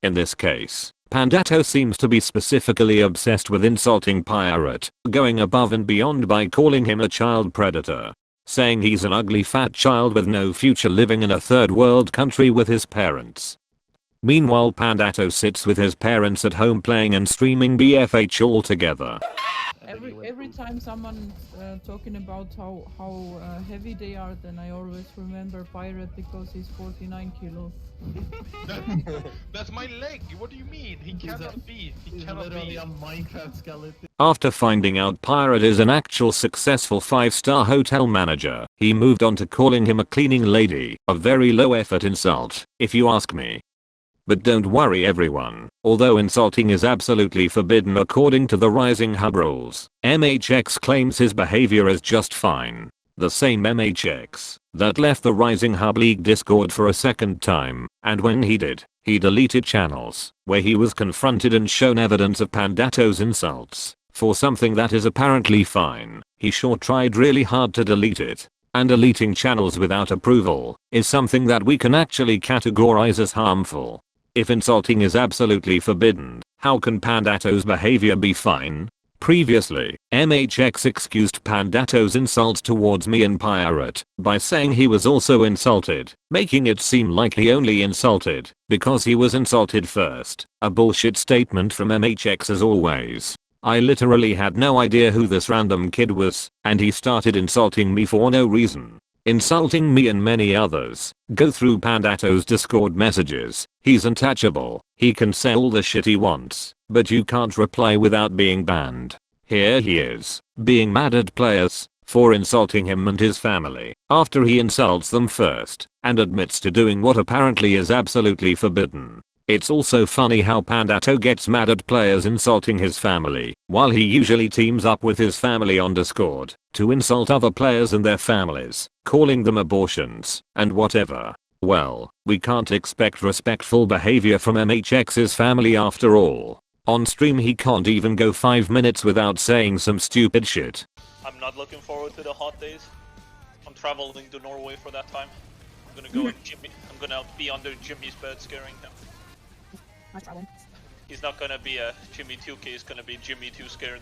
In this case, Pandato seems to be specifically obsessed with insulting Pirate, going above and beyond by calling him a child predator. Saying he's an ugly fat child with no future living in a third world country with his parents. Meanwhile Pandato sits with his parents at home playing and streaming BFH all together. Every time someone's talking about how heavy they are, then I always remember Pirate because he's 49 kilos. That's my leg. What do you mean? He cannot be. He cannot be a Minecraft skeleton. After finding out Pirate is an actual successful 5-star hotel manager, he moved on to calling him a cleaning lady, a very low effort insult, if you ask me. But don't worry everyone, although insulting is absolutely forbidden according to the Rising Hub rules, MHX claims his behavior is just fine. The same MHX that left the Rising Hub League Discord for a second time, and when he did, he deleted channels where he was confronted and shown evidence of Pandato's insults. For something that is apparently fine, he sure tried really hard to delete it. And deleting channels without approval is something that we can actually categorize as harmful. If insulting is absolutely forbidden, how can Pandato's behavior be fine? Previously, MHX excused Pandato's insults towards me and Pirate by saying he was also insulted, making it seem like he only insulted because he was insulted first. A bullshit statement from MHX as always. I literally had no idea who this random kid was, and he started insulting me for no reason. Insulting me and many others. Go through Pandato's Discord messages. He's untouchable. He can say all the shit he wants, but you can't reply without being banned. Here he is, being mad at players for insulting him and his family, after he insults them first, and admits to doing what apparently is absolutely forbidden. It's also funny how Pandato gets mad at players insulting his family, while he usually teams up with his family on Discord to insult other players and their families, calling them abortions, and whatever. Well, we can't expect respectful behavior from MHX's family after all. On stream he can't even go 5 minutes without saying some stupid shit. I'm not looking forward to the hot days. I'm traveling to Norway for that time. I'm gonna go and I'm gonna be under Jimmy's bed scaring him. He's not gonna be a Jimmy 2K, he's gonna be Jimmy Too Scared.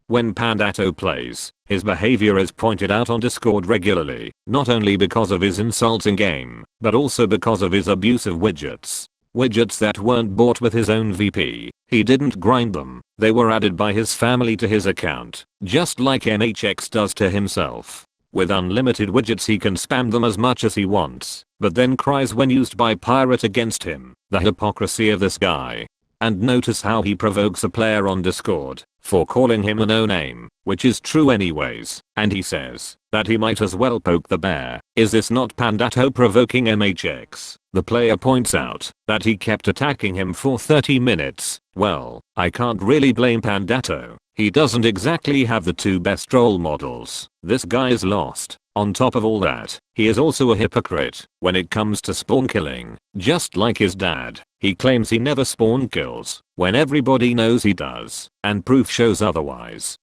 When Pandato plays, his behavior is pointed out on Discord regularly, not only because of his insults in game, but also because of his abuse of widgets. Widgets that weren't bought with his own VP, he didn't grind them, they were added by his family to his account, just like MHX does to himself. With unlimited widgets he can spam them as much as he wants, but then cries when used by Pirate against him. The hypocrisy of this guy. And notice how he provokes a player on Discord for calling him a no-name, which is true anyways, and he says that he might as well poke the bear. Is this not Pandato provoking MHX? The player points out that he kept attacking him for 30 minutes. Well, I can't really blame Pandato. He doesn't exactly have the two best role models. This guy is lost. On top of all that, he is also a hypocrite when it comes to spawn killing. Just like his dad, he claims he never spawn kills, when everybody knows he does, and proof shows otherwise.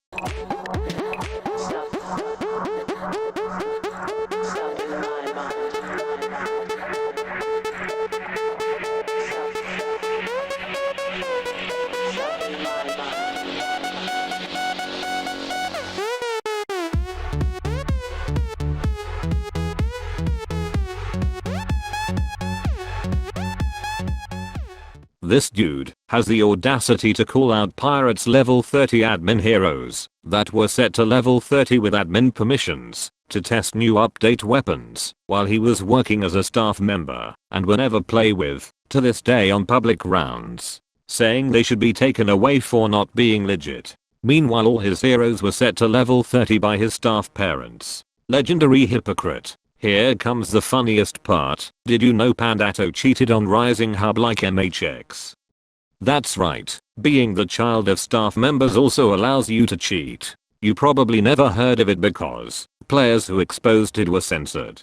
This dude has the audacity to call out Pirate's level 30 admin heroes that were set to level 30 with admin permissions to test new update weapons while he was working as a staff member and would never play with, to this day on public rounds, saying they should be taken away for not being legit. Meanwhile all his heroes were set to level 30 by his staff parents. Legendary hypocrite. Here comes the funniest part. Did you know Pandato cheated on Rising Hub like MHX? That's right. Being the child of staff members also allows you to cheat. You probably never heard of it because players who exposed it were censored.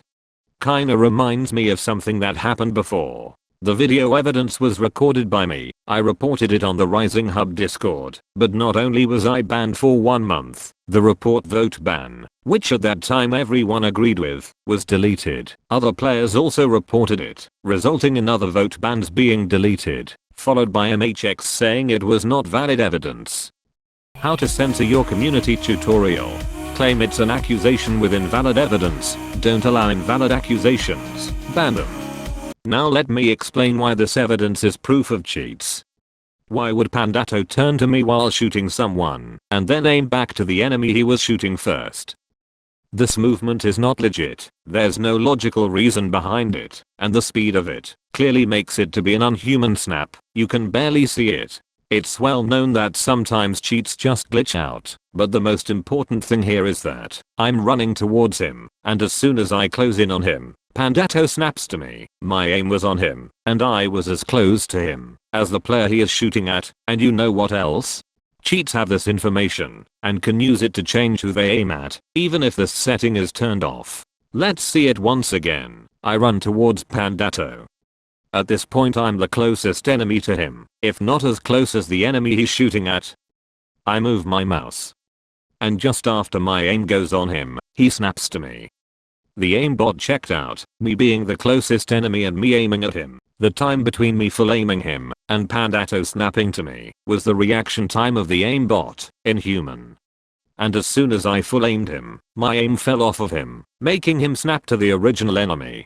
Kinda reminds me of something that happened before. The video evidence was recorded by me. I reported it on the Rising Hub Discord, but not only was I banned for 1 month, the report vote ban, which at that time everyone agreed with, was deleted. Other players also reported it, resulting in other vote bans being deleted, followed by MHX saying it was not valid evidence. How to censor your community tutorial. Claim it's an accusation with invalid evidence. Don't allow invalid accusations. Ban them. Now let me explain why this evidence is proof of cheats. Why would Pandato turn to me while shooting someone and then aim back to the enemy he was shooting first? This movement is not legit. There's no logical reason behind it, and the speed of it clearly makes it to be an unhuman snap. You can barely see it. It's well known that sometimes cheats just glitch out, but the most important thing here is that I'm running towards him, and as soon as I close in on him, Pandato snaps to me. My aim was on him, and I was as close to him as the player he is shooting at, and you know what else? Cheats have this information, and can use it to change who they aim at, even if this setting is turned off. Let's see it once again. I run towards Pandato. At this point I'm the closest enemy to him, if not as close as the enemy he's shooting at. I move my mouse. And just after my aim goes on him, he snaps to me. The aimbot checked out, me being the closest enemy and me aiming at him. The time between me full aiming him and Pandato snapping to me was the reaction time of the aimbot, inhuman. And as soon as I full aimed him, my aim fell off of him, making him snap to the original enemy.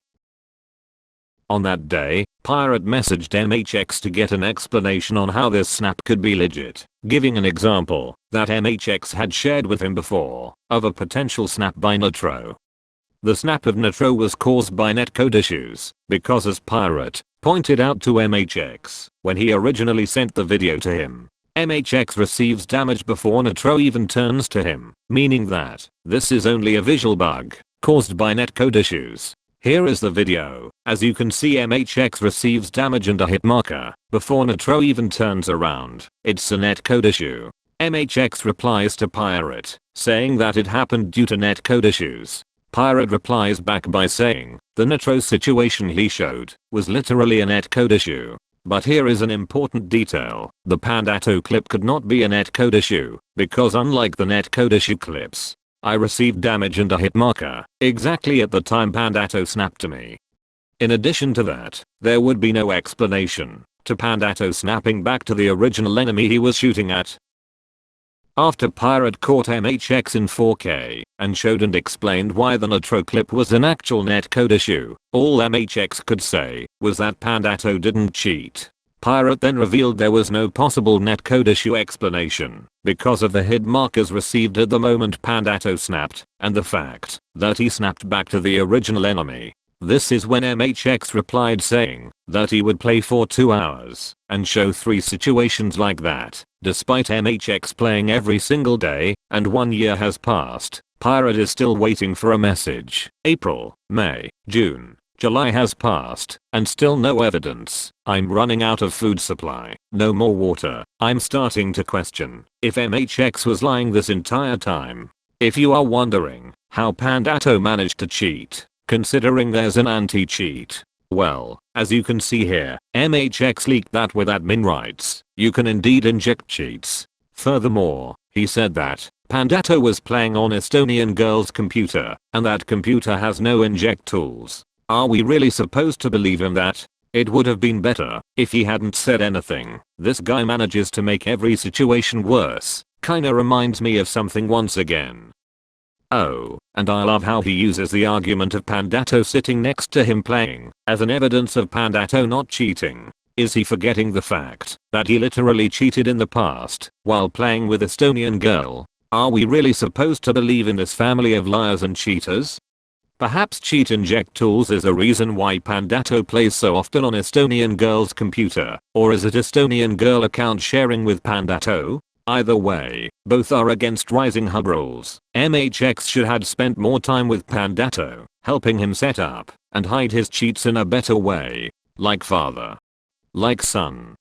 On that day, Pirate messaged MHX to get an explanation on how this snap could be legit, giving an example that MHX had shared with him before of a potential snap by Nitro. The snap of Nitro was caused by netcode issues, because as Pirate pointed out to MHX when he originally sent the video to him, MHX receives damage before Nitro even turns to him, meaning that this is only a visual bug caused by netcode issues. Here is the video. As you can see, MHX receives damage and a hit marker before Nitro even turns around. It's a netcode issue. MHX replies to Pirate saying that it happened due to netcode issues. Pirate replies back by saying, the Nitro situation he showed was literally a netcode issue. But here is an important detail. The Pandato clip could not be a netcode issue, because unlike the netcode issue clips, I received damage and a hit marker exactly at the time Pandato snapped to me. In addition to that, there would be no explanation to Pandato snapping back to the original enemy he was shooting at. After Pirate caught MHX in 4K and showed and explained why the Nitro clip was an actual netcode issue, all MHX could say was that Pandato didn't cheat. Pirate then revealed there was no possible netcode issue explanation because of the hit markers received at the moment Pandato snapped and the fact that he snapped back to the original enemy. This is when MHX replied saying that he would play for 2 hours and show 3 situations like that. Despite MHX playing every single day and 1 year has passed, Pirate is still waiting for a message. April, May, June, July has passed and still no evidence. I'm running out of food supply. No more water. I'm starting to question if MHX was lying this entire time. If you are wondering how Pandato managed to cheat, considering there's an anti-cheat, well, as you can see here, MHX leaked that with admin rights, you can indeed inject cheats. Furthermore, he said that Pandato was playing on Estonian girl's computer, and that computer has no inject tools. Are we really supposed to believe him that? It would have been better if he hadn't said anything. This guy manages to make every situation worse. Kinda reminds me of something once again. Oh, and I love how he uses the argument of Pandato sitting next to him playing as an evidence of Pandato not cheating. Is he forgetting the fact that he literally cheated in the past while playing with Estonian girl? Are we really supposed to believe in this family of liars and cheaters? Perhaps cheat inject tools is a reason why Pandato plays so often on Estonian girl's computer, or is it Estonian girl account sharing with Pandato? Either way, both are against Rising Hub rules. MHX should have spent more time with Pandato, helping him set up and hide his cheats in a better way. Like father. Like son.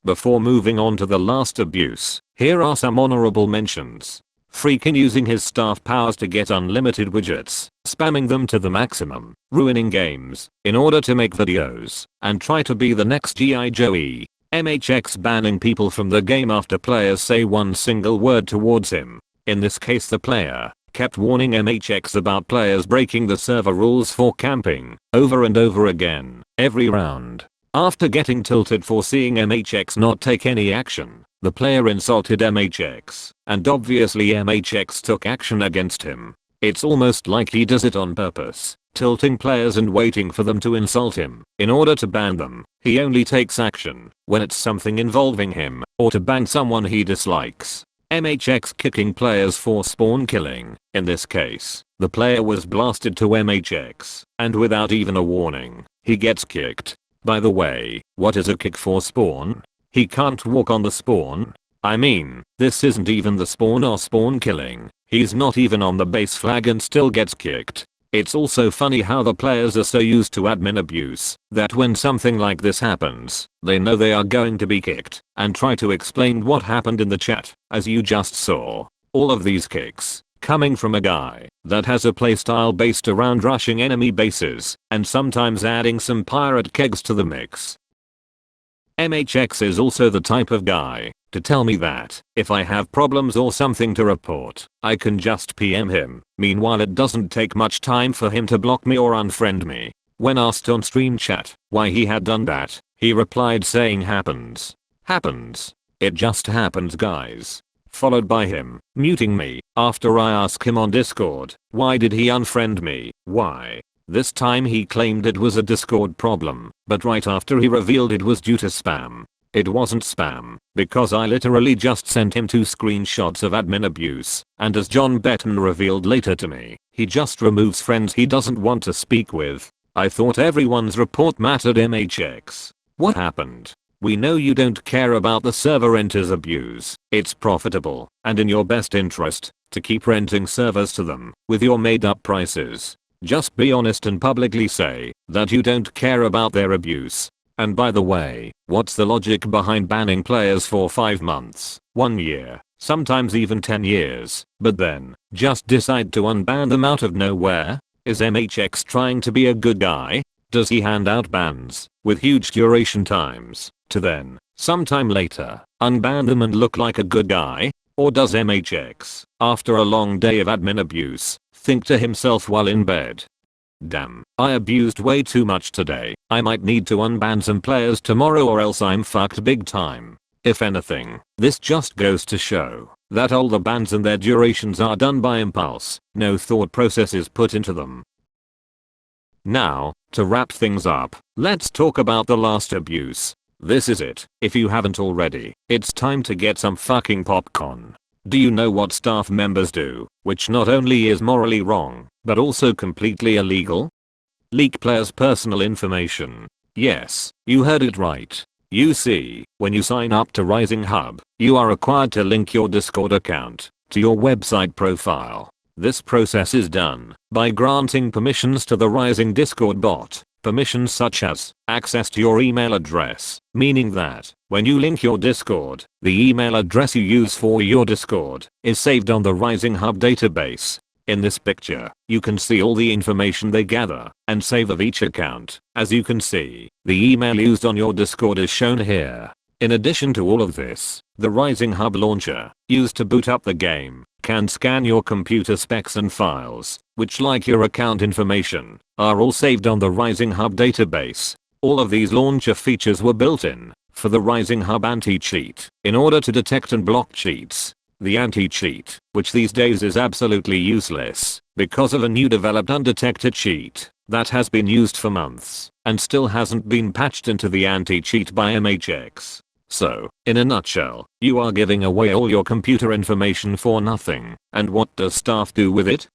Before moving on to the last abuse, here are some honorable mentions. Freaking using his staff powers to get unlimited widgets, spamming them to the maximum, ruining games in order to make videos, and try to be the next G.I. Joey. MHX banning people from the game after players say one single word towards him. In this case the player kept warning MHX about players breaking the server rules for camping over and over again, every round. After getting tilted for seeing MHX not take any action, the player insulted MHX, and obviously MHX took action against him. It's almost like he does it on purpose, tilting players and waiting for them to insult him in order to ban them. He only takes action when it's something involving him or to ban someone he dislikes. MHX kicking players for spawn killing. In this case, the player was blasted to MHX, and without even a warning, he gets kicked. By the way, what is a kick for spawn? He can't walk on the spawn? I mean, this isn't even the spawn or spawn killing. He's not even on the base flag and still gets kicked. It's also funny how the players are so used to admin abuse that when something like this happens, they know they are going to be kicked and try to explain what happened in the chat, as you just saw. All of these kicks coming from a guy that has a playstyle based around rushing enemy bases and sometimes adding some pirate kegs to the mix. MHX is also the type of guy to tell me that if I have problems or something to report, I can just PM him. Meanwhile, it doesn't take much time for him to block me or unfriend me. When asked on stream chat why he had done that, he replied saying happens. Happens. It just happens, guys. Followed by him muting me after I ask him on Discord, why did he unfriend me? Why? This time he claimed it was a Discord problem, but right after he revealed it was due to spam. It wasn't spam, because I literally just sent him 2 screenshots of admin abuse, and as John Betten revealed later to me, he just removes friends he doesn't want to speak with. I thought everyone's report mattered. MHX. What happened? We know you don't care about the server renters abuse. It's profitable, and in your best interest, to keep renting servers to them, with your made up prices. Just be honest and publicly say that you don't care about their abuse. And by the way, what's the logic behind banning players for 5 months, 1 year, sometimes even 10 years, but then just decide to unban them out of nowhere? Is MHX trying to be a good guy? Does he hand out bans with huge duration times to then, sometime later, unban them and look like a good guy? Or does MHX, after a long day of admin abuse, think to himself while in bed, damn, I abused way too much today, I might need to unban some players tomorrow or else I'm fucked big time? If anything, this just goes to show that all the bans and their durations are done by impulse, no thought process is put into them. Now, to wrap things up, let's talk about the last abuse. This is it. If you haven't already, it's time to get some fucking popcorn. Do you know what staff members do, which not only is morally wrong, but also completely illegal? Leak players' personal information. Yes, you heard it right. You see, when you sign up to Rising Hub, you are required to link your Discord account to your website profile. This process is done by granting permissions to the Rising Discord bot. Permissions such as access to your email address, meaning that when you link your Discord, the email address you use for your Discord is saved on the Rising Hub database. In this picture, you can see all the information they gather and save of each account. As you can see, the email used on your Discord is shown here. In addition to all of this, the Rising Hub launcher, used to boot up the game, can scan your computer specs and files, which like your account information, are all saved on the Rising Hub database. All of these launcher features were built in for the Rising Hub anti-cheat in order to detect and block cheats. The anti-cheat, which these days is absolutely useless because of a new developed undetected cheat that has been used for months and still hasn't been patched into the anti-cheat by MHX. So, in a nutshell, you are giving away all your computer information for nothing, and what does staff do with it?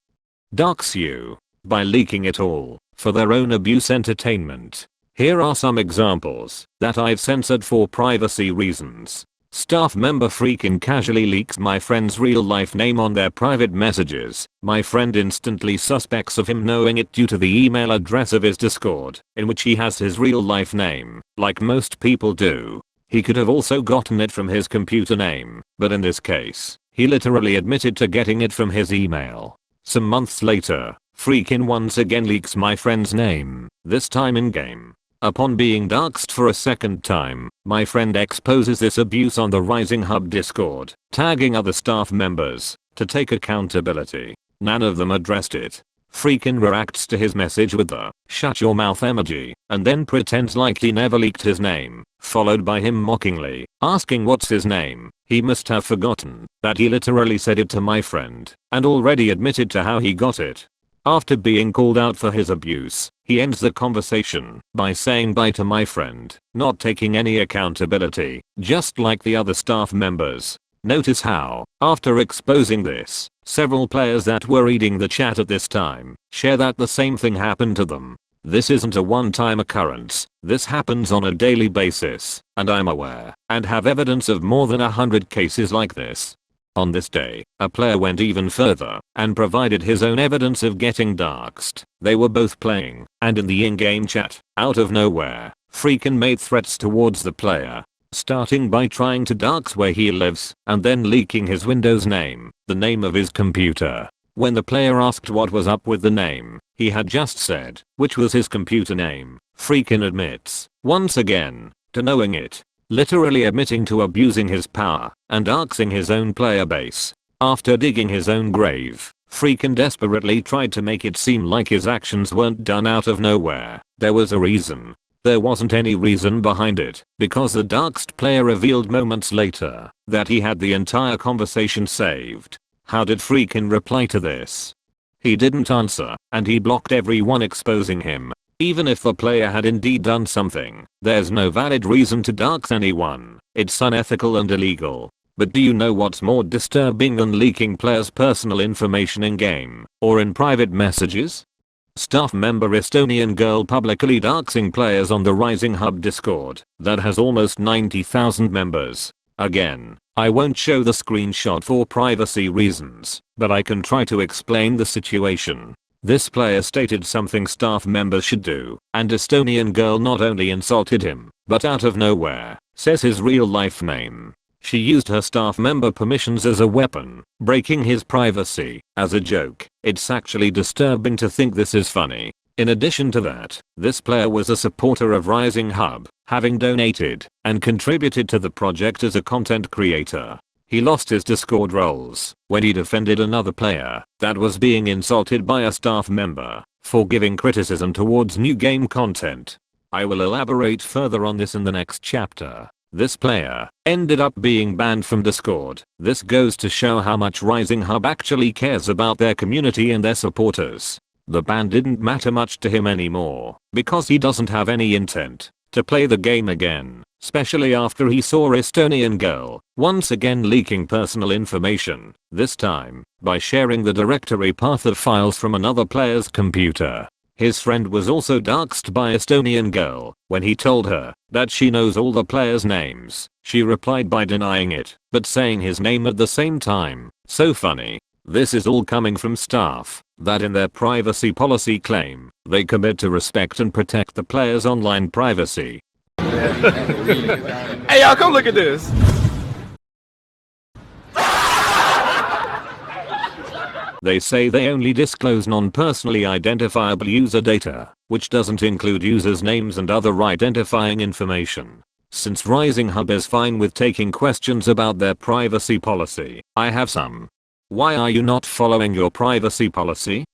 Dox you by leaking it all for their own abuse entertainment. Here are some examples that I've censored for privacy reasons. Staff member freaking casually leaks my friend's real life name on their private messages. My friend instantly suspects of him knowing it due to the email address of his Discord, in which he has his real life name, like most people do. He could have also gotten it from his computer name, but in this case, he literally admitted to getting it from his email. Some months later, freaking once again leaks my friend's name, this time in game. Upon being doxxed for a second time, my friend exposes this abuse on the Rising Hub Discord, tagging other staff members to take accountability. None of them addressed it. Freaking reacts to his message with the shut your mouth emoji, and then pretends like he never leaked his name, followed by him mockingly asking what's his name. He must have forgotten that he literally said it to my friend and already admitted to how he got it. After being called out for his abuse, he ends the conversation by saying bye to my friend, not taking any accountability, just like the other staff members. Notice how, after exposing this, several players that were reading the chat at this time share that the same thing happened to them. This isn't a one-time occurrence, this happens on a daily basis, and I'm aware and have evidence of more than 100 cases like this. On this day, a player went even further and provided his own evidence of getting doxxed. They were both playing, and in the in-game chat, out of nowhere, freaking made threats towards the player, starting by trying to dox where he lives, and then leaking his Windows name, the name of his computer. When the player asked what was up with the name, he had just said, which was his computer name, freaking admits, once again, to knowing it. Literally admitting to abusing his power and doxing his own player base. After digging his own grave, freaking desperately tried to make it seem like his actions weren't done out of nowhere. There was a reason. There wasn't any reason behind it, because the doxed player revealed moments later that he had the entire conversation saved. How did freaking reply to this? He didn't answer, and he blocked everyone exposing him. Even if the player had indeed done something, there's no valid reason to dox anyone. It's unethical and illegal. But do you know what's more disturbing than leaking players' personal information in game or in private messages? Staff member Estonian girl publicly doxing players on the Rising Hub Discord that has almost 90,000 members. Again, I won't show the screenshot for privacy reasons, but I can try to explain the situation. This player stated something staff members should do, and Estonian girl not only insulted him, but out of nowhere, says his real life name. She used her staff member permissions as a weapon, breaking his privacy. As a joke, it's actually disturbing to think this is funny. In addition to that, this player was a supporter of Rising Hub, having donated and contributed to the project as a content creator. He lost his Discord roles when he defended another player that was being insulted by a staff member for giving criticism towards new game content. I will elaborate further on this in the next chapter. This player ended up being banned from Discord. This goes to show how much Rising Hub actually cares about their community and their supporters. The ban didn't matter much to him anymore because he doesn't have any intent to play the game again, especially after he saw Estonian girl once again leaking personal information, this time by sharing the directory path of files from another player's computer. His friend was also doxed by Estonian girl. When he told her that she knows all the players' names, she replied by denying it, but saying his name at the same time. So funny. This is all coming from staff that in their privacy policy claim they commit to respect and protect the player's online privacy. Hey y'all, come look at this. They say they only disclose non-personally identifiable user data, which doesn't include users' names and other identifying information. Since Rising Hub is fine with taking questions about their privacy policy, I have some. Why are you not following your privacy policy?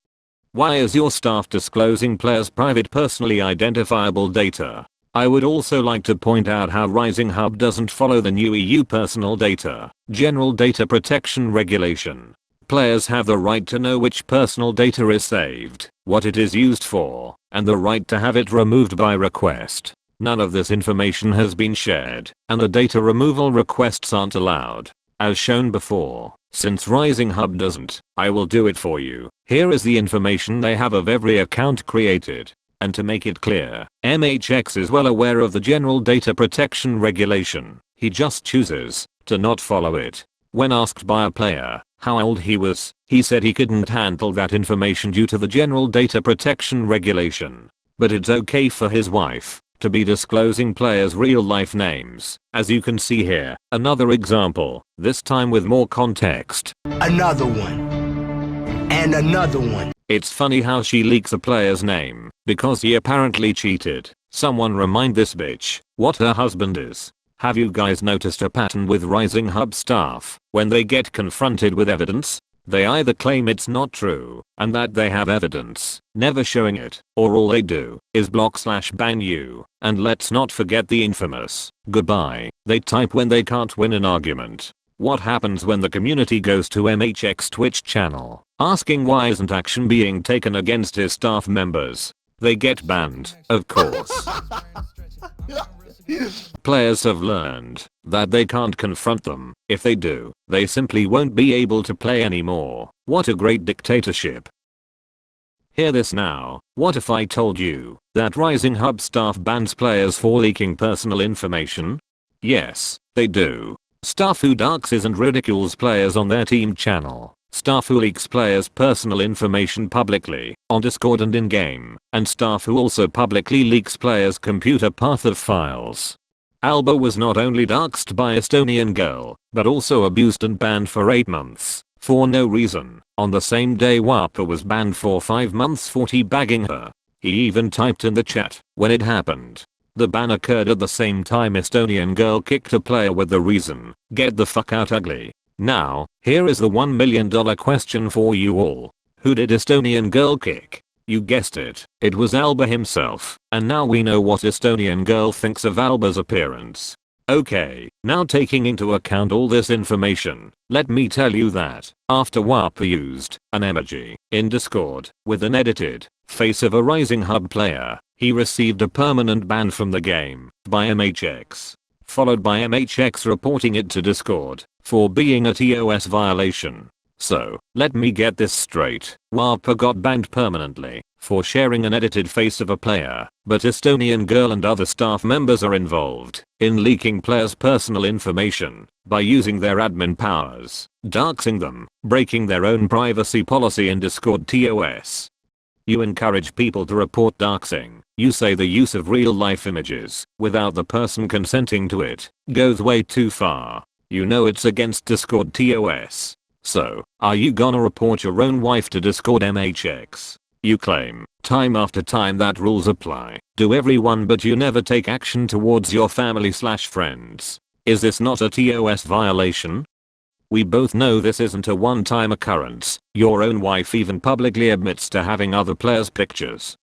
Why is your staff disclosing players' private personally identifiable data? I would also like to point out how Rising Hub doesn't follow the new EU Personal Data, General Data Protection Regulation. Players have the right to know which personal data is saved, what it is used for, and the right to have it removed by request. None of this information has been shared, and the data removal requests aren't allowed. As shown before, since Rising Hub doesn't, I will do it for you. Here is the information they have of every account created. And to make it clear, MHX is well aware of the General Data Protection Regulation. He just chooses to not follow it. When asked by a player how old he was, he said he couldn't handle that information due to the General Data Protection Regulation. But it's okay for his wife to be disclosing players' real-life names. As you can see here, another example, this time with more context. Another one. And another one. It's funny how she leaks a player's name because he apparently cheated. Someone remind this bitch what her husband is. Have you guys noticed a pattern with Rising Hub staff? When they get confronted with evidence, they either claim it's not true and that they have evidence, never showing it, or all they do is block/ban you. And let's not forget the infamous goodbye they type when they can't win an argument. What happens when the community goes to MHX Twitch channel asking why isn't action being taken against his staff members? They get banned, of course. Players have learned that they can't confront them. If they do, they simply won't be able to play anymore. What a great dictatorship. Hear this now. What if I told you that Rising Hub staff bans players for leaking personal information? Yes, they do. Staff who doxes and ridicules players on their team channel. Staff who leaks players' personal information publicly on Discord and in-game, and staff who also publicly leaks players' computer path of files. Alba was not only doxed by Estonian girl, but also abused and banned for 8 months, for no reason. On the same day Wapa was banned for 5 months for teabagging her. He even typed in the chat when it happened. The ban occurred at the same time Estonian girl kicked a player with the reason, "Get the fuck out ugly." Now, here is the $1 million question for you all. Who did Estonian girl kick? You guessed it, it was Alba himself, and now we know what Estonian girl thinks of Alba's appearance. Okay, now taking into account all this information, let me tell you that, after Wapa used an emoji in Discord with an edited face of a Rising Hub player, he received a permanent ban from the game by MHX, followed by MHX reporting it to Discord for being a TOS violation. So, let me get this straight. Wapa got banned permanently for sharing an edited face of a player, but Estonian girl and other staff members are involved in leaking players' personal information by using their admin powers, doxing them, breaking their own privacy policy in Discord TOS. You encourage people to report doxing. You say the use of real-life images without the person consenting to it goes way too far. You know it's against Discord TOS. So, are you gonna report your own wife to Discord MHX? You claim, time after time, that rules apply to everyone, but you never take action towards your family/friends. Is this not a TOS violation? We both know this isn't a one-time occurrence. Your own wife even publicly admits to having other players' pictures.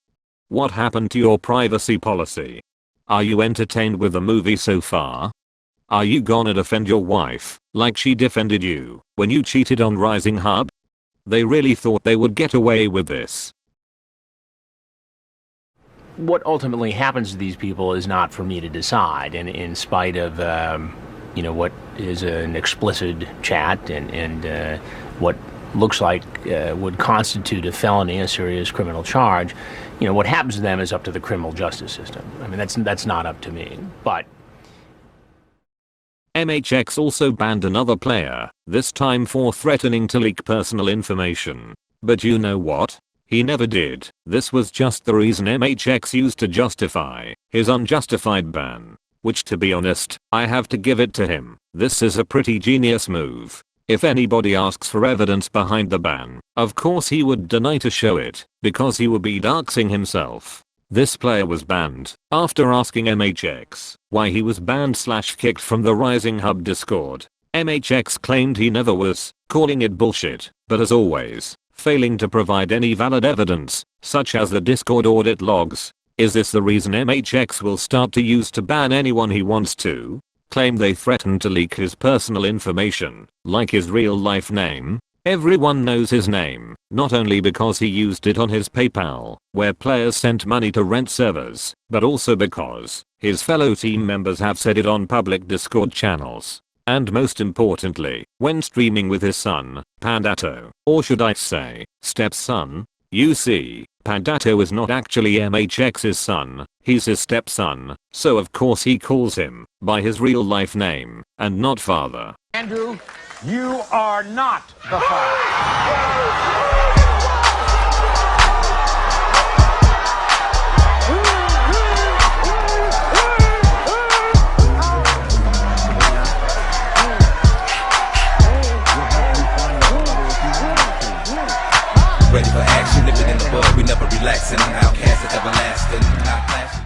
What happened to your privacy policy? Are you entertained with the movie so far? Are you gonna defend your wife like she defended you when you cheated on Rising Hub? They really thought they would get away with this. What ultimately happens to these people is not for me to decide, and in spite of what is an explicit chat and what looks like would constitute a felony, a serious criminal charge, what happens to them is up to the criminal justice system. I mean, that's not up to me. But MHX also banned another player, this time for threatening to leak personal information. But you know what? He never did. This was just the reason MHX used to justify his unjustified ban. Which, to be honest, I have to give it to him. This is a pretty genius move. If anybody asks for evidence behind the ban, of course he would deny to show it, because he would be doxing himself. This player was banned after asking MHX why he was banned/kicked from the Rising Hub Discord. MHX claimed he never was, calling it bullshit, but as always, failing to provide any valid evidence, such as the Discord audit logs. Is this the reason MHX will start to use to ban anyone he wants to? Claim they threatened to leak his personal information, like his real life name? Everyone knows his name, not only because he used it on his PayPal, where players sent money to rent servers, but also because his fellow team members have said it on public Discord channels. And most importantly, when streaming with his son, Pandato, or should I say, stepson. You see, Pandato is not actually MHX's son, he's his stepson, so of course he calls him by his real life name, and not father. Andrew, you are not the father. Ready for action, living in the bud, we never relaxing. Outcast at everlasting, not flashing.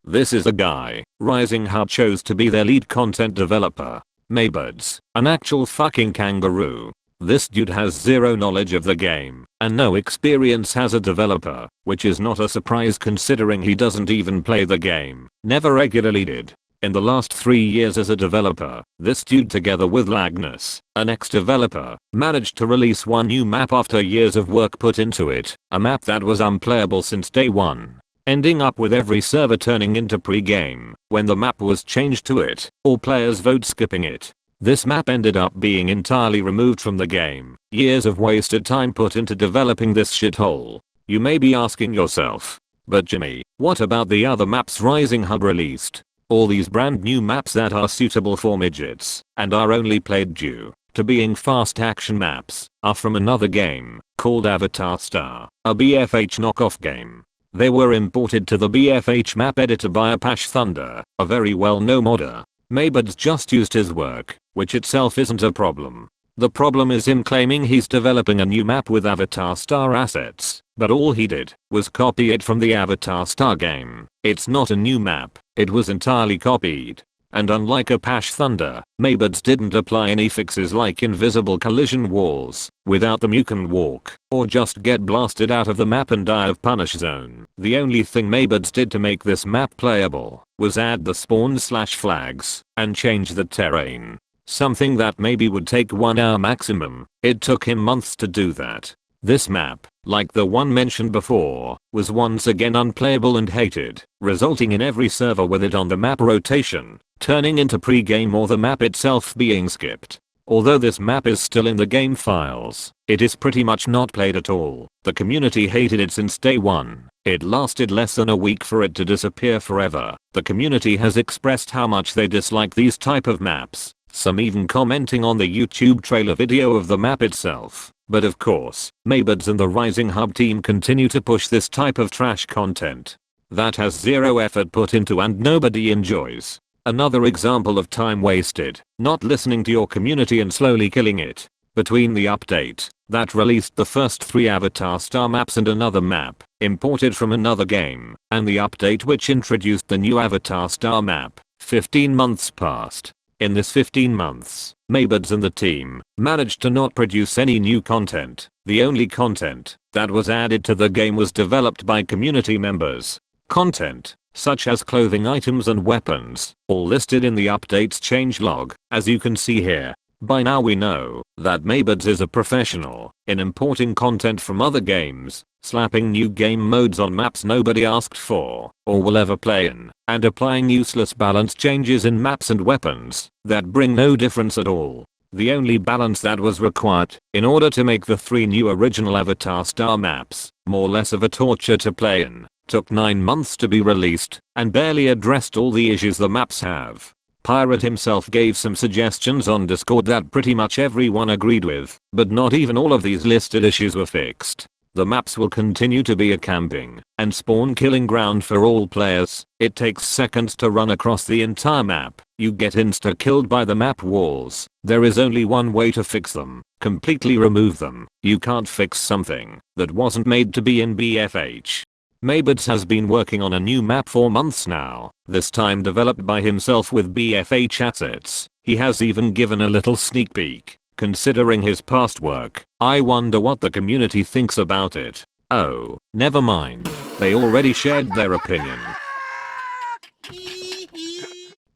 This is a guy Rising Hub chose to be their lead content developer. Maybuds, an actual fucking kangaroo. This dude has zero knowledge of the game and no experience as a developer, which is not a surprise considering he doesn't even play the game. Never regularly did. In the last 3 years as a developer, this dude together with Lagnus, an ex-developer, managed to release one new map after years of work put into it, a map that was unplayable since day one. Ending up with every server turning into pre-game when the map was changed to it, or players vote skipping it. This map ended up being entirely removed from the game. Years of wasted time put into developing this shithole. You may be asking yourself, but Jimmy, what about the other maps Rising Hub released? All these brand new maps that are suitable for midgets and are only played due to being fast action maps are from another game called Avatar Star, a BFH knockoff game. They were imported to the BFH map editor by Apache Thunder, a very well-known modder. Maybuds just used his work, which itself isn't a problem. The problem is him claiming he's developing a new map with Avatar Star assets, but all he did was copy it from the Avatar Star game. It's not a new map, it was entirely copied. And unlike Apache Thunder, Maybuds didn't apply any fixes like invisible collision walls. Without them you can walk, or just get blasted out of the map and die of punish zone. The only thing Maybuds did to make this map playable was add the spawn/flags and change the terrain. Something that maybe would take 1 hour maximum. It took him months to do that. This map, like the one mentioned before, was once again unplayable and hated, resulting in every server with it on the map rotation turning into pre-game or the map itself being skipped. Although this map is still in the game files, it is pretty much not played at all. The community hated it since day one. It lasted less than a week for it to disappear forever. The community has expressed how much they dislike these type of maps, some even commenting on the YouTube trailer video of the map itself. But of course, Maybuds and the Rising Hub team continue to push this type of trash content that has zero effort put into and nobody enjoys. Another example of time wasted, not listening to your community and slowly killing it. Between the update that released the first 3 Avatar star maps and another map imported from another game, and the update which introduced the new Avatar star map, 15 months passed. In this 15 months, Maybuds and the team managed to not produce any new content. The only content that was added to the game was developed by community members. Content such as clothing items and weapons, all listed in the update's changelog, as you can see here. By now we know that Maybuds is a professional in importing content from other games, slapping new game modes on maps nobody asked for or will ever play in, and applying useless balance changes in maps and weapons that bring no difference at all. The only balance that was required in order to make the 3 new original Avatar star maps more or less of a torture to play in took 9 months to be released and barely addressed all the issues the maps have. Pirate himself gave some suggestions on Discord that pretty much everyone agreed with, but not even all of these listed issues were fixed. The maps will continue to be a camping and spawn killing ground for all players. It takes seconds to run across the entire map. You get insta killed by the map walls. There is only one way to fix them: completely remove them. You can't fix something that wasn't made to be in BFH. Maybuds has been working on a new map for months now, this time developed by himself with BFH assets. He has even given a little sneak peek. Considering his past work, I wonder what the community thinks about it. Oh, never mind. They already shared their opinion.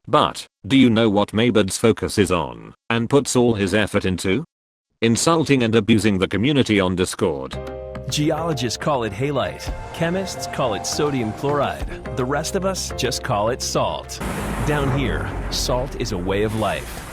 But, do you know what Maybuds focuses on and puts all his effort into? Insulting and abusing the community on Discord. Geologists call it halite, chemists call it sodium chloride, the rest of us just call it salt. Down here, salt is a way of life.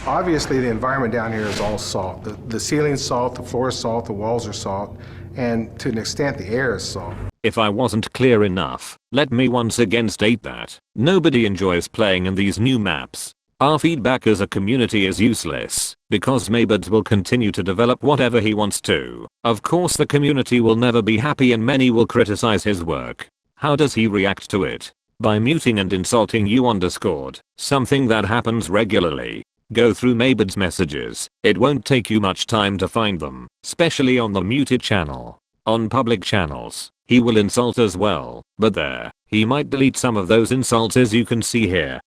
Obviously the environment down here is all salt. The ceiling's salt, the floor is salt, the walls are salt, and to an extent the air is salt. If I wasn't clear enough, let me once again state that nobody enjoys playing in these new maps. Our feedback as a community is useless, because Maybuds will continue to develop whatever he wants to. Of course the community will never be happy and many will criticize his work. How does he react to it? By muting and insulting you on Discord, something that happens regularly. Go through Maybuds messages. It won't take you much time to find them, especially on the muted channel. On public channels, he will insult as well, but there, he might delete some of those insults as you can see here.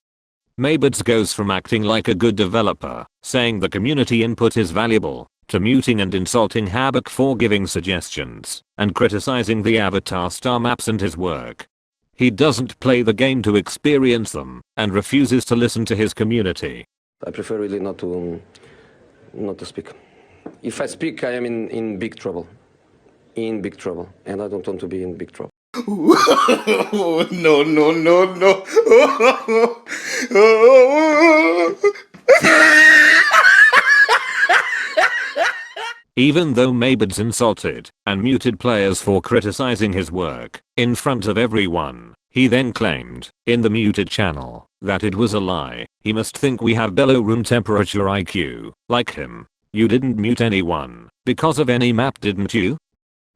Maybuds goes from acting like a good developer, saying the community input is valuable, to muting and insulting Habak for giving suggestions, and criticizing the Avatar star maps and his work. He doesn't play the game to experience them, and refuses to listen to his community. I prefer really not to speak. If I speak, I am in big trouble. In big trouble. And I don't want to be in big trouble. No, no, no, no. Even though Maybuds insulted and muted players for criticizing his work in front of everyone, he then claimed, in the muted channel, that it was a lie. He must think we have below room temperature IQ, like him. You didn't mute anyone because of any map, didn't you?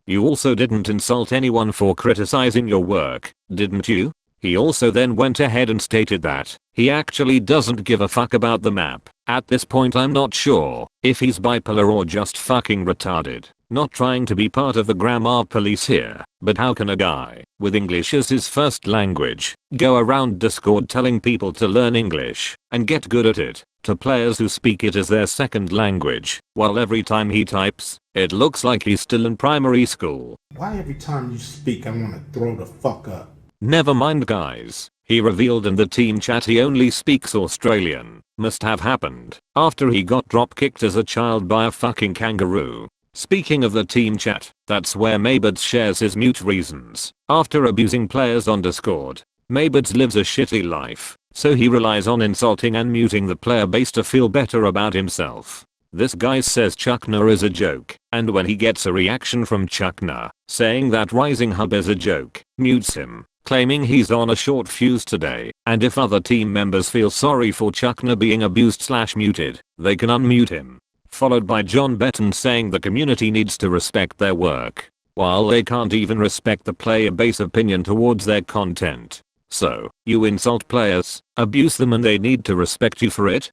You also didn't insult anyone for criticizing your work, didn't you? He also then went ahead and stated that he actually doesn't give a fuck about the map. At this point I'm not sure if he's bipolar or just fucking retarded. Not trying to be part of the grammar police here, but how can a guy with English as his first language go around Discord telling people to learn English and get good at it to players who speak it as their second language, while every time he types, it looks like he's still in primary school? Why every time you speak I wanna throw the fuck up? Never mind guys, he revealed in the team chat he only speaks Australian. Must have happened after he got drop kicked as a child by a fucking kangaroo. Speaking of the team chat, that's where Maybuds shares his mute reasons. After abusing players on Discord, Maybuds lives a shitty life, so he relies on insulting and muting the player base to feel better about himself. This guy says Chuckner is a joke, and when he gets a reaction from Chuckner, saying that Rising Hub is a joke, mutes him, claiming he's on a short fuse today, and if other team members feel sorry for Chuckner being abused/muted, they can unmute him. Followed by John Betton saying the community needs to respect their work, while they can't even respect the player base opinion towards their content. So, you insult players, abuse them, and they need to respect you for it?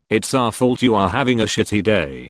It's our fault you are having a shitty day.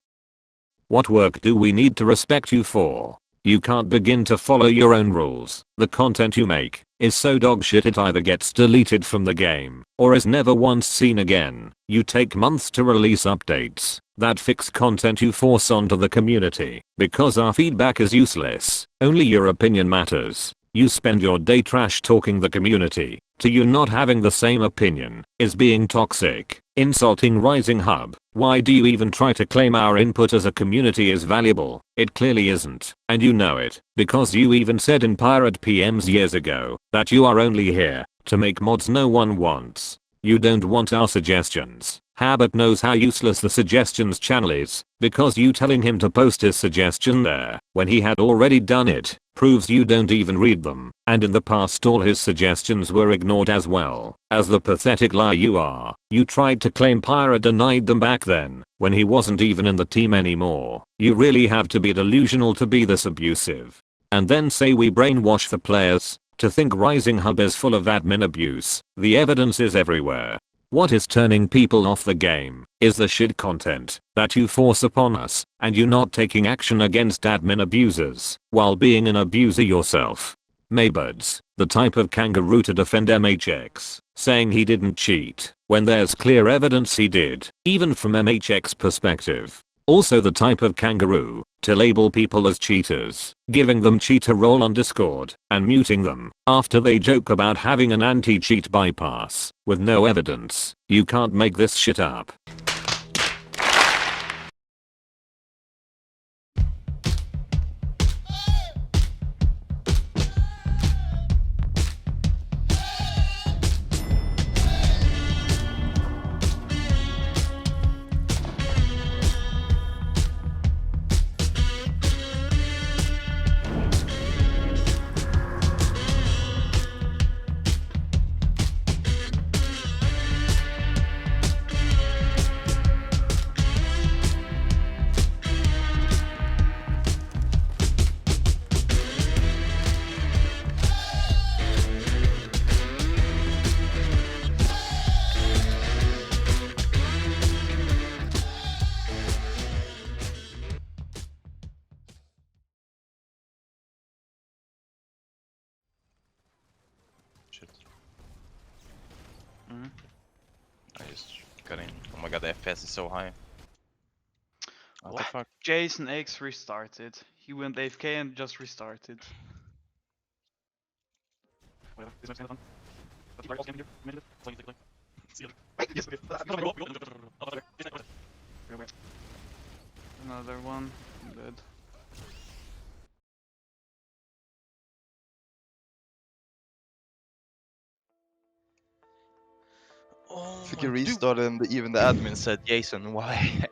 What work do we need to respect you for? You can't begin to follow your own rules. The content you make is so dog shit it either gets deleted from the game or is never once seen again. You take months to release updates that fix content you force onto the community because our feedback is useless. Only your opinion matters. You spend your day trash talking the community to you not having the same opinion is being toxic. Insulting Rising Hub. Why do you even try to claim our input as a community is valuable? It clearly isn't, and you know it, because you even said in Pirate PMs years ago that you are only here to make mods no one wants. You don't want our suggestions. Habit knows how useless the suggestions channel is, because you telling him to post his suggestion there when he had already done it proves you don't even read them, and in the past all his suggestions were ignored as well. As the pathetic liar you are, you tried to claim Pyra denied them back then when he wasn't even in the team anymore. You really have to be delusional to be this abusive. And then say we brainwash the players to think Rising Hub is full of admin abuse. The evidence is everywhere. What is turning people off the game is the shit content that you force upon us, and you not taking action against admin abusers while being an abuser yourself. Maybuds, the type of kangaroo to defend MHX, saying he didn't cheat when there's clear evidence he did, even from MHX perspective. Also the type of kangaroo to label people as cheaters, giving them cheater role on Discord, and muting them after they joke about having an anti-cheat bypass with no evidence. You can't make this shit up. I just got in. Oh my god, the FPS is so high. What the fuck? Jason X restarted. He went AFK and just restarted. Another one. I'm dead. I think he restarted and even the admin said, Jason, why?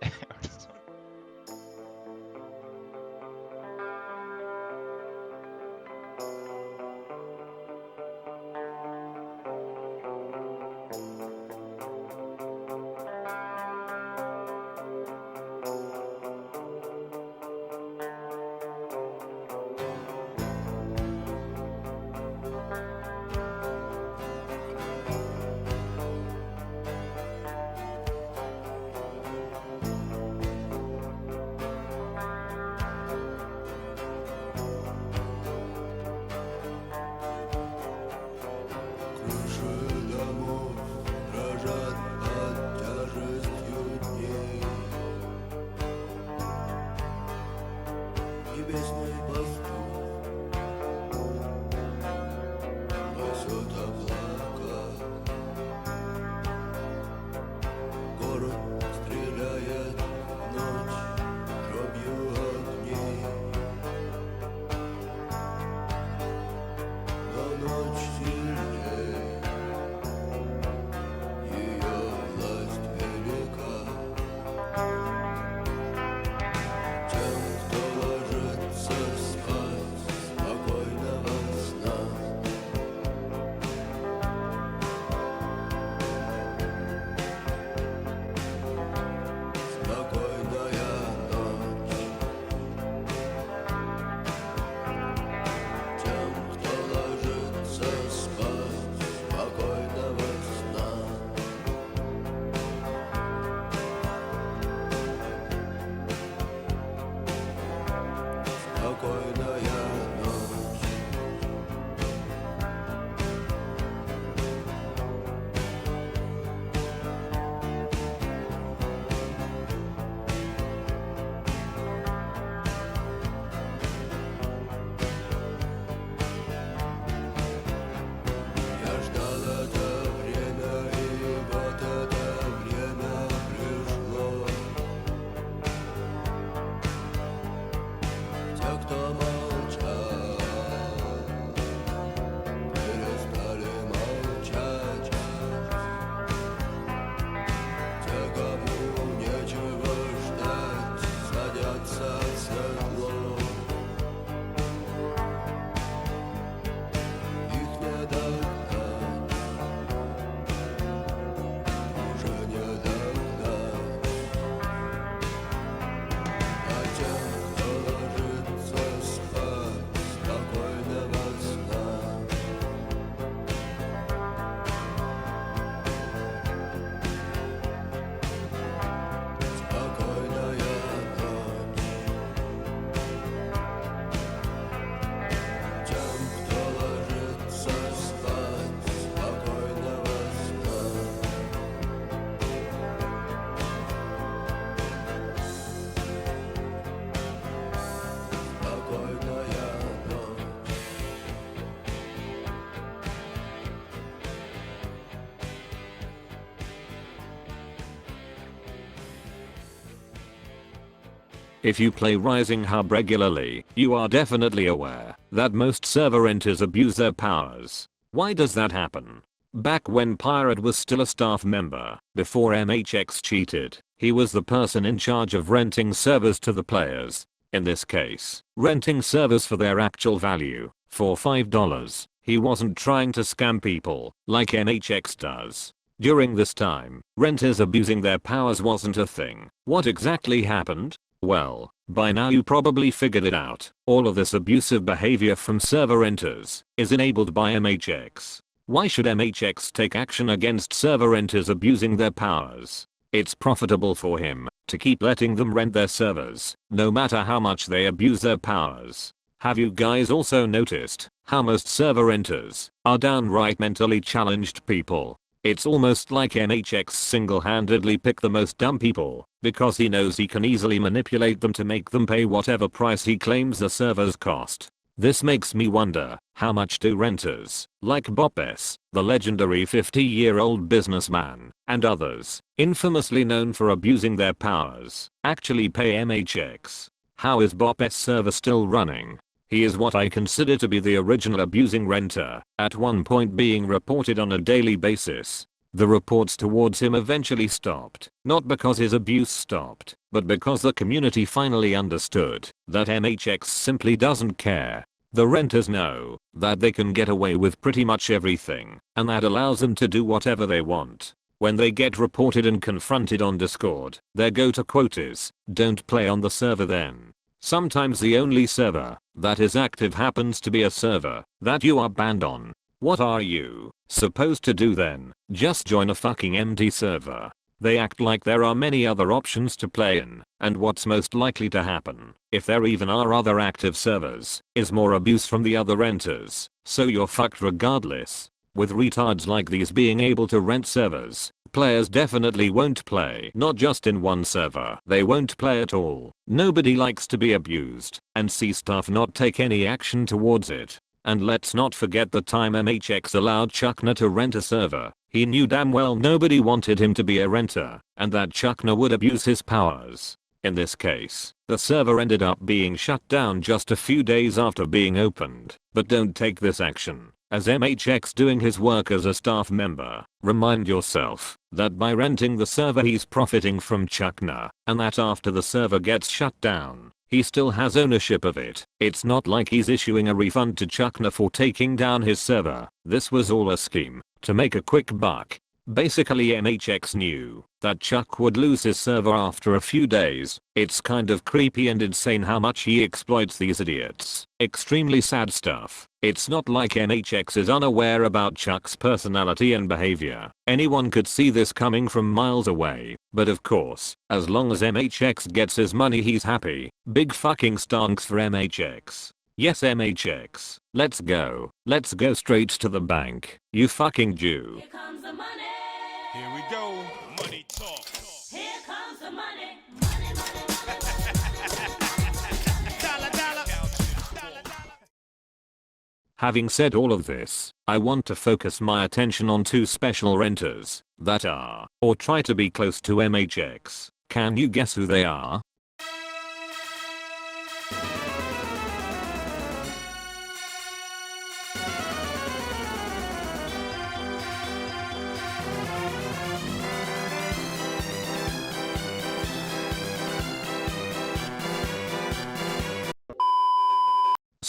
If you play Rising Hub regularly, you are definitely aware that most server enters abuse their powers. Why does that happen? Back when Pirate was still a staff member, before MHX cheated, he was the person in charge of renting servers to the players. In this case, renting servers for their actual value, for $5. He wasn't trying to scam people, like MHX does. During this time, renters abusing their powers wasn't a thing. What exactly happened? Well, by now you probably figured it out. All of this abusive behavior from server renters is enabled by MHX. Why should MHX take action against server renters abusing their powers? It's profitable for him to keep letting them rent their servers, no matter how much they abuse their powers. Have you guys also noticed how most server renters are downright mentally challenged people? It's almost like MHX single-handedly picked the most dumb people, because he knows he can easily manipulate them to make them pay whatever price he claims the servers cost. This makes me wonder, how much do renters, like Bob S., the legendary 50-year-old businessman, and others, infamously known for abusing their powers, actually pay MHX? How is Bob S. server still running? He is what I consider to be the original abusing renter, at one point being reported on a daily basis. The reports towards him eventually stopped, not because his abuse stopped, but because the community finally understood that MHX simply doesn't care. The renters know that they can get away with pretty much everything, and that allows them to do whatever they want. When they get reported and confronted on Discord, their go-to quote is, "Don't play on the server then." Sometimes the only server that is active happens to be a server that you are banned on. What are you supposed to do then? Just join a fucking empty server. They act like there are many other options to play in, and what's most likely to happen, if there even are other active servers, is more abuse from the other renters, so you're fucked regardless. With retards like these being able to rent servers, players definitely won't play. Not just in one server, they won't play at all. Nobody likes to be abused, and see staff not take any action towards it. And let's not forget the time MHX allowed Chuckner to rent a server. He knew damn well nobody wanted him to be a renter, and that Chuckner would abuse his powers. In this case, the server ended up being shut down just a few days after being opened. But don't take this action as MHX doing his work as a staff member. Remind yourself that by renting the server he's profiting from Chuckner, and that after the server gets shut down, he still has ownership of it. It's not like he's issuing a refund to Chuckner for taking down his server. This was all a scheme to make a quick buck. Basically MHX knew that Chuck would lose his server after a few days. It's kind of creepy and insane how much he exploits these idiots. Extremely sad stuff. It's not like MHX is unaware about Chuck's personality and behavior. Anyone could see this coming from miles away. But of course, as long as MHX gets his money he's happy. Big fucking stonks for MHX. Yes MHX. Let's go. Let's go straight to the bank. You fucking Jew. Here comes the money. Here we go. Money talk. Here comes the money. Having said all of this, I want to focus my attention on two special renters that are, or try to be close to MHX. Can you guess who they are?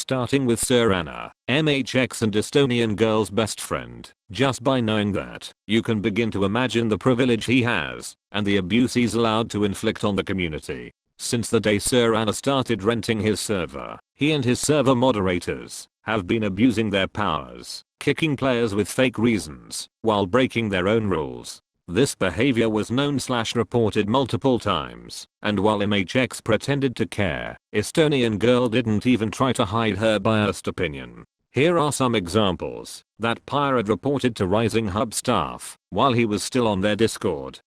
Starting with Sir Anna, MHX and Estonian girl's best friend. Just by knowing that, you can begin to imagine the privilege he has, and the abuse he's allowed to inflict on the community. Since the day Sir Anna started renting his server, he and his server moderators have been abusing their powers, kicking players with fake reasons, while breaking their own rules. This behavior was known/reported multiple times, and while MHX pretended to care, Estonian girl didn't even try to hide her biased opinion. Here are some examples that Pirate reported to Rising Hub staff while he was still on their Discord,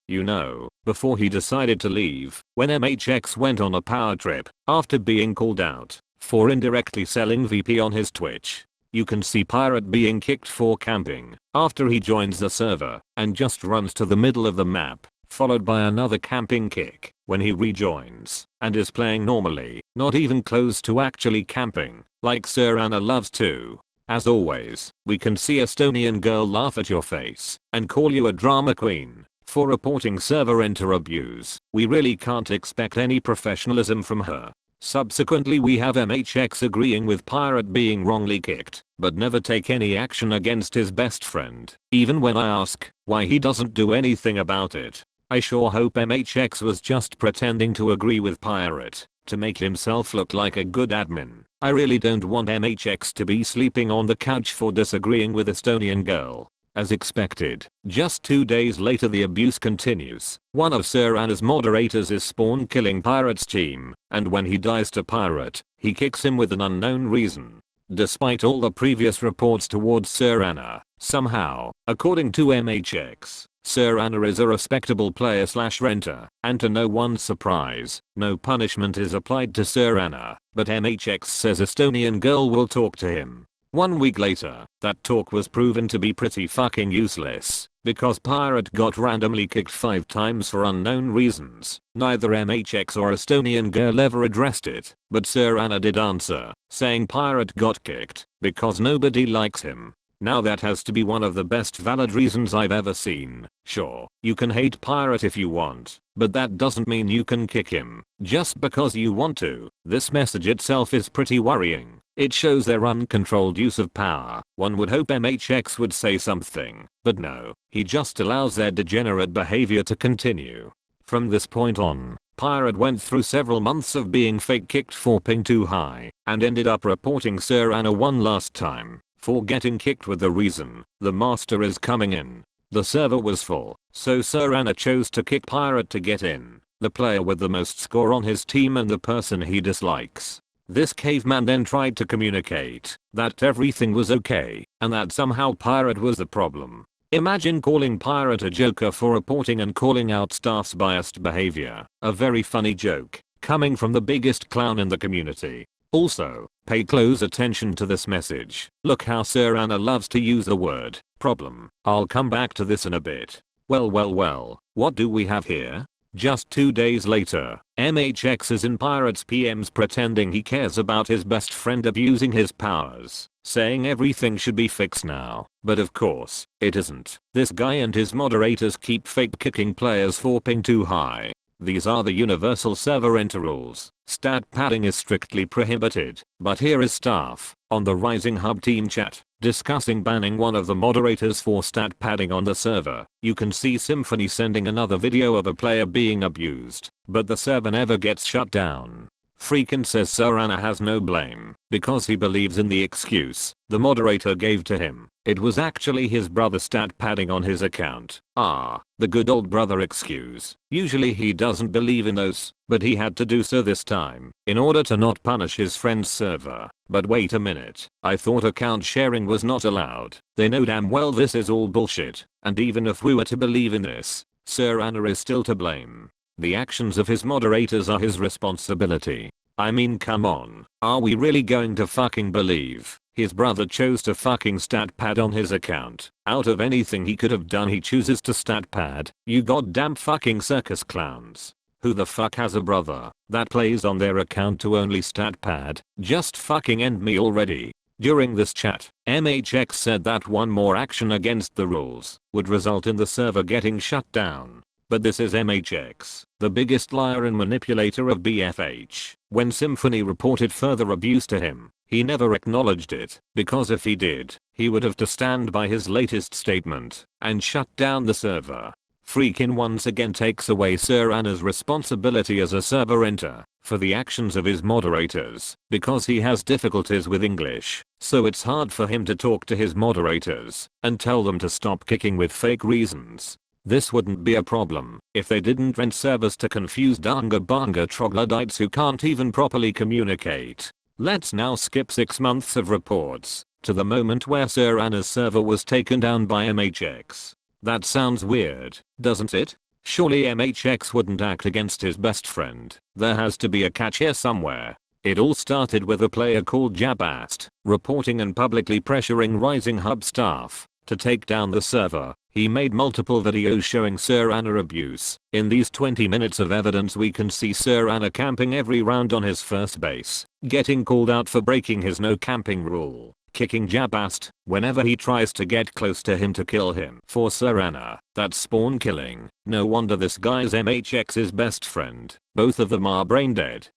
before he decided to leave, when MHX went on a power trip after being called out for indirectly selling VP on his Twitch. You can see Pirate being kicked for camping after he joins the server and just runs to the middle of the map, followed by another camping kick when he rejoins and is playing normally, not even close to actually camping, like Sir Anna loves to. As always, we can see Estonian girl laugh at your face and call you a drama queen for reporting server enter abuse. We really can't expect any professionalism from her. Subsequently, we have MHX agreeing with Pirate being wrongly kicked, but never take any action against his best friend, even when I ask why he doesn't do anything about it. I sure hope MHX was just pretending to agree with Pirate to make himself look like a good admin. I really don't want MHX to be sleeping on the couch for disagreeing with Estonian girl. As expected, just 2 days later the abuse continues. One of Sir Anna's moderators is spawn killing Pirate's team, and when he dies to Pirate, he kicks him with an unknown reason. Despite all the previous reports towards Sir Anna, somehow, according to MHX, Sir Anna is a respectable player/renter, and to no one's surprise, no punishment is applied to Sir Anna, but MHX says Estonian girl will talk to him. 1 week later, that talk was proven to be pretty fucking useless, because Pirate got randomly kicked 5 times for unknown reasons. Neither MHX or Estonian girl ever addressed it, but Sir Anna did answer, saying Pirate got kicked because nobody likes him. Now that has to be one of the best valid reasons I've ever seen. Sure, you can hate Pirate if you want, but that doesn't mean you can kick him just because you want to. This message itself is pretty worrying. It shows their uncontrolled use of power. One would hope MHX would say something, but no, he just allows their degenerate behavior to continue. From this point on, Pirate went through several months of being fake kicked for ping too high, and ended up reporting Sir Anna one last time for getting kicked with the reason the master is coming in. The server was full, so Sir Anna chose to kick Pirate to get in, the player with the most score on his team and the person he dislikes. This caveman then tried to communicate that everything was okay, and that somehow Pirate was the problem. Imagine calling Pirate a joker for reporting and calling out staff's biased behavior. A very funny joke, coming from the biggest clown in the community. Also, pay close attention to this message. Look how Sir Anna loves to use the word problem. I'll come back to this in a bit. Well, what do we have here? Just 2 days later, MHX is in Pirate's PMs pretending he cares about his best friend abusing his powers, saying everything should be fixed now. But of course, it isn't. This guy and his moderators keep fake kicking players for ping too high. These are the universal server enter rules. Stat padding is strictly prohibited, but here is staff on the Rising Hub team chat discussing banning one of the moderators for stat padding on the server. You can see Symphony sending another video of a player being abused, but the server never gets shut down. Freakin' says Sir Anna has no blame because he believes in the excuse the moderator gave to him. It was actually his brother stat padding on his account. The good old brother excuse. Usually he doesn't believe in those, but he had to do so this time in order to not punish his friend's server. But wait a minute, I thought account sharing was not allowed. They know damn well this is all bullshit, and even if we were to believe in this, Sir Anna is still to blame. The actions of his moderators are his responsibility. I mean, come on, are we really going to fucking believe his brother chose to fucking stat pad on his account? Out of anything he could have done, he chooses to stat pad. You goddamn fucking circus clowns. Who the fuck has a brother that plays on their account to only stat pad? Just fucking end me already. During this chat, MHX said that one more action against the rules would result in the server getting shut down. But this is MHX, the biggest liar and manipulator of BFH. When Symphony reported further abuse to him, He never acknowledged it, because if he did, he would have to stand by his latest statement and shut down the server. Freakin' once again takes away Sir Anna's responsibility as a server enter for the actions of his moderators because he has difficulties with English, so it's hard for him to talk to his moderators and tell them to stop kicking with fake reasons. This wouldn't be a problem if they didn't rent servers to confused Danga troglodytes who can't even properly communicate. Let's now skip 6 months of reports to the moment where Sir Anna's server was taken down by MHX. That sounds weird, doesn't it? Surely MHX wouldn't act against his best friend. There has to be a catch here somewhere. It all started with a player called Jabast reporting and publicly pressuring Rising Hub staff to take down the server. He made multiple videos showing Sir Anna abuse. In these 20 minutes of evidence we can see Sir Anna camping every round on his first base, getting called out for breaking his no camping rule, kicking Jabast whenever he tries to get close to him to kill him. For Sir Anna, that's spawn killing. No wonder this guy's MHX's best friend. Both of them are brain dead.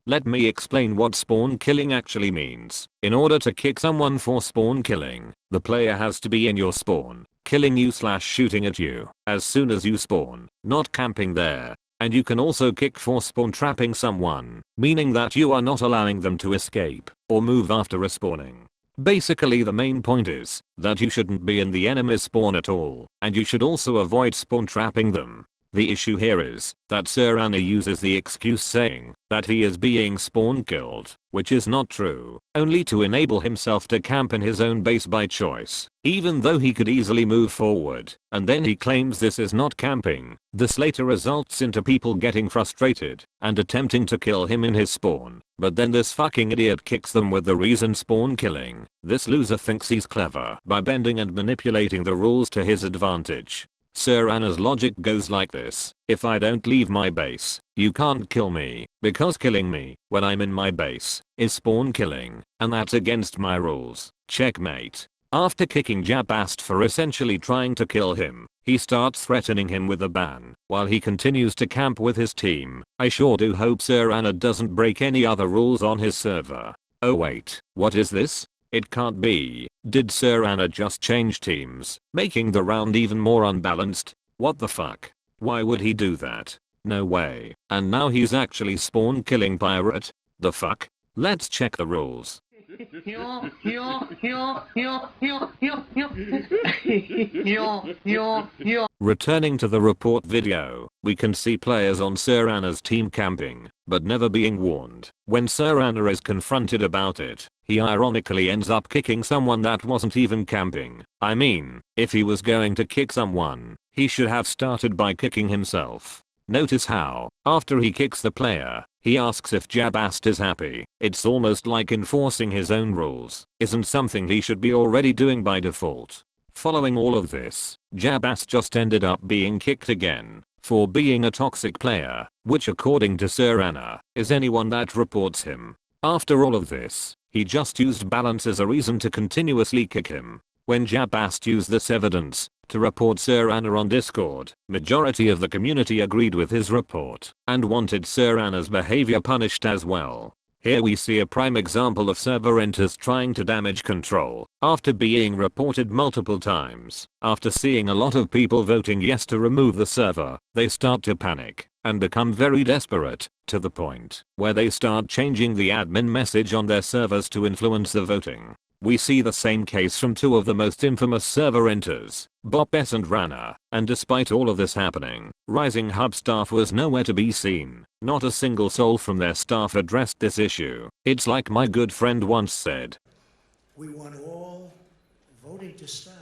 Let me explain what spawn killing actually means. In order to kick someone for spawn killing, the player has to be in your spawn, killing you / shooting at you as soon as you spawn, not camping there. And you can also kick for spawn trapping someone, meaning that you are not allowing them to escape or move after respawning. Basically the main point is that you shouldn't be in the enemy's spawn at all, and you should also avoid spawn trapping them. The issue here is that Sir Anna uses the excuse saying that he is being spawn killed, which is not true, only to enable himself to camp in his own base by choice, even though he could easily move forward, and then he claims this is not camping. This later results into people getting frustrated and attempting to kill him in his spawn, but then this fucking idiot kicks them with the reason spawn killing. This loser thinks he's clever by bending and manipulating the rules to his advantage. Sir Anna's logic goes like this: if I don't leave my base, you can't kill me, because killing me when I'm in my base is spawn killing, and that's against my rules. Checkmate. After kicking Jabast for essentially trying to kill him, he starts threatening him with a ban while he continues to camp with his team. I sure do hope Sir Anna doesn't break any other rules on his server. Oh wait, what is this? It can't be. Did Sir Anna just change teams, making the round even more unbalanced? What the fuck? Why would he do that? No way. And now he's actually spawn killing pirate? The fuck? Let's check the rules. Returning to the report video, we can see players on Sir Anna's team camping, but never being warned. When Sir Anna is confronted about it, he ironically ends up kicking someone that wasn't even camping. I mean, if he was going to kick someone, he should have started by kicking himself. Notice how, after he kicks the player, he asks if Jabast is happy. It's almost like enforcing his own rules isn't something he should be already doing by default. Following all of this, Jabast just ended up being kicked again for being a toxic player, which according to Sir Anna, is anyone that reports him. After all of this, he just used balance as a reason to continuously kick him. When Jabast used this evidence to report Sir Anna on Discord, majority of the community agreed with his report and wanted Sir Anna's behavior punished as well. Here we see a prime example of server enters trying to damage control after being reported multiple times. After seeing a lot of people voting yes to remove the server, they start to panic and become very desperate, to the point where they start changing the admin message on their servers to influence the voting. We see the same case from two of the most infamous server enters, Bopes and Rana, and despite all of this happening, Rising Hub staff was nowhere to be seen. Not a single soul from their staff addressed this issue. It's like my good friend once said, we want all voting to stop.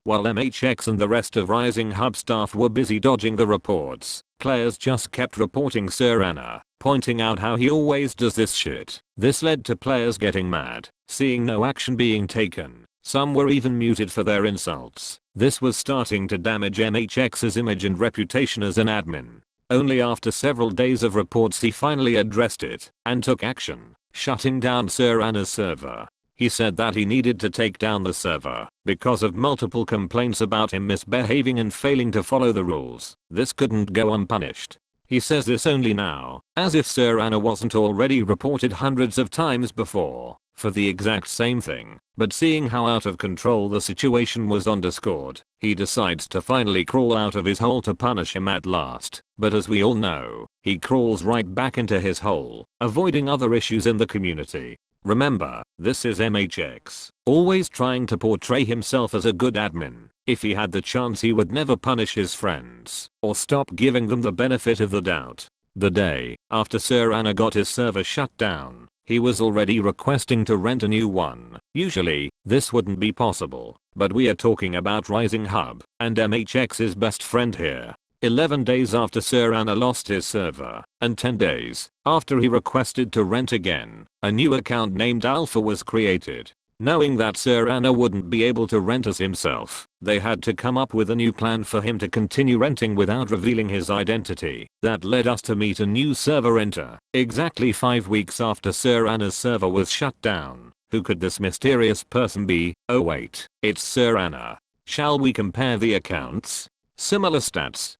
While MHX and the rest of Rising Hub staff were busy dodging the reports, players just kept reporting Sir Anna, pointing out how he always does this shit. This led to players getting mad, seeing no action being taken. Some were even muted for their insults. This was starting to damage MHX's image and reputation as an admin. Only after several days of reports he finally addressed it and took action, shutting down Sir Anna's server. He said that he needed to take down the server because of multiple complaints about him misbehaving and failing to follow the rules. This couldn't go unpunished. He says this only now, as if Sir Anna wasn't already reported hundreds of times before, for the exact same thing, but seeing how out of control the situation was on Discord, he decides to finally crawl out of his hole to punish him at last, but as we all know, he crawls right back into his hole, avoiding other issues in the community. Remember, this is MHX, always trying to portray himself as a good admin. If he had the chance he would never punish his friends, or stop giving them the benefit of the doubt. The day after Sir Anna got his server shut down, he was already requesting to rent a new one. Usually, this wouldn't be possible, but we are talking about Rising Hub, and MHX's best friend here. 11 days after Sir Anna lost his server, and 10 days after he requested to rent again, a new account named Alpha was created. Knowing that Sir Anna wouldn't be able to rent us himself, they had to come up with a new plan for him to continue renting without revealing his identity. That led us to meet a new server enter, exactly 5 weeks after Sir Anna's server was shut down. Who could this mysterious person be? Oh wait, it's Sir Anna. Shall we compare the accounts? Similar stats.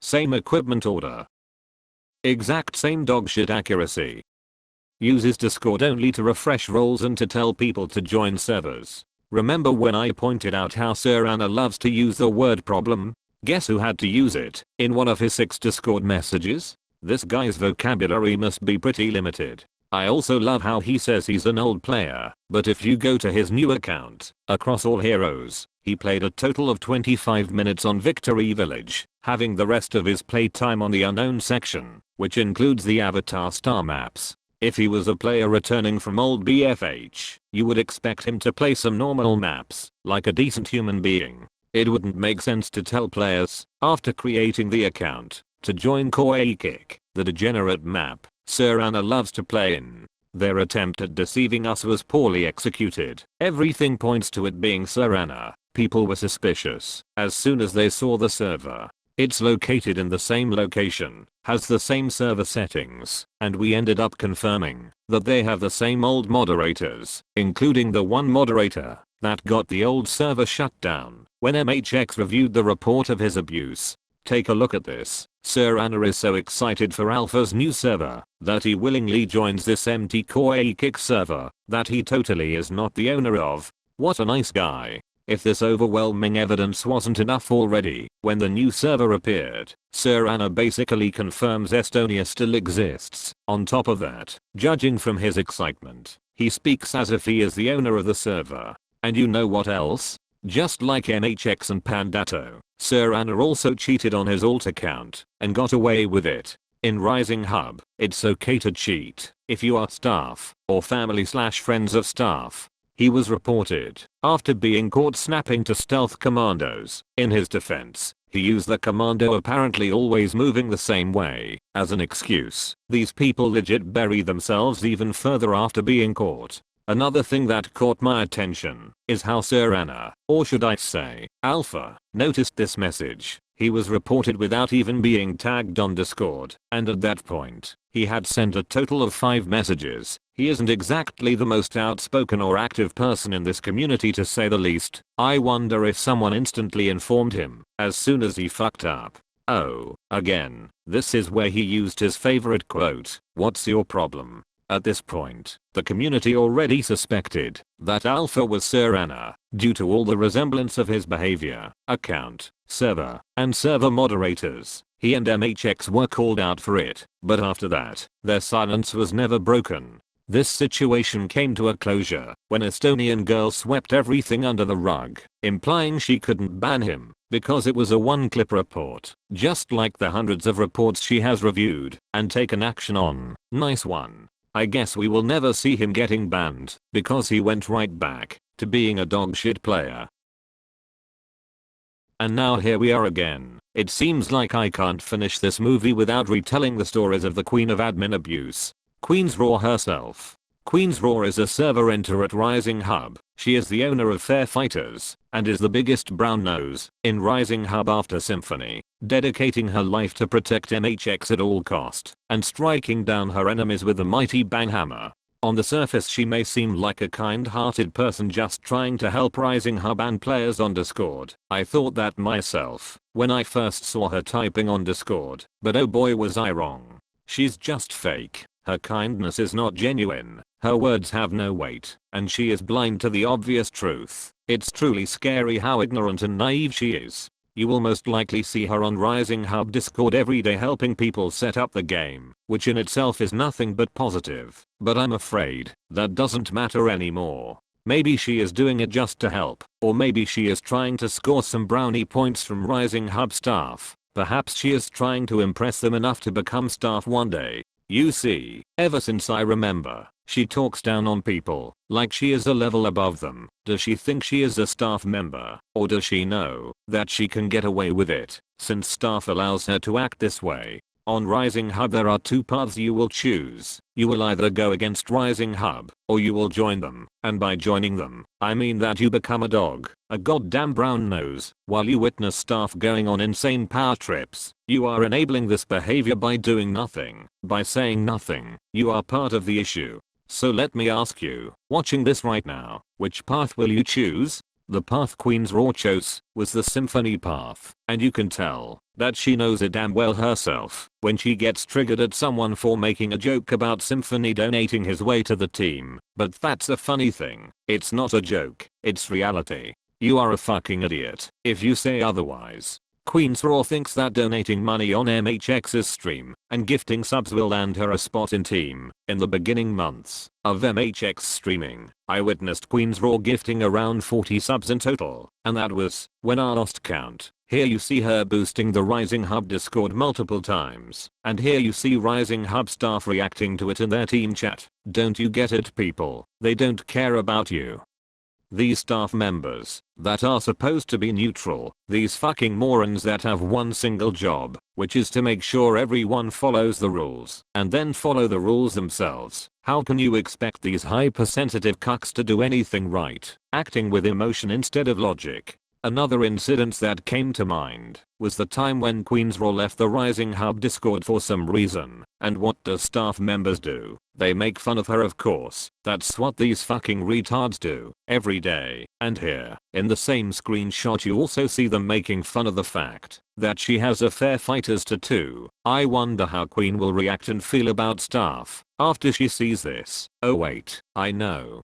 Same equipment order. Exact same dogshit accuracy. Uses Discord only to refresh roles and to tell people to join servers. Remember when I pointed out how Sir Anna loves to use the word problem? Guess who had to use it in one of his 6 Discord messages? This guy's vocabulary must be pretty limited. I also love how he says he's an old player, but if you go to his new account, across all heroes, he played a total of 25 minutes on Victory Village, having the rest of his playtime on the unknown section, which includes the Avatar star maps. If he was a player returning from old BFH, you would expect him to play some normal maps, like a decent human being. It wouldn't make sense to tell players, after creating the account, to join Koei Kick, the degenerate map Sir Anna loves to play in. Their attempt at deceiving us was poorly executed. Everything points to it being Sir Anna. People were suspicious as soon as they saw the server. It's located in the same location, has the same server settings, and we ended up confirming that they have the same old moderators, including the one moderator that got the old server shut down when MHX reviewed the report of his abuse. Take a look at this. Sir Anna is so excited for Alpha's new server that he willingly joins this empty Koei Kick server that he totally is not the owner of. What a nice guy. If this overwhelming evidence wasn't enough already, when the new server appeared, Sir Anna basically confirms Estonia still exists. On top of that, judging from his excitement, he speaks as if he is the owner of the server. And you know what else? Just like MHX and Pandato, Sir Anna also cheated on his alt account and got away with it. In Rising Hub, it's okay to cheat if you are staff or family/friends of staff. He was reported after being caught snapping to stealth commandos. In his defense, he used the commando apparently always moving the same way as an excuse. These people legit bury themselves even further after being caught. Another thing that caught my attention is how Sir Anna, or should I say, Alpha, noticed this message. He was reported without even being tagged on Discord, and at that point, he had sent a total of 5 messages. He isn't exactly the most outspoken or active person in this community to say the least. I wonder if someone instantly informed him as soon as he fucked up. Oh, again, this is where he used his favorite quote, "What's your problem?" At this point, the community already suspected that Alpha was Sir Anna, due to all the resemblance of his behavior, account, server, and server moderators. He and MHX were called out for it, but after that, their silence was never broken. This situation came to a closure when Estonian girl swept everything under the rug, implying she couldn't ban him because it was a one-clip report, just like the hundreds of reports she has reviewed and taken action on. Nice one. I guess we will never see him getting banned because he went right back to being a dogshit player. And now here we are again. It seems like I can't finish this movie without retelling the stories of the Queen of Admin Abuse. Queen's Raw herself. Queen's Raw is a server enter at Rising Hub. She is the owner of Fair Fighters and is the biggest brown nose in Rising Hub after Symphony, dedicating her life to protect MHX at all cost and striking down her enemies with the mighty bang hammer. On the surface she may seem like a kind-hearted person just trying to help Rising Hub and players on Discord. I thought that myself when I first saw her typing on Discord, but oh boy was I wrong. She's just fake. Her kindness is not genuine. Her words have no weight, and she is blind to the obvious truth. It's truly scary how ignorant and naive she is. You will most likely see her on Rising Hub Discord every day helping people set up the game, which in itself is nothing but positive. But I'm afraid that doesn't matter anymore. Maybe she is doing it just to help, or maybe she is trying to score some brownie points from Rising Hub staff. Perhaps she is trying to impress them enough to become staff one day. You see, ever since I remember, she talks down on people, like she is a level above them. Does she think she is a staff member, or does she know that she can get away with it, since staff allows her to act this way? On Rising Hub there are two paths you will choose. You will either go against Rising Hub, or you will join them, and by joining them, I mean that you become a dog, a goddamn brown nose, while you witness staff going on insane power trips. You are enabling this behavior by doing nothing, by saying nothing. You are part of the issue. So let me ask you, watching this right now, which path will you choose? The path Queen's Raw chose was the symphony path, and you can tell that she knows it damn well herself when she gets triggered at someone for making a joke about Symphony donating his way to the team. But that's the funny thing, it's not a joke, it's reality. You are a fucking idiot if you say otherwise. Queen's Raw thinks that donating money on MHX's stream and gifting subs will land her a spot in team. In the beginning months of MHX streaming, I witnessed Queen's Raw gifting around 40 subs in total, and that was when I lost count. Here you see her boosting the Rising Hub Discord multiple times, and here you see Rising Hub staff reacting to it in their team chat. Don't you get it, people? They don't care about you. These staff members that are supposed to be neutral, these fucking morons that have one single job, which is to make sure everyone follows the rules and then follow the rules themselves. How can you expect these hypersensitive cucks to do anything right, acting with emotion instead of logic? Another incident that came to mind was the time when Queen's Raw left the Rising Hub Discord for some reason. And what do staff members do? They make fun of her, of course. That's what these fucking retards do every day. And here, in the same screenshot, you also see them making fun of the fact that she has a Fair Fighters tattoo. I wonder how Queen will react and feel about staff after she sees this. Oh wait, I know.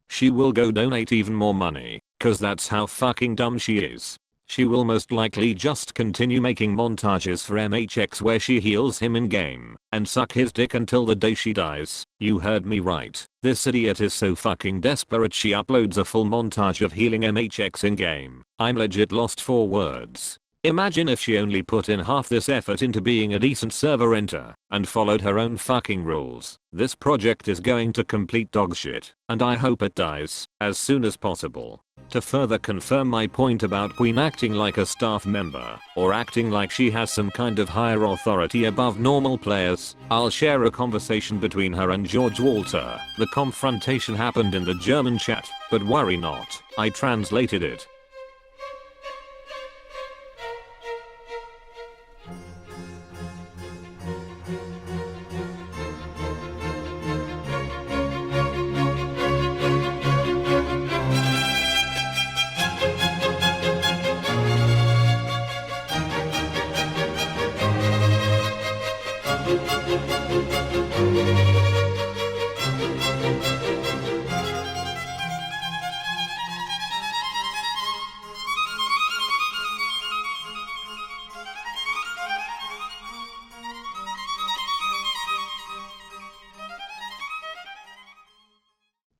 She will go donate even more money, cause that's how fucking dumb she is. She will most likely just continue making montages for MHX where she heals him in game and suck his dick until the day she dies. You heard me right. This idiot is so fucking desperate she uploads a full montage of healing MHX in game. I'm legit lost for words. Imagine if she only put in half this effort into being a decent server enter and followed her own fucking rules. This project is going to complete dog shit, and I hope it dies as soon as possible. To further confirm my point about Queen acting like a staff member or acting like she has some kind of higher authority above normal players, I'll share a conversation between her and George Walter. The confrontation happened in the German chat, but worry not, I translated it.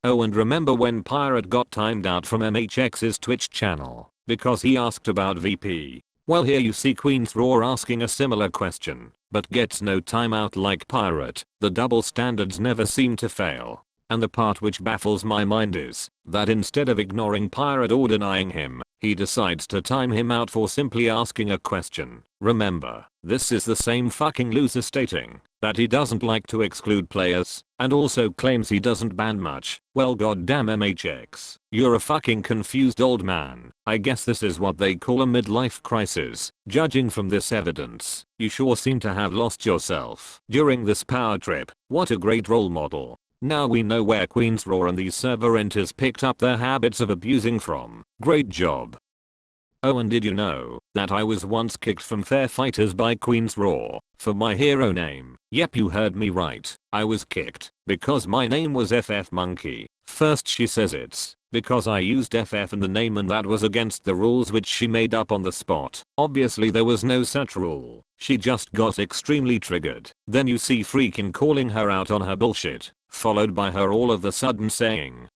Oh, and remember when Pirate got timed out from MHX's Twitch channel because he asked about VP? Well, here you see Queen's Raw asking a similar question, but gets no timeout like Pirate. The double standards never seem to fail. And the part which baffles my mind is that instead of ignoring Pirate or denying him, he decides to time him out for simply asking a question. Remember, this is the same fucking loser stating that he doesn't like to exclude players, and also claims he doesn't ban much. Well, goddamn MHX, you're a fucking confused old man. I guess this is what they call a midlife crisis. Judging from this evidence, you sure seem to have lost yourself during this power trip. What a great role model. Now we know where Queen's Raw and these server enters picked up their habits of abusing from. Great job. Oh, and did you know that I was once kicked from Fair Fighters by Queen's Raw for my hero name? Yep, you heard me right. I was kicked because my name was FF Monkey. First she says it's because I used FF in the name and that was against the rules which she made up on the spot. Obviously there was no such rule. She just got extremely triggered. Then you see freaking calling her out on her bullshit, followed by her all of a sudden saying,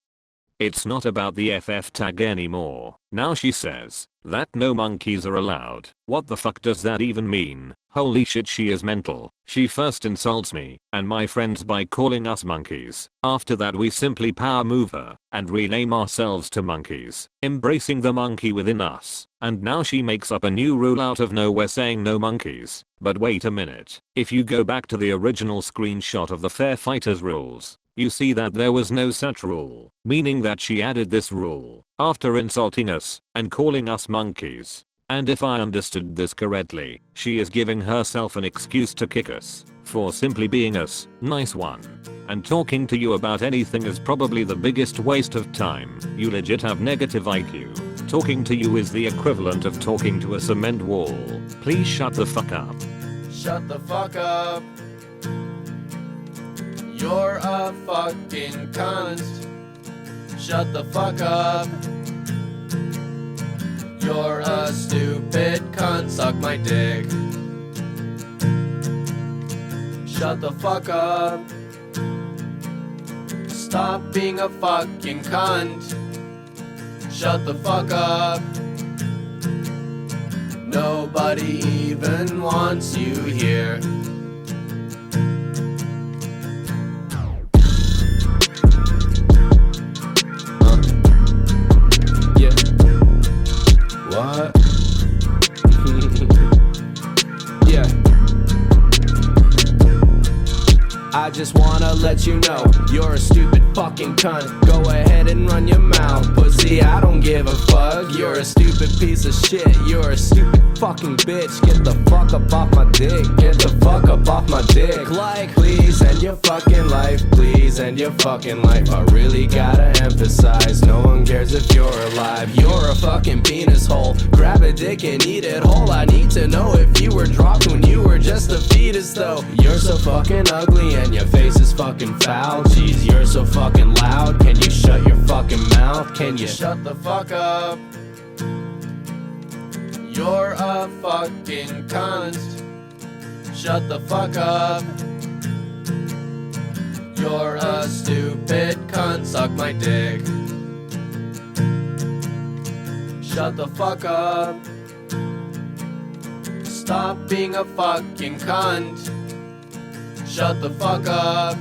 "It's not about the FF tag anymore." Now she says that no monkeys are allowed. What the fuck does that even mean? Holy shit, she is mental. She first insults me and my friends by calling us monkeys. After that we simply power move her and rename ourselves to monkeys, embracing the monkey within us. And now she makes up a new rule out of nowhere saying no monkeys. But wait a minute. If you go back to the original screenshot of the Fair Fighters rules, you see that there was no such rule, meaning that she added this rule after insulting us and calling us monkeys. And if I understood this correctly, she is giving herself an excuse to kick us for simply being us. Nice one. And talking to you about anything is probably the biggest waste of time. You legit have negative IQ. Talking to you is the equivalent of talking to a cement wall. Please shut the fuck up. Shut the fuck up. You're a fucking cunt. Shut the fuck up. You're a stupid cunt. Suck my dick. Shut the fuck up. Stop being a fucking cunt. Shut the fuck up. Nobody even wants you here. What? Yeah. I just wanna let you know you're a stupid fucking cunt. Go ahead and run your mouth, pussy, I don't give a fuck. You're a stupid piece of shit. You're a stupid fucking bitch. Get the fuck up off my dick. Get the fuck up off my dick. Like, please end your fucking life. Please end your fucking life. I really gotta emphasize, no one cares if you're alive. You're a fucking penis hole. Grab a dick and eat it whole. I need to know if you were dropped when you were just a fetus though. You're so fucking ugly and your face is fucking foul. Jeez, you're so fucking loud. Can you shut your fucking mouth? Can you shut the fuck up? You're a fucking cunt. Shut the fuck up. You're a stupid cunt. Suck my dick. Shut the fuck up. Stop being a fucking cunt. Shut the fuck up.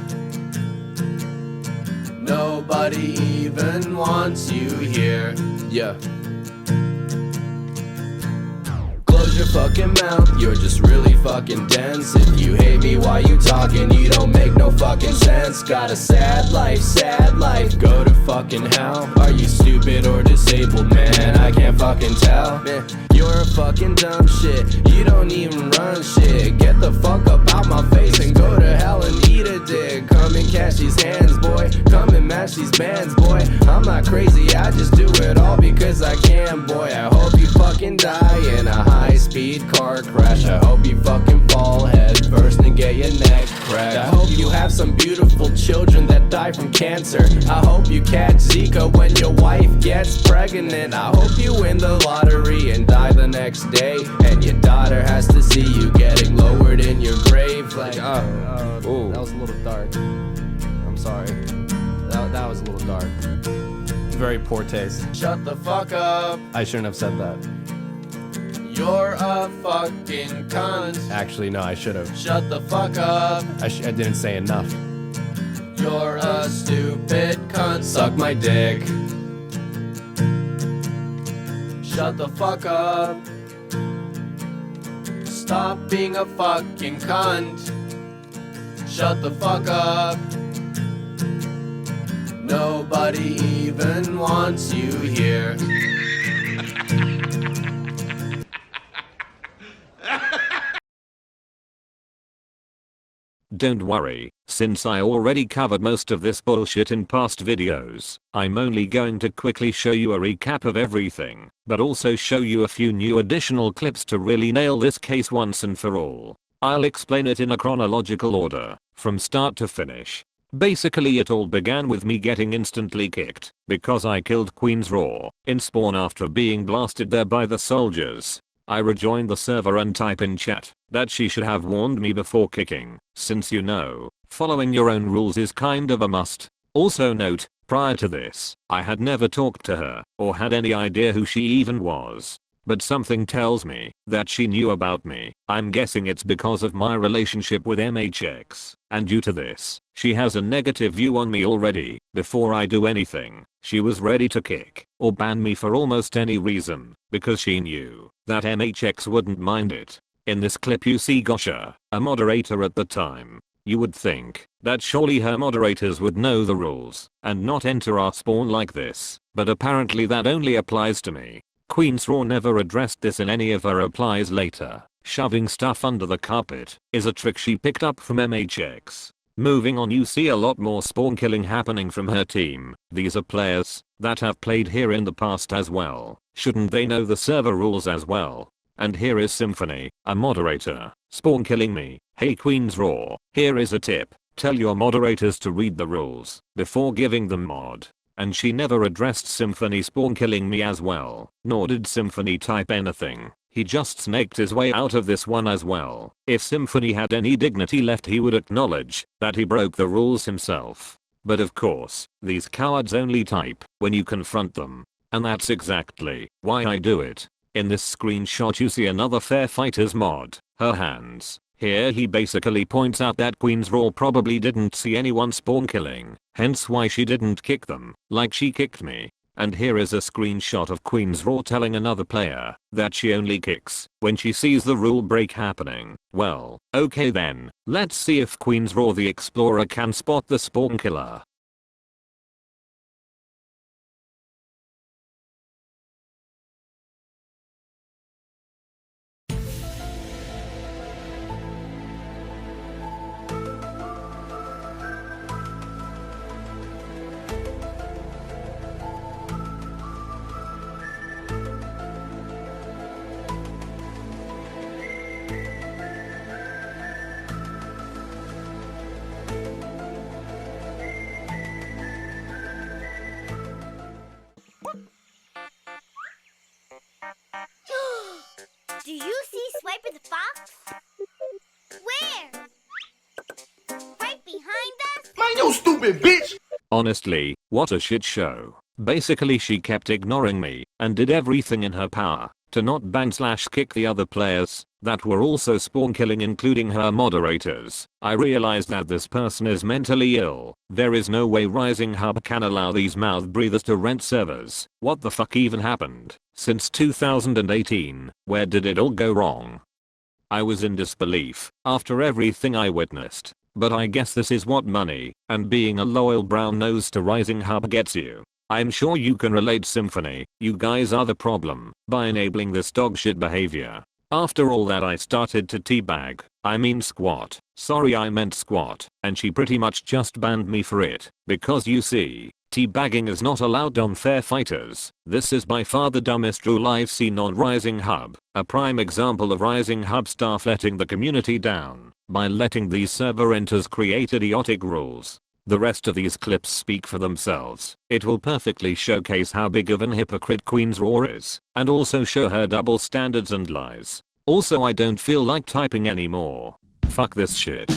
Nobody even wants you here. Yeah. Close your fucking mouth, you're just really fucking dense. If you hate me while you talking, you don't make no fucking sense. Got a sad life, go to fucking hell. Are you stupid or disabled, man? I can't fucking tell. Man, you're a fucking dumb shit, you don't even run shit. Get the fuck up out my face and go to hell and eat a dick. Come and catch these hands, boy, come and match these bands, boy. I'm not crazy, I just do it all because I can, boy. I hope you fucking die in a high-speed car crash. I hope you fucking fall head first and get your neck cracked. I hope you have some beautiful children that die from cancer. I hope you catch Zika when your wife gets pregnant. I hope you win the lottery and die the next day, and your daughter has to see you getting lowered in your grave. Like, that was a little dark. I'm sorry. That was a little dark. Very poor taste. Shut the fuck up. I shouldn't have said that. You're a fucking cunt. Actually, no, I should have. Shut the fuck up. I didn't say enough. You're a stupid cunt. Suck my dick. Shut the fuck up. Stop being a fucking cunt. Shut the fuck up. Nobody even wants you here. don't worry, since I already covered most of this bullshit in past videos, I'm only going to quickly show you a recap of everything, but also show you a few new additional clips to really nail this case once and for all. I'll explain it in a chronological order, from start to finish. Basically it all began with me getting instantly kicked, because I killed Queen's Raw in spawn after being blasted there by the soldiers. I rejoined the server and type in chat that she should have warned me before kicking, since you know, following your own rules is kind of a must. Also note, prior to this, I had never talked to her or had any idea who she even was. But something tells me that she knew about me. I'm guessing it's because of my relationship with MHX, and due to this, she has a negative view on me already. Before I do anything, she was ready to kick or ban me for almost any reason, because she knew that MHX wouldn't mind it. In this clip you see Gosha, a moderator at the time. You would think that surely her moderators would know the rules and not enter our spawn like this, but apparently that only applies to me. Queen's Raw never addressed this in any of her replies later. Shoving stuff under the carpet is a trick she picked up from MHX. Moving on, you see a lot more spawn killing happening from her team. These are players that have played here in the past as well. Shouldn't they know the server rules as well? And here is Symphony, a moderator, spawn killing me. Hey Queen's Raw, here is a tip. Tell your moderators to read the rules before giving them mod. And she never addressed Symphony spawn killing me as well, nor did Symphony type anything. He just snaked his way out of this one as well. If Symphony had any dignity left, he would acknowledge that he broke the rules himself. But of course, these cowards only type when you confront them. And that's exactly why I do it. In this screenshot you see another Fair Fighters mod, her hands. Here he basically points out that Queen's Raw probably didn't see anyone spawn killing, hence why she didn't kick them, like she kicked me. And here is a screenshot of Queen's Raw telling another player that she only kicks when she sees the rule break happening. Well, okay then, let's see if Queen's Raw the Explorer can spot the spawn killer. Do you see Swiper the Fox? Where? Right behind us? Man, you stupid bitch! Honestly, what a shit show. Basically she kept ignoring me and did everything in her power to not ban/kick the other players that were also spawn killing, including her moderators. I realized that this person is mentally ill. There is no way Rising Hub can allow these mouth breathers to rent servers. What the fuck even happened? Since 2018, where did it all go wrong? I was in disbelief after everything I witnessed. But I guess this is what money and being a loyal brown nose to Rising Hub gets you. I'm sure you can relate, Symphony. You guys are the problem by enabling this dogshit behavior. After all that, I started to teabag. I mean squat. Sorry, I meant squat. And she pretty much just banned me for it. Because you see, teabagging is not allowed on Fair Fighters. This is by far the dumbest rule I've seen on Rising Hub. A prime example of Rising Hub staff letting the community down by letting these server enters create idiotic rules. The rest of these clips speak for themselves. It will perfectly showcase how big of an hypocrite Queen's Raw is, and also show her double standards and lies. Also, I don't feel like typing anymore. Fuck this shit.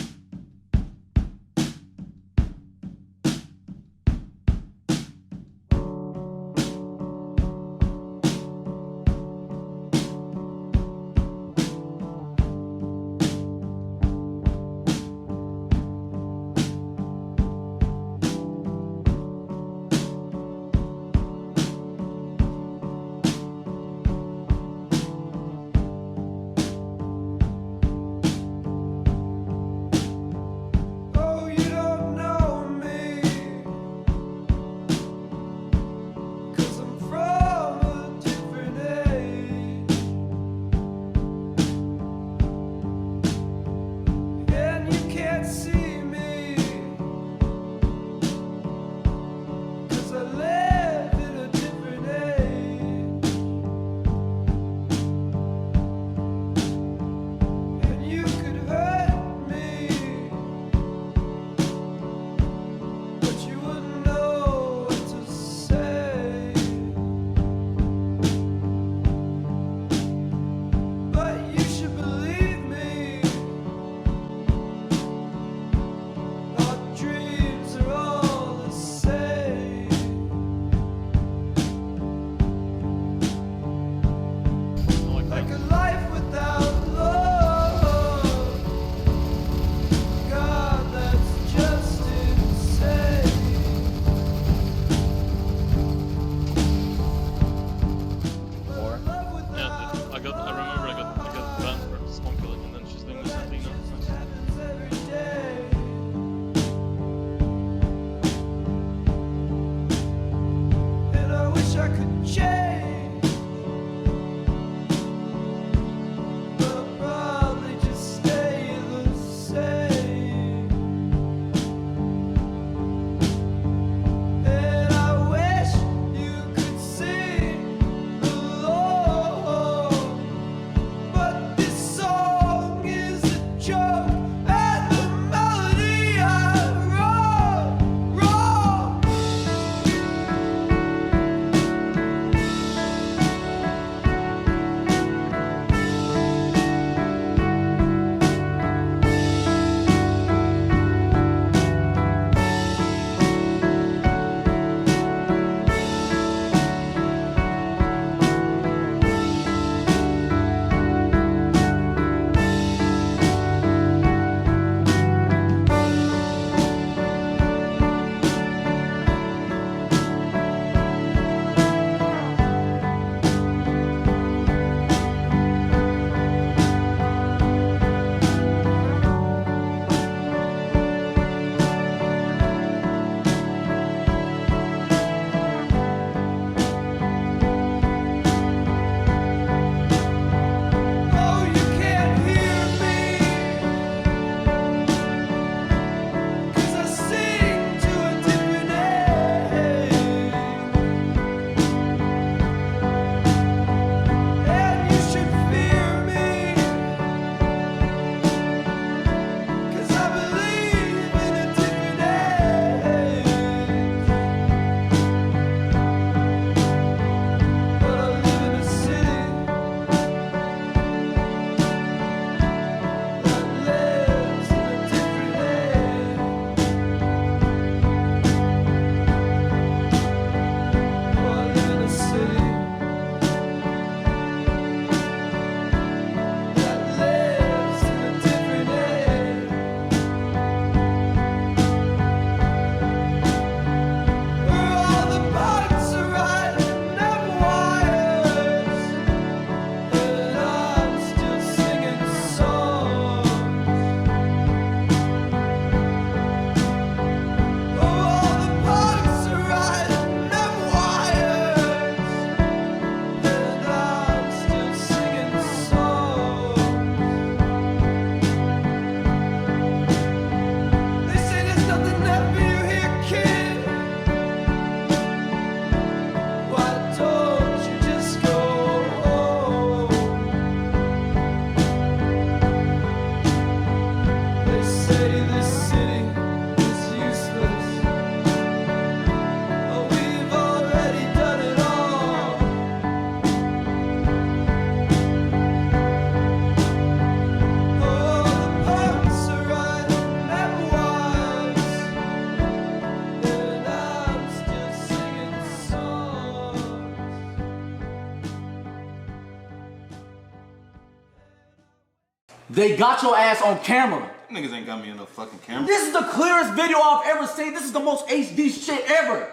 They got your ass on camera. Niggas ain't got me on no fucking camera. This is the clearest video I've ever seen. This is the most HD shit ever.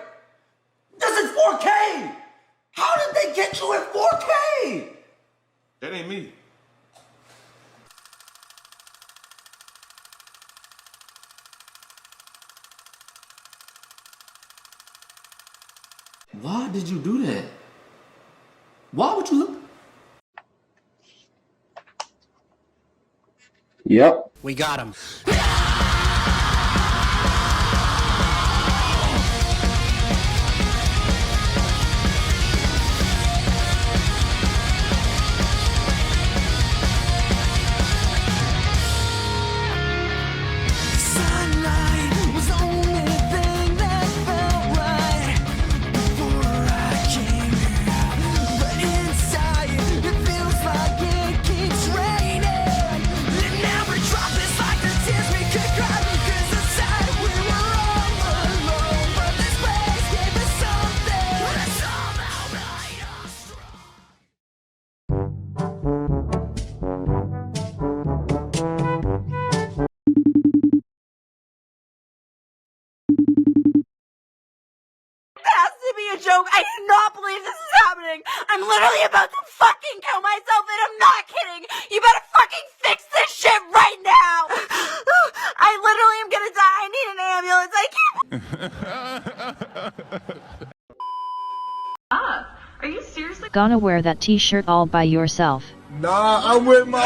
This is 4K. How did they get you in 4K? That ain't me. Why did you do that? Why would you look? Yep. We got him. A joke. I do not believe this is happening. I'm literally about to fucking kill myself and I'm not kidding. You better fucking fix this shit right now. I literally am gonna die. I need an ambulance. I can't. Are you seriously gonna wear that t-shirt all by yourself? Nah, I'm with my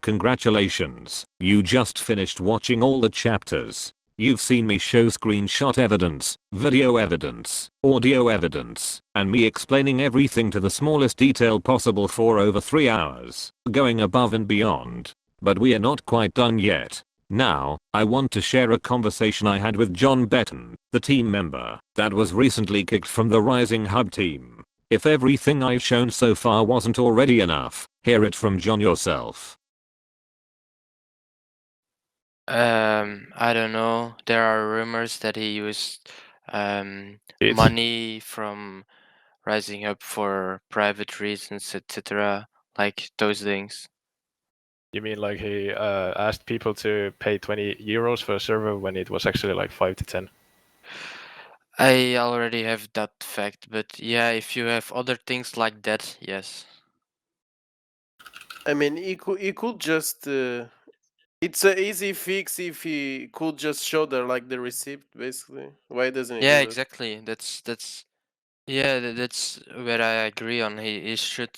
Congratulations, you just finished watching all the chapters. You've seen me show screenshot evidence, video evidence, audio evidence, and me explaining everything to the smallest detail possible for over 3 hours, going above and beyond. But we are not quite done yet. Now, I want to share a conversation I had with John Betton, the team member that was recently kicked from the Rising Hub team. If everything I've shown so far wasn't already enough, hear it from John yourself. I don't know. There are rumors that he used money from Rising Up for private reasons, etc. Like those things. You mean like he asked people to pay 20 euros for a server when it was actually like 5 to 10? I already have that fact, but yeah, if you have other things like that, yes. I mean, he could just. It's an easy fix if he could just show the receipt, basically. Why doesn't he Yeah, do that? exactly. Yeah, that's where I agree on. He should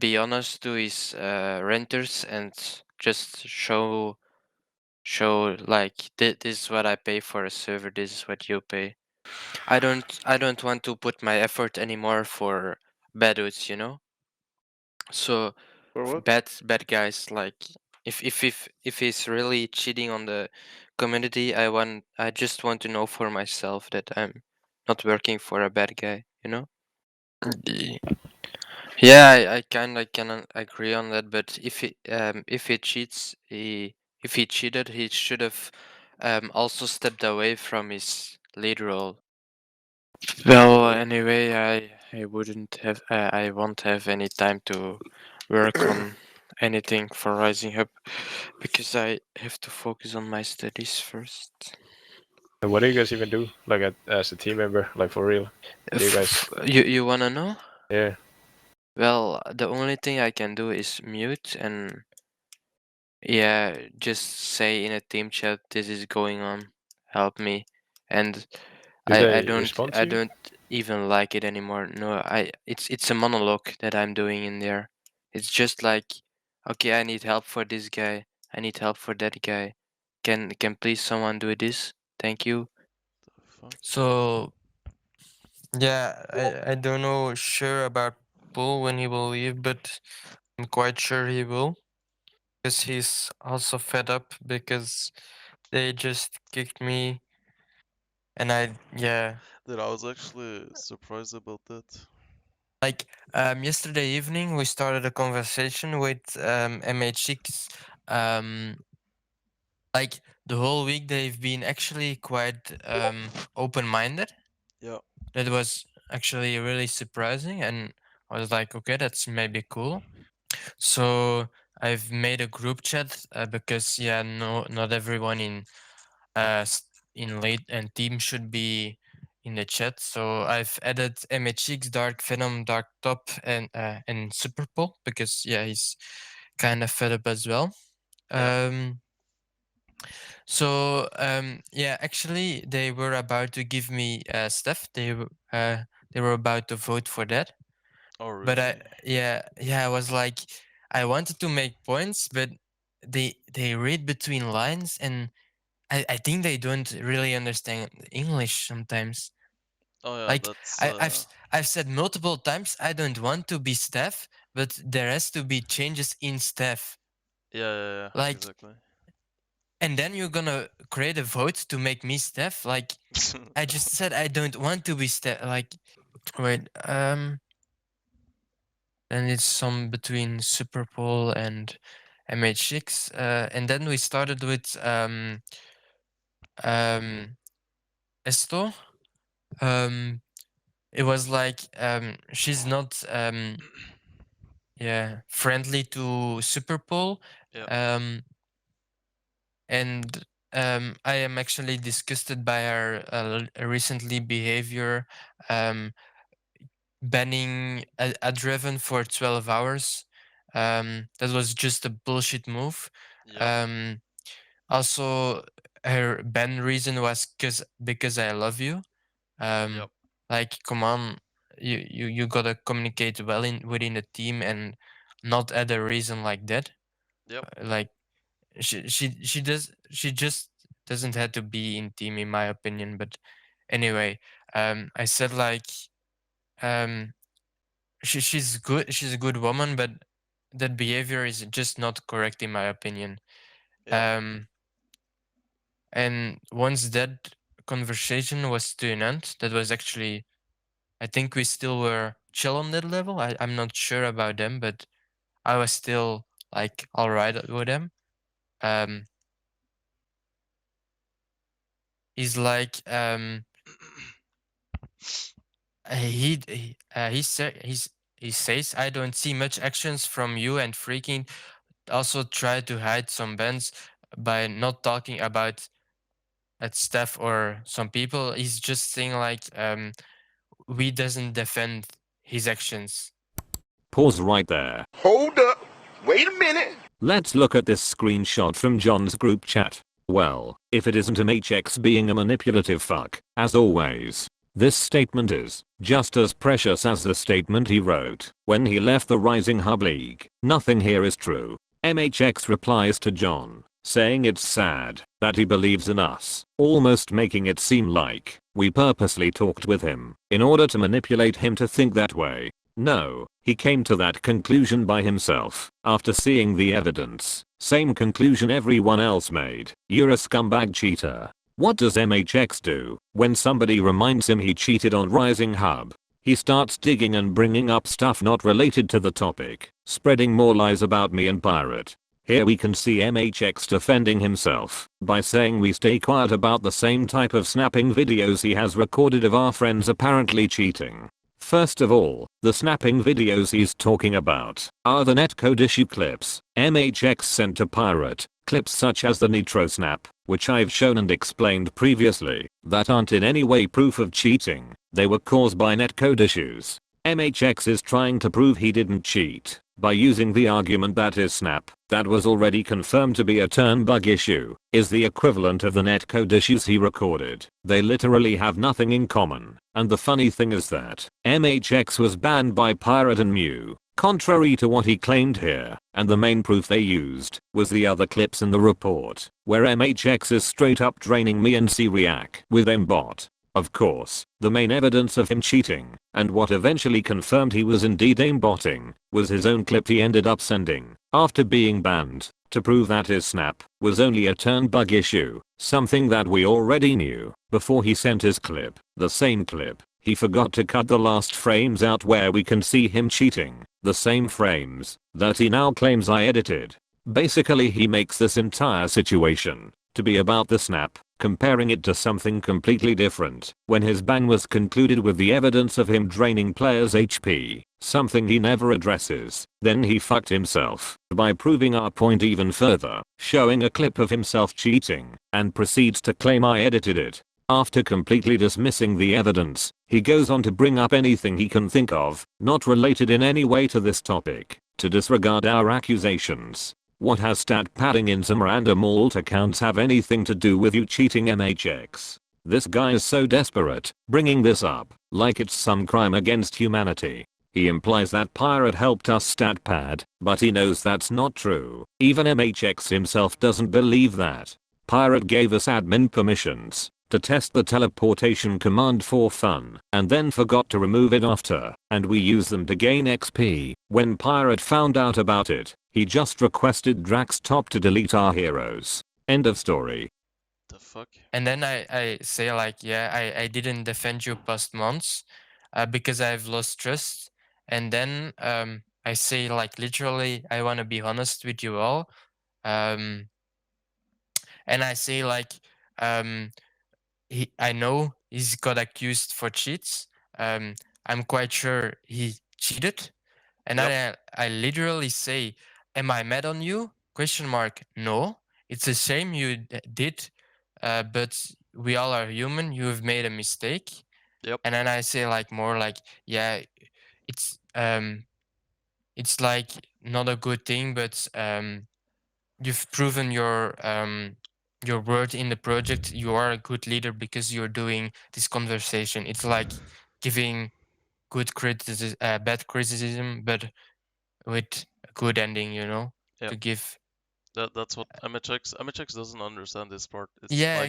be honest to his renters and just show like this is what I pay for a server. This is what you pay. I don't want to put my effort anymore for bad dudes, you know. So For what? bad guys, like if he's really cheating on the community, I just want to know for myself that I'm not working for a bad guy, you know. Yeah, I kind of can agree on that, but if he cheats, if he cheated, he should have also stepped away from his lead role. Well, anyway, I wouldn't have I won't have any time to work on anything for Rising Up because I have to focus on my studies first. And what do you guys even do? Like as a team member, like for real? Do you guys? You wanna know? Yeah. Well, the only thing I can do is mute and yeah, just say in a team chat this is going on, help me, and Do I they don't respond I to you? don't even like it anymore. No, it's a monologue that I'm doing in there. It's just like, okay, I need help for this guy. I need help for that guy. Can please someone do this? Thank you. So yeah, I don't know sure about Bull when he will leave, but I'm quite sure he will. Because he's also fed up because they just kicked me and yeah. Dude, I was actually surprised about that. Like yesterday evening, we started a conversation with MHX. Like the whole week, they've been actually quite open-minded. Yeah. That was actually really surprising, and I was like, okay, that's maybe cool. So I've made a group chat because yeah, no, not everyone in late and team should be in the chat. So I've added MHX, Dark Venom, Dark Top, and Superpole because yeah, he's kind of fed up as well. Yeah, actually, they were about to give me stuff. They were about to vote for that. Oh, But really? I was like, I wanted to make points, but they read between lines and I think they don't really understand English sometimes. Oh yeah, Like that's I've said multiple times I don't want to be staff, but there has to be changes in staff. yeah, Like exactly. and then you're gonna create a vote to make me staff. Like I just said I don't want to be staff. Like wait, then it's some between Superpole and MH6, and then we started with Esto. It was like she's not yeah friendly to Superpole. Yeah. And I am actually disgusted by her recently behavior, banning a driven for 12 hours. That was just a bullshit move. Yeah. Also, her ban reason was because I love you. Yep. Like, come on, you gotta communicate well within the team and not add a reason like that. Like she just doesn't have to be in team in my opinion. But anyway, I said like she's good. She's a good woman, but that behavior is just not correct in my opinion. And once that conversation was to an end, that was actually, I think we still were chill on that level. I'm not sure about them, but I was still like all right with them. He's like he says I don't see much actions from you and freaking also try to hide some bands by not talking about at staff or some people. He's just saying like we doesn't defend his actions. Pause right there. Hold up. Wait a minute. Let's look at this screenshot from John's group chat. Well, if it isn't MHX being a manipulative fuck, as always. This statement is just as precious as the statement he wrote when he left the Rising Hub League. Nothing here is true. MHX replies to John, saying it's sad that he believes in us, almost making it seem like we purposely talked with him in order to manipulate him to think that way. No, he came to that conclusion by himself after seeing the evidence. Same conclusion everyone else made. You're a scumbag cheater. What does MHX do when somebody reminds him he cheated on Rising Hub? He starts digging and bringing up stuff not related to the topic, spreading more lies about me and Pirate. Here we can see MHX defending himself by saying we stay quiet about the same type of snapping videos he has recorded of our friends apparently cheating. First of all, the snapping videos he's talking about are the netcode issue clips MHX sent to Pirate, clips such as the Nitro snap, which I've shown and explained previously, that aren't in any way proof of cheating. They were caused by netcode issues. MHX is trying to prove he didn't cheat by using the argument that his snap, that was already confirmed to be a turn bug issue, is the equivalent of the netcode issues he recorded. They literally have nothing in common, and the funny thing is that MHX was banned by Pirate and Mew, contrary to what he claimed here, and the main proof they used was the other clips in the report, where MHX is straight up draining me and C-React with aimbot. Of course, the main evidence of him cheating, and what eventually confirmed he was indeed aimbotting, was his own clip he ended up sending, after being banned, to prove that his snap was only a turn bug issue, something that we already knew before he sent his clip. The same clip, he forgot to cut the last frames out where we can see him cheating, the same frames that he now claims I edited. Basically he makes this entire situation to be about the snap, comparing it to something completely different, when his ban was concluded with the evidence of him draining players' HP, something he never addresses. Then he fucked himself by proving our point even further, showing a clip of himself cheating, and proceeds to claim I edited it. After completely dismissing the evidence, he goes on to bring up anything he can think of, not related in any way to this topic, to disregard our accusations. What has stat padding in some random alt accounts have anything to do with you cheating, MHX? This guy is so desperate, bringing this up, like it's some crime against humanity. He implies that Pirate helped us stat pad, but he knows that's not true. Even MHX himself doesn't believe that. Pirate gave us admin permissions to test the teleportation command for fun, and then forgot to remove it after, and we used them to gain XP. When Pirate found out about it, he just requested Drax Top to delete our heroes. End of story. The fuck? And then I say like, yeah, I didn't defend you past months because I've lost trust. And then I say like literally, I want to be honest with you all. And I say like, I know he's got accused for cheats. I'm quite sure he cheated. And I literally say, am I mad on you? Question mark. No, it's a shame you did, but we all are human. You have made a mistake. Yep. And then I say like more like, yeah, it's like not a good thing, but you've proven your word in the project. You are a good leader because you're doing this conversation. It's like giving good criticism, bad criticism, but with a good ending, you know, to give That's what MHX doesn't understand this part. It's Yeah,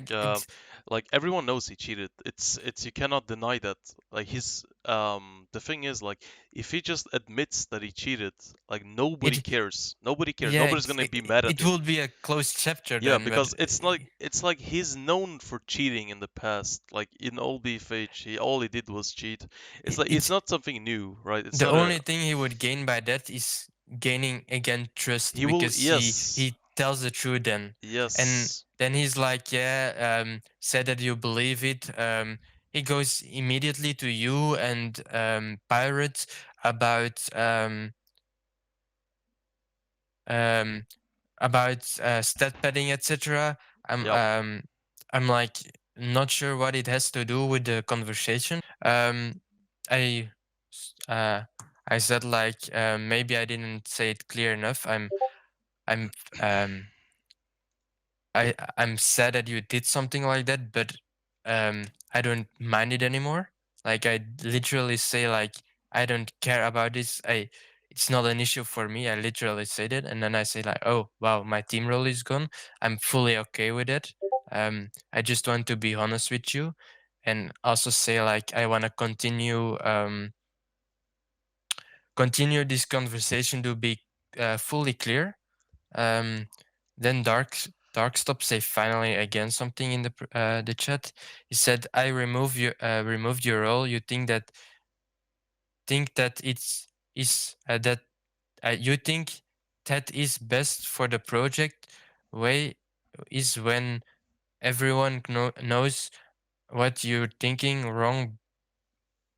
like everyone knows he cheated. It's you cannot deny that. Like the thing is like if he just admits that he cheated, like nobody it cares. Nobody cares. yeah Nobody's gonna be mad at it him. will be a closed chapter Yeah, then, but because it's like he's known for cheating in the past. Like in old BFH, he all he did was cheat. It's like it's it's not something new, right? It's the not a only thing he would gain by that is gaining again trust he will because yes. he tells the truth then, and Yes. then he's like, yeah, said that you believe it. He goes immediately to you and Pirates about um stat padding, etc. I'm Yep. I'm like not sure what it has to do with the conversation. I uh I said like maybe I didn't say it clear enough. I'm um I'm sad that you did something like that, but I don't mind it anymore. Like I literally say like I don't care about this. It's not an issue for me. I literally said it, and then I say like, oh wow, my team role is gone. I'm fully okay with it. I just want to be honest with you, and also say like I want to continue this conversation to be fully clear. Um, then Darkstop say finally again something in the chat. He said, "I removed your role. You think that it's is that you think that is best for the project way is when everyone knows what you're thinking wrong,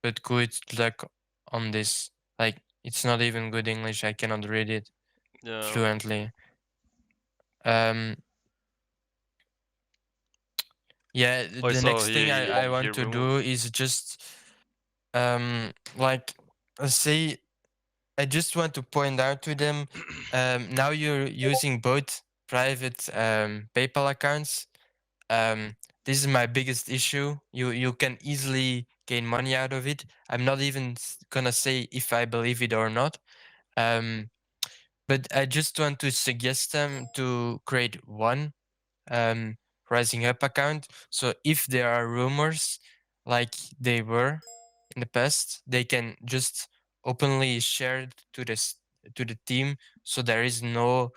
but good luck on this. Like it's not even good English. I cannot read it Yeah. fluently. Um, Yeah, I the saw next thing I he want to do removed. is just like say I just want to point out to them now you're using both private PayPal accounts. This is my biggest issue. You can easily gain money out of it. I'm not even gonna say if I believe it or not. But I just want to suggest them to create one um, Rising Up account. So if there are rumors like they were in the past, they can just openly share it to the team, so there is no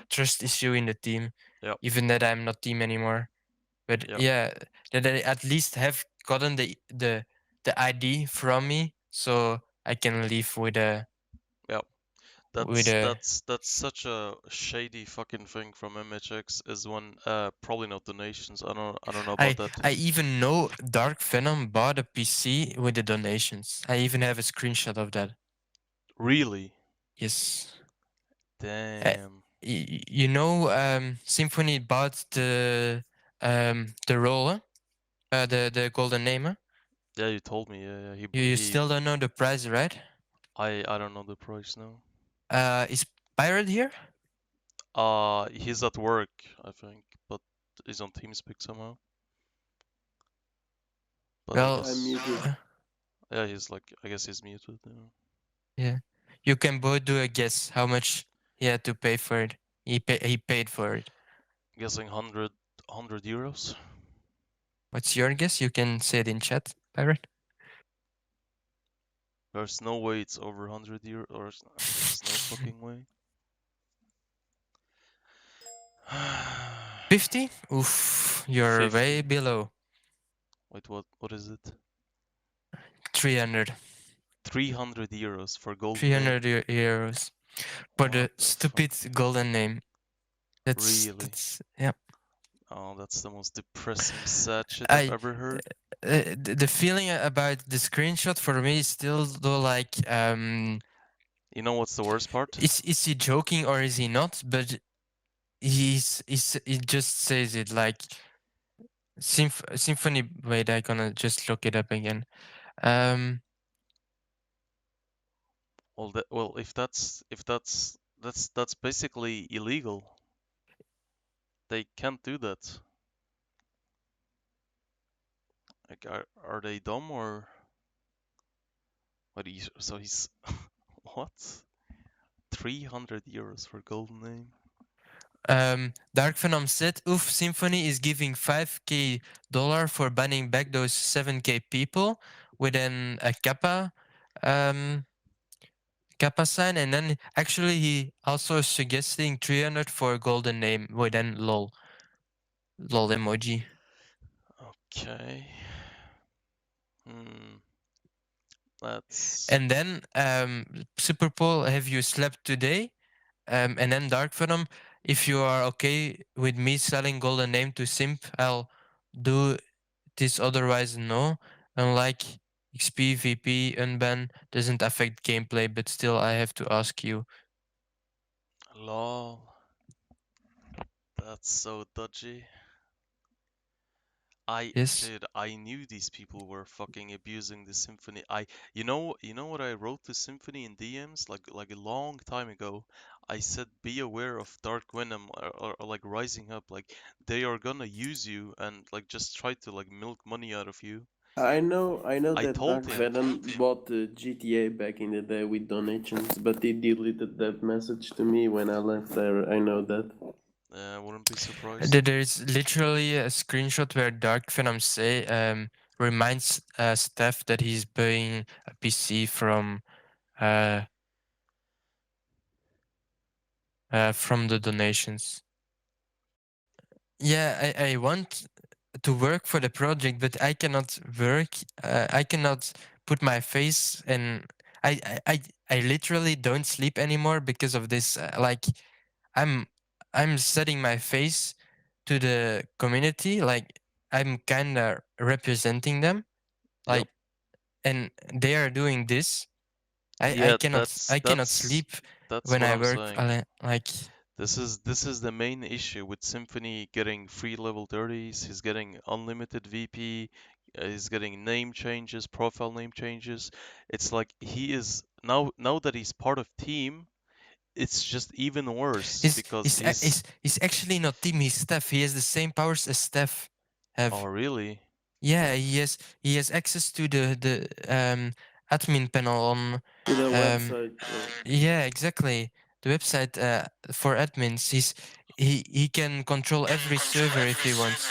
trust issue in the team. Yep. Even that I'm not team anymore, but Yep. yeah, that I at least have gotten the ID from me, so I can leave with a Yep. with a That's such a shady fucking thing from MHX is when probably not donations. I don't know about that. I even know Dark Venom bought a PC with the donations. I even have a screenshot of that. Really? Yes. Damn. You know, Symphony bought the roller, the golden name. Huh? Yeah, you told me. Yeah, yeah. You He still don't know the price, right? I don't know the price now. Is Pirate here? He's at work, I think, but he's on TeamSpeak somehow. But I Well, guess yeah, he's like I guess he's muted. yeah. You can both do a guess how much he had to pay for it. He paid for it. Guessing 100 euros. What's your guess? You can say it in chat, Pirate. There's no way it's over 100 euros. Or there's no fucking way. 50? Oof, you're 50. way below. Wait, what is it? 300. 300 euros for golden 300 name. euros. For the What the stupid golden name. Really? That's yeah. Oh, that's the most depressing, sad shit I've ever heard. The feeling about the screenshot for me is still though like You know what's the worst part? is he joking or is he not? But he just says it like symphony. Wait, I gonna just look it up again. Well, if that's basically illegal. They can't do that. Like, are they dumb or? What? So he's what? 300 euros for golden name. Dark Venom said, "Oof, Symphony is giving $5K for banning back those 7K people with a kappa sign, and then actually he also is suggesting 300 for golden name with lol emoji." Okay. Hmm. That's And then Super Paul, have you slept today? And then Dark Venom, if you are okay with me selling golden name to Simp, I'll do this, otherwise no. Unlike XP, VP, unban doesn't affect gameplay, but still I have to ask you. lol. That's so dodgy. Yes. Dude, I knew these people were fucking abusing the Symphony. You know what I wrote to Symphony in DMs like a long time ago. I said, be aware of Dark Venom or like rising up. Like they are gonna use you and like just try to like milk money out of you. I know I that told Dark him. Venom bought the GTA back in the day with donations, but he deleted that message to me when I left there. I know that. Wouldn't be surprised. There's literally a screenshot where Dark Venom reminds Steph that he's buying a PC from the donations. Yeah, I want to work for the project, but I cannot work. I cannot put my face, and I literally don't sleep anymore because of this. Like, I'm setting my face to the community. Like, I'm kind of representing them. Like, Yep. and they are doing this. Yeah, I cannot sleep that's when what I I'm work. saying. Like, This is the main issue with Symphony getting free level 30s. He's getting unlimited VP. He's getting name changes, profile name changes. It's like he is now that he's part of team. It's just even worse because he's. he's actually not Team. He's Steph. He has the same powers as Steph Oh have. really? Yeah, he has access to the admin panel on. To the Um, website. yeah, exactly. The website for admins. He can control every server if he wants.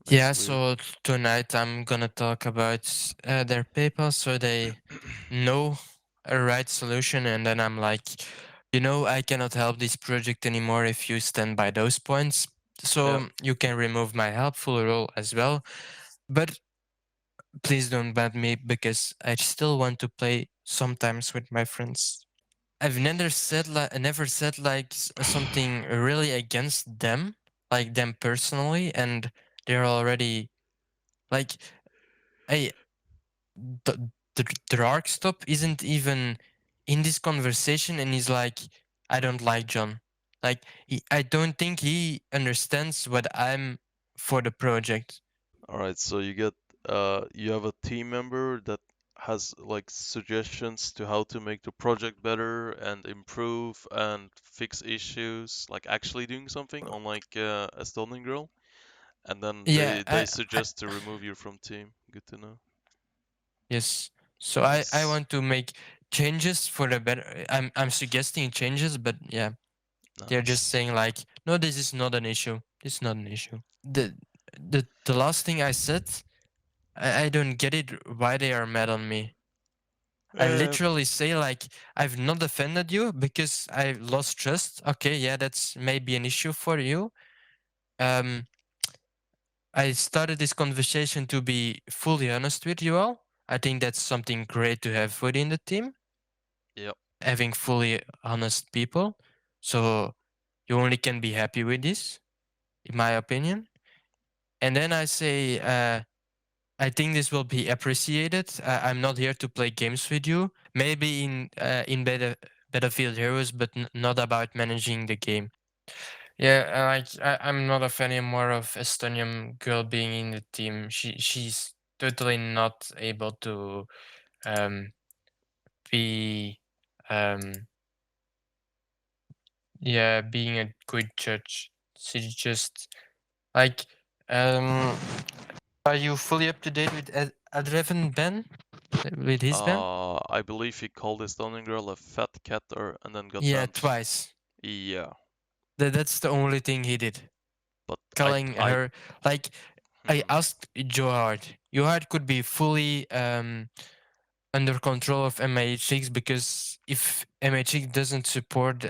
Yeah, That's weird. so tonight I'm gonna talk about their PayPal so they know a right solution, and then I'm like, I cannot help this project anymore if you stand by those points. So Yeah. you can remove my helpful role as well. But please don't ban me because I still want to play sometimes with my friends. I've never said like something really against them, like them personally, and they're already like, I the arc stop isn't even in this conversation, and he's like, I don't like John. Like, I don't think he understands what I'm for the project. All right. So you have a team member that has like suggestions to how to make the project better and improve and fix issues, like actually doing something, unlike a Stolen Girl. And then Yeah, they suggest to remove you from team. Good to know. yes. So I Nice. want to make changes for the better. I'm suggesting changes, but yeah, they're just Nice. saying like, no, this is not an issue. This is not an issue. The last thing I said, I don't get it why they are mad on me. I literally say like, I've not offended you because I lost trust. Okay, yeah, that's maybe an issue for you. I started this conversation to be fully honest with you all. I think that's something great to have within the team, Yep. having fully honest people. So you only can be happy with this, in my opinion. And then I say, I think this will be appreciated. I'm not here to play games with you. Maybe in Battlefield Heroes, but not about managing the game. Yeah, I'm not a fan anymore of Estonian girl being in the team. She's totally not able to be being a good judge. She's just like, are you fully up to date with Adrevan Ben? with his ban? I believe he called his Stonian girl a fat cat and then got Yeah, banned. twice. Yeah. That's the only thing he did. But Calling her like I asked Johard. Johard could be fully under control of MH6 because if MH6 doesn't support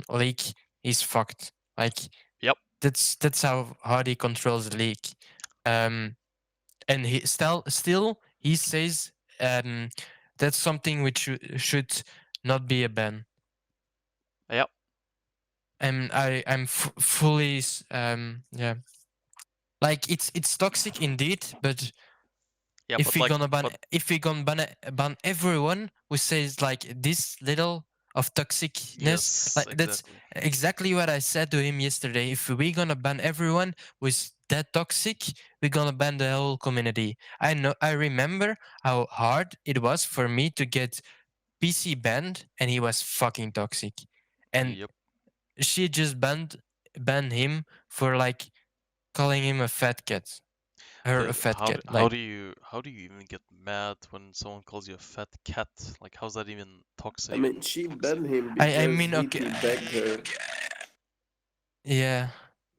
Leak, he's fucked. Like yep. That's how hard he controls Leak. And he still he says that's something which should not be a ban. Yep. And I'm fully yeah. Like it's toxic indeed, but yeah, if but we like, gonna ban but if we gonna ban everyone who says like this little of toxicness, yes, like that's exactly what I said to him yesterday. If we gonna ban everyone with that toxic, we're gonna ban the whole community. I remember how hard it was for me to get PC banned, and he was fucking toxic, and Yep. she just banned him for like calling him a fat cat. Her a fat cat. How Like do you even get mad when someone calls you a fat cat? Like, how's that even toxic? I mean, she banned him I because mean, he okay. teabagged her. Yeah,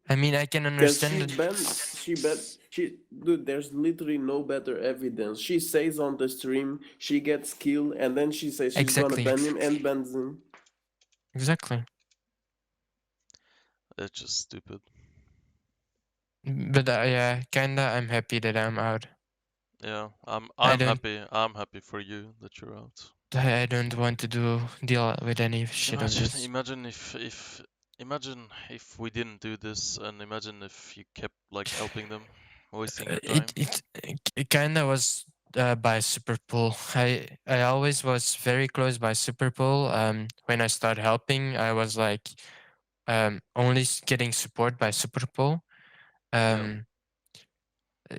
I mean, I can Because understand it. dude, there's literally no better evidence. She says on the stream she gets killed, and then she says she's gonna Exactly. ban him and bans him. Exactly. It's just stupid. But yeah, kinda. I'm happy that I'm out. Yeah, I'm don't- happy. I'm happy for you that you're out. I don't want to deal with any shit on this. Imagine if we didn't do this, and imagine if you kept like helping them, wasting your time. It kinda was by Superpool. I always was very close by Superpool. When I started helping, I was like only getting support by Superpool.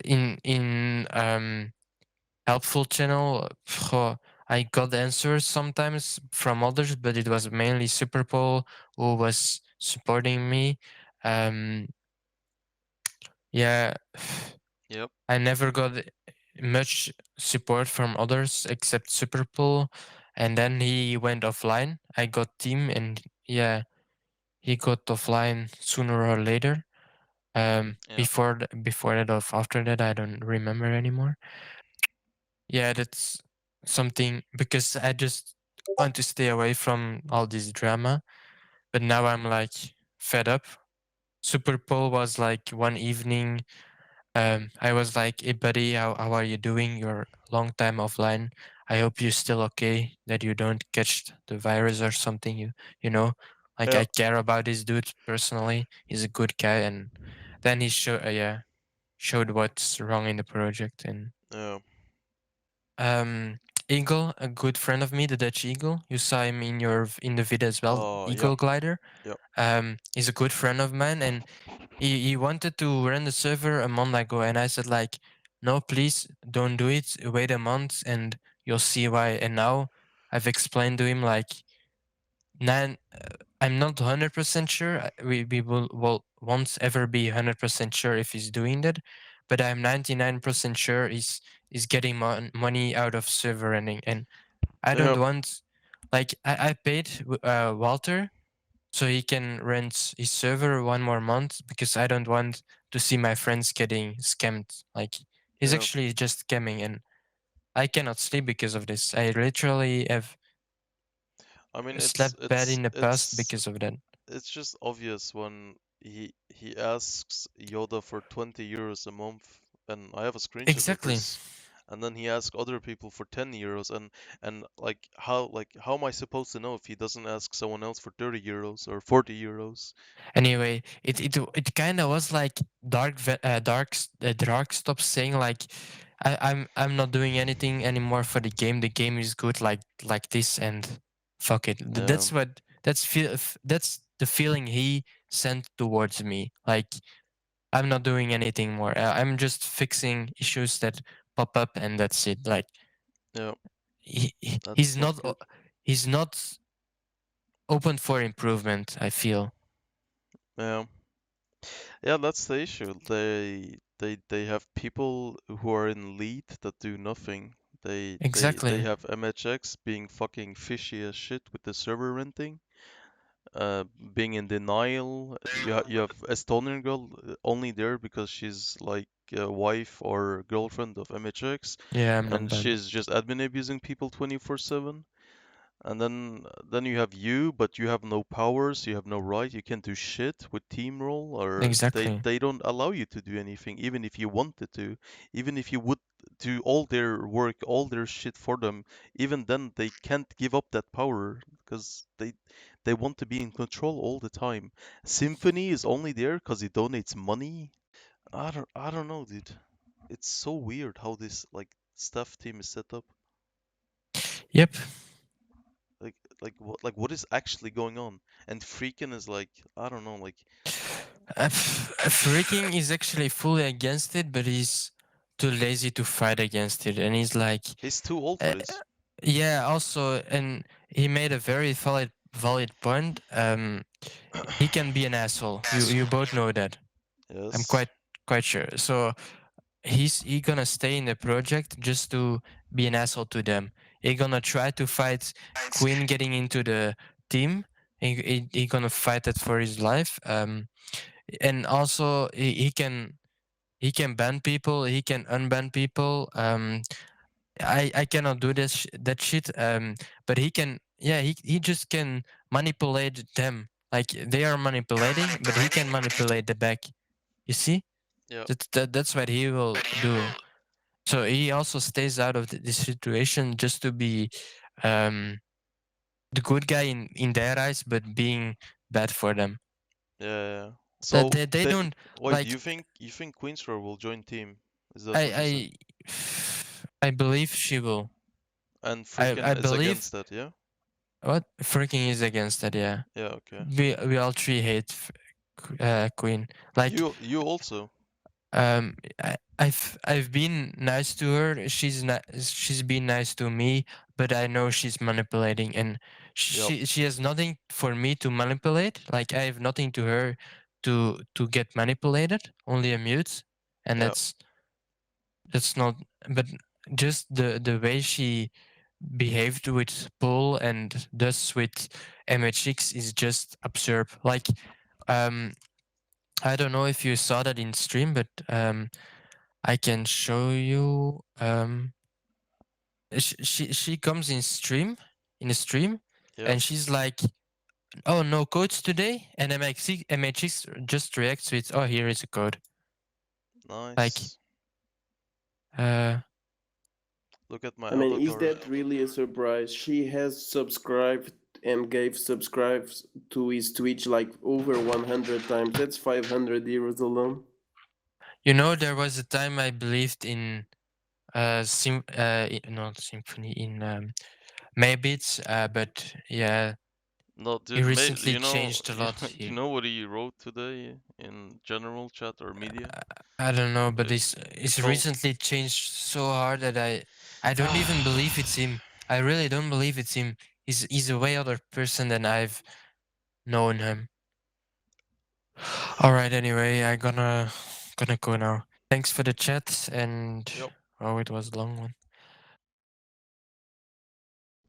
In helpful channel, I got answers sometimes from others, but it was mainly Superpool who was supporting me. Yeah. Yep. I never got much support from others except Superpool, and then he went offline. I got team, and yeah, he got offline sooner or later. Before that or after that, I don't remember anymore. Yeah, that's something because I just want to stay away from all this drama. But now I'm like fed up. Superpool was like one evening. I was like, "Hey, buddy, how are you doing? You're a long time offline. I hope you're still okay. That you don't catch the virus or something. You know, like I care about this dude personally. He's a good guy." And then he showed what's wrong in the project. And Eagle, a good friend of me, the Dutch Eagle. You saw him in the video as well. Eagle Glider. Yep. He's a good friend of mine, and he wanted to run the server a month ago, and I said like, no, please don't do it. Wait a month, and you'll see why. And now I've explained to him like, I'm not 100% sure. We will won't ever be 100% sure if he's doing that, but I'm 99% sure he's getting money out of server running, and I don't want like I paid Walter so he can rent his server one more month because I don't want to see my friends getting scammed. Like he's actually just scamming, and I cannot sleep because of this. I literally have slept bad in the past because of that. It's just obvious when he asks Yoda for 20 euros a month, and I have a screenshot of this. And then he asks other people for 10 euros, and how am I supposed to know if he doesn't ask someone else for 30 euros or 40 euros? Anyway, it kind of was like Dark stopped saying like I'm not doing anything anymore for the game. The game is good like this, and fuck it. That's the feeling he sent towards me. Like I'm not doing anything more. I'm just fixing issues that pop up, and that's it. Like he's not open for improvement, I feel. Yeah, that's the issue. They have people who are in lead that do nothing. They Exactly. have MHX being fucking fishy as shit with the server renting, being in denial. You have Estonian girl only there because she's like a wife or girlfriend of MHX, Yeah, I'm not and bad. she's just admin abusing people 24/7. And then you have you, but you have no powers, you have no right, you can't do shit with team role, or Exactly. they don't allow you to do anything, even if you wanted to, even if you would do all their work, all their shit for them, even then they can't give up that power because they want to be in control all the time. Symphony is only there because he donates money. I don't know, dude. It's so weird how this like staff team is set up. Yep. What is actually going on? And Freakin is like, I don't know, like Freaking is actually fully against it, but he's too lazy to fight against it, and he's like, he's too old for this. yeah. Also, and he made a very valid point. He can be an asshole. You both know that. I'm Yes. quite sure. So he gonna stay in the project just to be an asshole to them. He gonna try to fight Quinn getting into the team. He gonna fight it for his life. And also he can ban people. He can unban people. I cannot do that shit. But he can. Yeah, he just can manipulate them. Like they are manipulating, but he can manipulate the back. You see? Yeah. That's what he will do. So he also stays out of this situation just to be the good guy in their eyes, but being bad for them. Yeah. That So they don't wait, like. you think Queensrow will join team? Is that what you said? I believe she will. And I Freakin is believe. against that, yeah? What freaking is against that? Yeah. Yeah, okay. We all three hate Queen. Like you also. I've been nice to her. She's been nice to me, but I know she's manipulating, and she has nothing for me to manipulate. Like I have nothing to her to get manipulated. Only a mute, and Yep. that's not. But just the way she behaved with Paul and thus with MHX is just absurd. Like I don't know if you saw that in stream, but I can show you. She comes in a stream, Yeah. and she's like, "Oh, no codes today," and MHX just reacts with, "Oh, here is a code." Like, Nice. Look at my I mean, is avatar. that really a surprise? She has subscribed and gave subscribes to his Twitch like over 100 times. That's 500 euros alone. you know, there was a time I believed in not symphony in Maybits, but yeah. No, He dude, recently changed a lot. you know what he wrote today in general chat or media? I don't know, but It's it's called- recently changed so hard that I don't even believe it's him. I really don't believe it's him. He's a way other person than I've known him. All right. Anyway, I gonna go now. Thanks for the chat, and oh, it was a long one.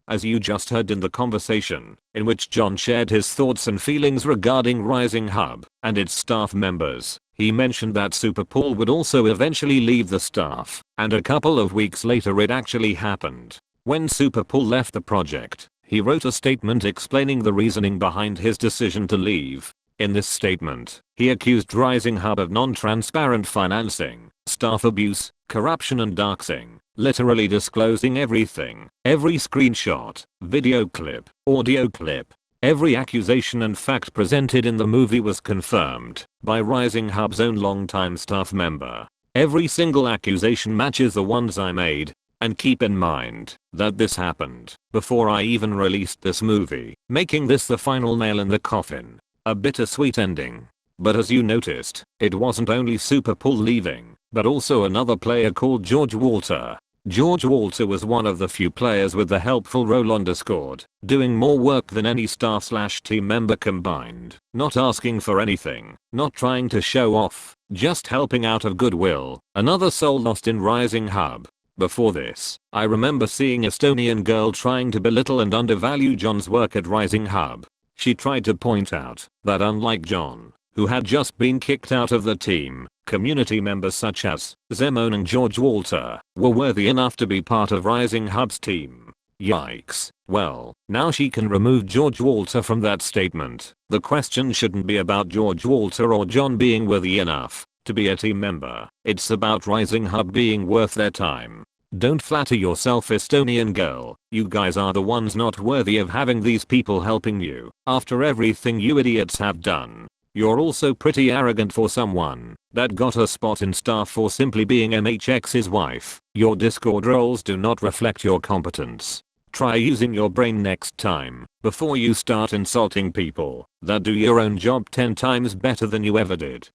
As you just heard in the conversation, in which John shared his thoughts and feelings regarding Rising Hub and its staff members, he mentioned that Super Paul would also eventually leave the staff, and a couple of weeks later it actually happened. When Super Paul left the project, he wrote a statement explaining the reasoning behind his decision to leave. In this statement, he accused Rising Hub of non-transparent financing, staff abuse, corruption and doxing, literally disclosing everything, every screenshot, video clip, audio clip, every accusation and fact presented in the movie was confirmed by Rising Hub's own longtime staff member. Every single accusation matches the ones I made, and keep in mind that this happened before I even released this movie, making this the final nail in the coffin. A bittersweet ending. But as you noticed, it wasn't only Super Paul leaving, but also another player called George Walter. George Walter was one of the few players with the helpful role on Discord, doing more work than any staff/team member combined, not asking for anything, not trying to show off, just helping out of goodwill. Another soul lost in Rising Hub. Before this, I remember seeing Estonian girl trying to belittle and undervalue John's work at Rising Hub. She tried to point out that unlike John, who had just been kicked out of the team, community members such as Zemon and George Walter were worthy enough to be part of Rising Hub's team. Yikes. Well, now she can remove George Walter from that statement. The question shouldn't be about George Walter or John being worthy enough to be a team member. It's about Rising Hub being worth their time. Don't flatter yourself, Estonian girl. You guys are the ones not worthy of having these people helping you after everything you idiots have done. You're also pretty arrogant for someone that got a spot in staff for simply being MHX's wife. Your Discord roles do not reflect your competence. Try using your brain next time before you start insulting people that do your own job 10 times better than you ever did.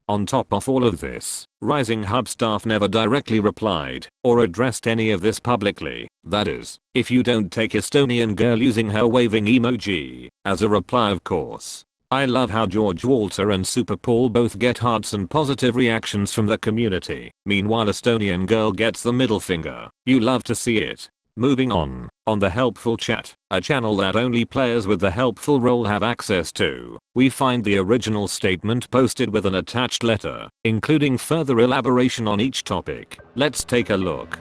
On top of all of this, Rising Hub staff never directly replied or addressed any of this publicly. That is, if you don't take Estonian girl using her waving emoji as a reply, of course. I love how George Walter and Super Paul both get hearts and positive reactions from the community. Meanwhile, Estonian girl gets the middle finger. You love to see it. Moving on the helpful chat, a channel that only players with the helpful role have access to, we find the original statement posted with an attached letter, including further elaboration on each topic. Let's take a look.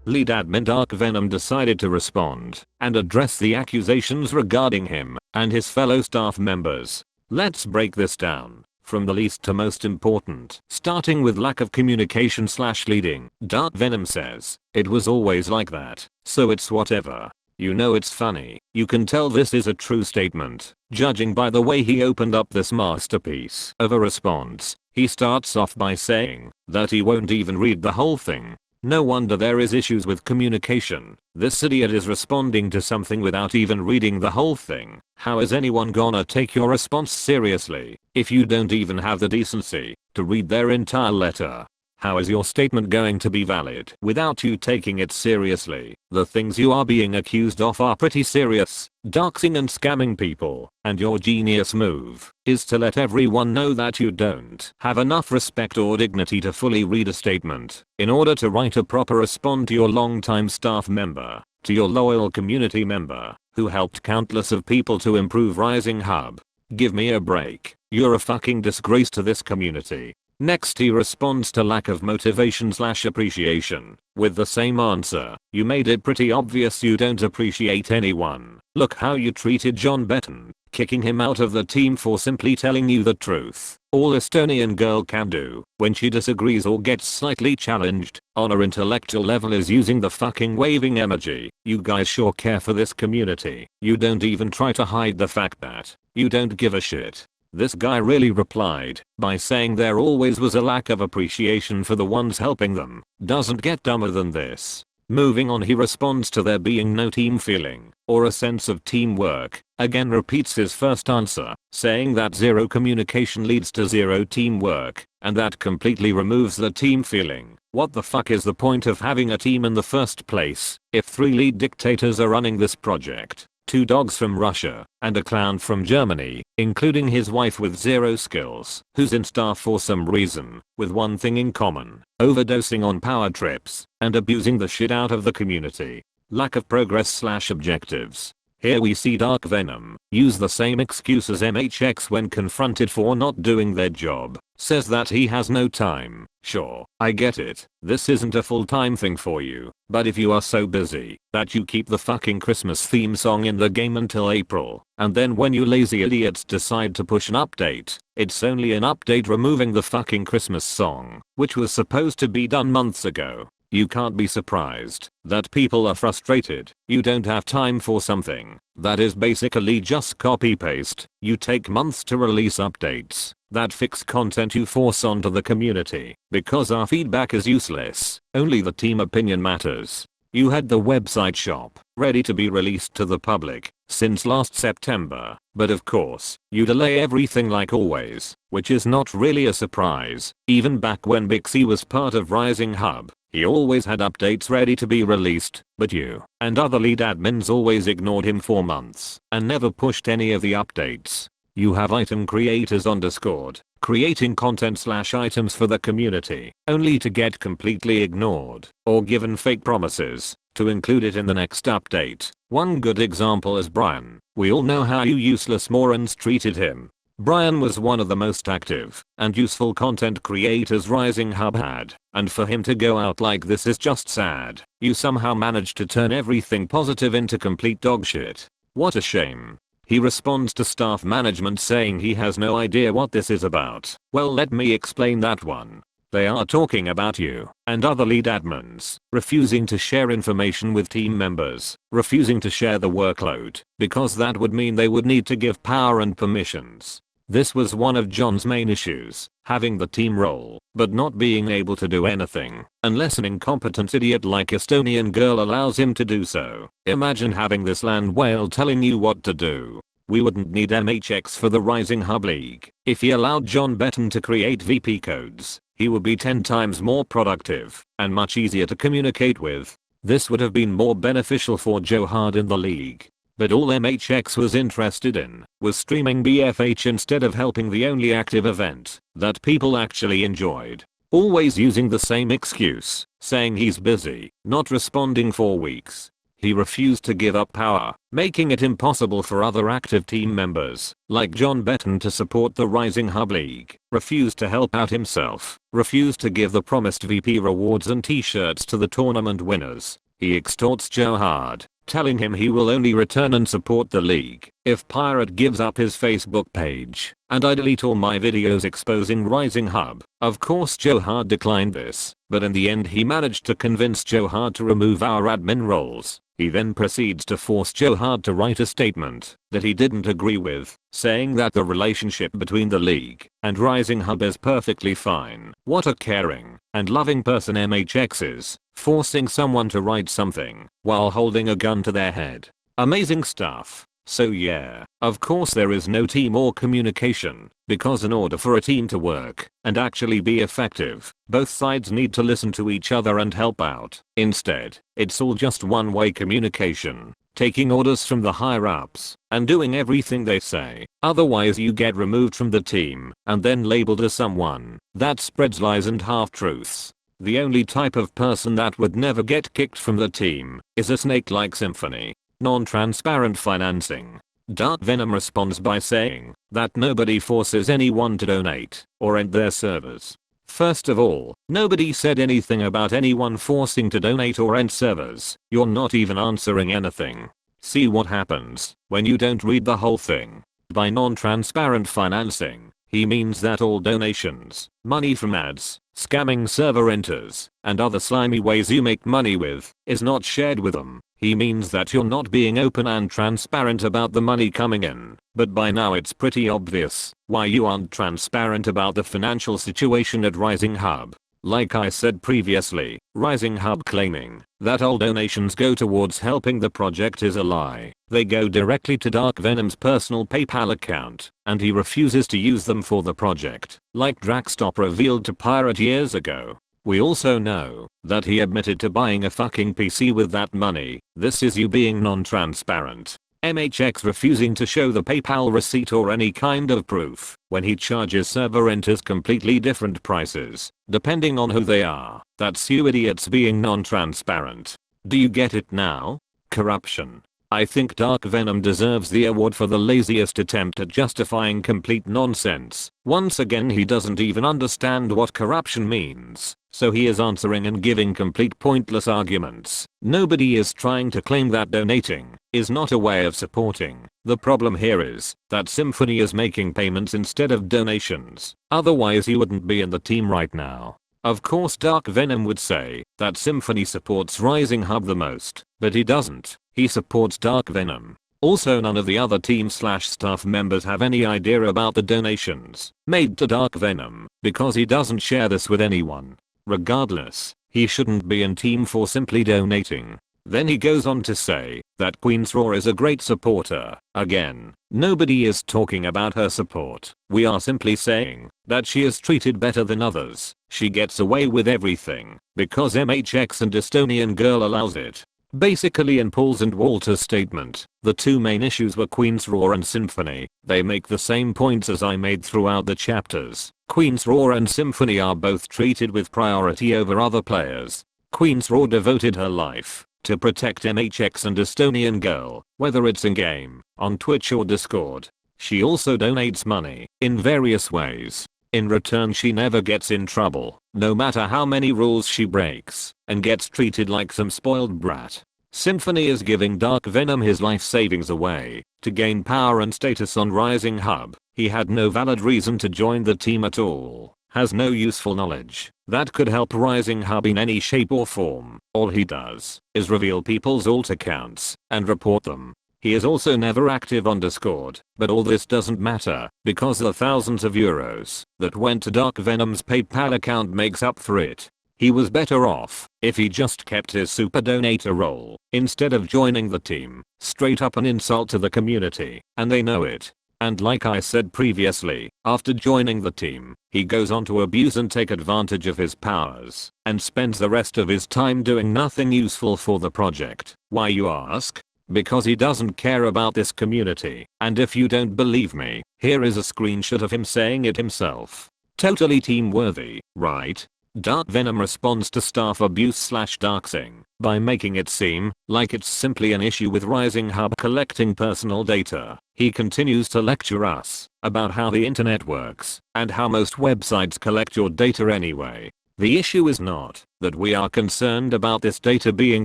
Lead admin Dark Venom decided to respond and address the accusations regarding him and his fellow staff members. Let's break this down from the least to most important, starting with lack of communication / leading. Dark Venom says, "It was always like that, so it's whatever." You know, it's funny. You can tell this is a true statement, judging by the way he opened up this masterpiece of a response. He starts off by saying that he won't even read the whole thing. No wonder there is issues with communication. This idiot is responding to something without even reading the whole thing. How is anyone gonna take your response seriously if you don't even have the decency to read their entire letter? How is your statement going to be valid without you taking it seriously? The things you are being accused of are pretty serious. Doxing and scamming people, and your genius move is to let everyone know that you don't have enough respect or dignity to fully read a statement in order to write a proper response to your longtime staff member, to your loyal community member who helped countless of people to improve Rising Hub. Give me a break. You're a fucking disgrace to this community. Next, he responds to lack of motivation / appreciation with the same answer. You made it pretty obvious you don't appreciate anyone. Look how you treated John Betten, kicking him out of the team for simply telling you the truth. All Estonian girl can do when she disagrees or gets slightly challenged on her intellectual level is using the fucking waving emoji. You guys sure care for this community. You don't even try to hide the fact that you don't give a shit. This guy really replied by saying there always was a lack of appreciation for the ones helping them. Doesn't get dumber than this. Moving on, he responds to there being no team feeling or a sense of teamwork. Again repeats his first answer, saying that zero communication leads to zero teamwork, and that completely removes the team feeling. What the fuck is the point of having a team in the first place if 3 lead dictators are running this project? 2 dogs from Russia, and a clown from Germany, including his wife with 0 skills, who's in staff for some reason, with one thing in common: overdosing on power trips, and abusing the shit out of the community. Lack of progress/objectives. Here we see Dark Venom use the same excuse as MHX when confronted for not doing their job. Says that he has no time. Sure, I get it. This isn't a full-time thing for you. But if you are so busy that you keep the fucking Christmas theme song in the game until April, and then when you lazy idiots decide to push an update, it's only an update removing the fucking Christmas song, which was supposed to be done months ago. You can't be surprised that people are frustrated. You don't have time for something that is basically just copy-paste. You take months to release updates that fix content you force onto the community because our feedback is useless. Only the team opinion matters. You had the website shop ready to be released to the public since last September, but of course, you delay everything like always, which is not really a surprise. Even back when Bixie was part of Rising Hub, he always had updates ready to be released, but you and other lead admins always ignored him for months and never pushed any of the updates. You have item creators on Discord, creating content/items for the community, only to get completely ignored, or given fake promises to include it in the next update. One good example is Brian. We all know how you useless morons treated him. Brian was one of the most active and useful content creators Rising Hub had, and for him to go out like this is just sad. You somehow managed to turn everything positive into complete dogshit. What a shame. He responds to staff management saying he has no idea what this is about. Well, let me explain that one. They are talking about you and other lead admins refusing to share information with team members, refusing to share the workload, because that would mean they would need to give power and permissions. This was one of John's main issues, having the team role, but not being able to do anything, unless an incompetent idiot like Estonian girl allows him to do so. Imagine having this land whale telling you what to do. We wouldn't need MHX for the Rising Hub League. If he allowed John Betten to create VP codes, he would be 10 times more productive, and much easier to communicate with. This would have been more beneficial for Joe Hard in the league. But all MHX was interested in was streaming BFH instead of helping the only active event that people actually enjoyed. Always using the same excuse, saying he's busy, not responding for weeks. He refused to give up power, making it impossible for other active team members, like John Betten, to support the Rising Hub League, refused to help out himself, refused to give the promised VP rewards and t-shirts to the tournament winners. He extorts Joe Hard, telling him he will only return and support the league if Pirate gives up his Facebook page, and I delete all my videos exposing Rising Hub. Of course Joe Hard declined this, but in the end he managed to convince Joe Hard to remove our admin roles. He then proceeds to force Joe Hard to write a statement that he didn't agree with, saying that the relationship between the league and Rising Hub is perfectly fine. What a caring and loving person MHX is, forcing someone to write something while holding a gun to their head. Amazing stuff. So yeah, of course there is no team or communication, because in order for a team to work and actually be effective, both sides need to listen to each other and help out. Instead, it's all just one-way communication, taking orders from the higher-ups and doing everything they say. Otherwise you get removed from the team and then labeled as someone that spreads lies and half-truths. The only type of person that would never get kicked from the team is a snake like Symphony. Non-transparent financing. Dark Venom responds by saying that nobody forces anyone to donate or end their servers. First of all, nobody said anything about anyone forcing to donate or end servers. You're not even answering anything. See what happens when you don't read the whole thing. By non-transparent financing, he means that all donations, money from ads, scamming server enters, and other slimy ways you make money with, is not shared with them. He means that you're not being open and transparent about the money coming in. But by now it's pretty obvious why you aren't transparent about the financial situation at Rising Hub. Like I said previously, Rising Hub claiming that all donations go towards helping the project is a lie. They go directly to Dark Venom's personal PayPal account, and he refuses to use them for the project, like Draxstop revealed to Pirate years ago. We also know that he admitted to buying a fucking PC with that money. This is you being non-transparent. MHX refusing to show the PayPal receipt or any kind of proof when he charges server renters completely different prices, depending on who they are. That's you idiots being non-transparent. Do you get it now? Corruption. I think Dark Venom deserves the award for the laziest attempt at justifying complete nonsense. Once again he doesn't even understand what corruption means, so he is answering and giving complete pointless arguments. Nobody is trying to claim that donating is not a way of supporting. The problem here is that Symphony is making payments instead of donations. Otherwise he wouldn't be in the team right now. Of course Dark Venom would say that Symphony supports Rising Hub the most, but he doesn't. He supports Dark Venom. Also none of the other team/staff members have any idea about the donations made to Dark Venom because he doesn't share this with anyone. Regardless, he shouldn't be in team for simply donating. Then he goes on to say that Queen's Roar is a great supporter. Again, nobody is talking about her support. We are simply saying that she is treated better than others. She gets away with everything because MHX and Estonian Girl allows it. Basically in Paul's and Walter's statement, the two main issues were Queen's Roar and Symphony. They make the same points as I made throughout the chapters. Queen's Roar and Symphony are both treated with priority over other players. Queen's Roar devoted her life to protect MHX and Estonian Girl, whether it's in-game, on Twitch or Discord. She also donates money in various ways. In return she never gets in trouble, no matter how many rules she breaks, and gets treated like some spoiled brat. Symphony is giving Dark Venom his life savings away to gain power and status on Rising Hub. He had no valid reason to join the team at all, has no useful knowledge that could help Rising Hub in any shape or form. All he does is reveal people's alt accounts and report them. He is also never active on Discord, but all this doesn't matter because the thousands of euros that went to Dark Venom's PayPal account makes up for it. He was better off if he just kept his super donator role instead of joining the team. Straight up an insult to the community, and they know it. And like I said previously, after joining the team, he goes on to abuse and take advantage of his powers, and spends the rest of his time doing nothing useful for the project. Why, you ask? Because he doesn't care about this community. And if you don't believe me, here is a screenshot of him saying it himself. Totally team worthy, right? Dark Venom responds to staff abuse/doxing by making it seem like it's simply an issue with Rising Hub collecting personal data. He continues to lecture us about how the internet works and how most websites collect your data anyway. The issue is not that we are concerned about this data being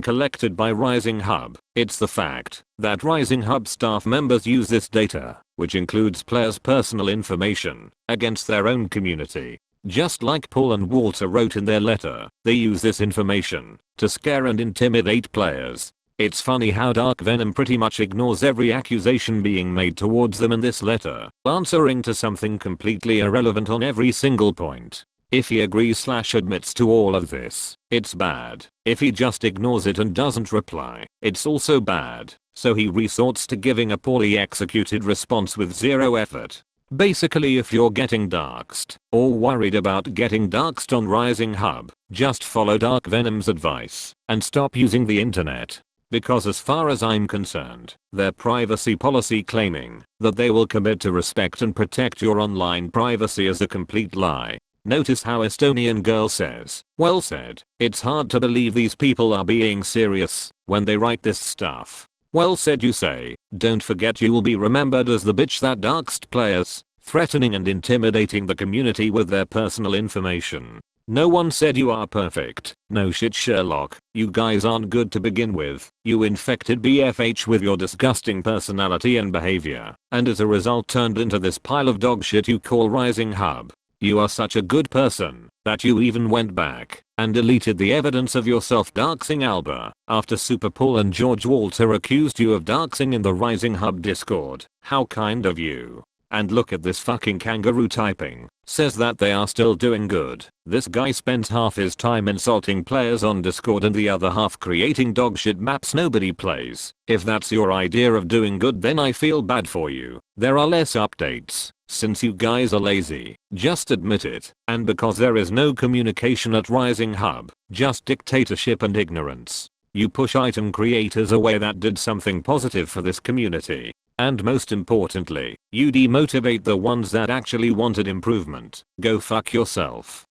collected by Rising Hub. It's the fact that Rising Hub staff members use this data, which includes players' personal information, against their own community. Just like Paul and Walter wrote in their letter, they use this information to scare and intimidate players. It's funny how Dark Venom pretty much ignores every accusation being made towards them in this letter, answering to something completely irrelevant on every single point. If he agrees/admits to all of this, it's bad. If he just ignores it and doesn't reply, it's also bad. So he resorts to giving a poorly executed response with zero effort. Basically, if you're getting doxed or worried about getting doxed on Rising Hub, just follow Dark Venom's advice and stop using the internet. Because as far as I'm concerned, their privacy policy claiming that they will commit to respect and protect your online privacy is a complete lie. Notice how Estonian Girl says, well said, it's hard to believe these people are being serious when they write this stuff. Well said, you say. Don't forget you will be remembered as the bitch that doxed players, threatening and intimidating the community with their personal information. No one said you are perfect. No shit, Sherlock. You guys aren't good to begin with. You infected BFH with your disgusting personality and behavior, and as a result turned into this pile of dog shit you call Rising Hub. You are such a good person that you even went back and deleted the evidence of your self-doxing Alba after Super Paul and George Walter accused you of doxing in the Rising Hub Discord. How kind of you. And look at this fucking kangaroo typing. Says that they are still doing good. This guy spends half his time insulting players on Discord and the other half creating dogshit maps nobody plays. If that's your idea of doing good, then I feel bad for you. There are less updates. Since you guys are lazy, just admit it. And because there is no communication at Rising Hub, just dictatorship and ignorance. You push item creators away that did something positive for this community. And most importantly, you demotivate the ones that actually wanted improvement. Go fuck yourself.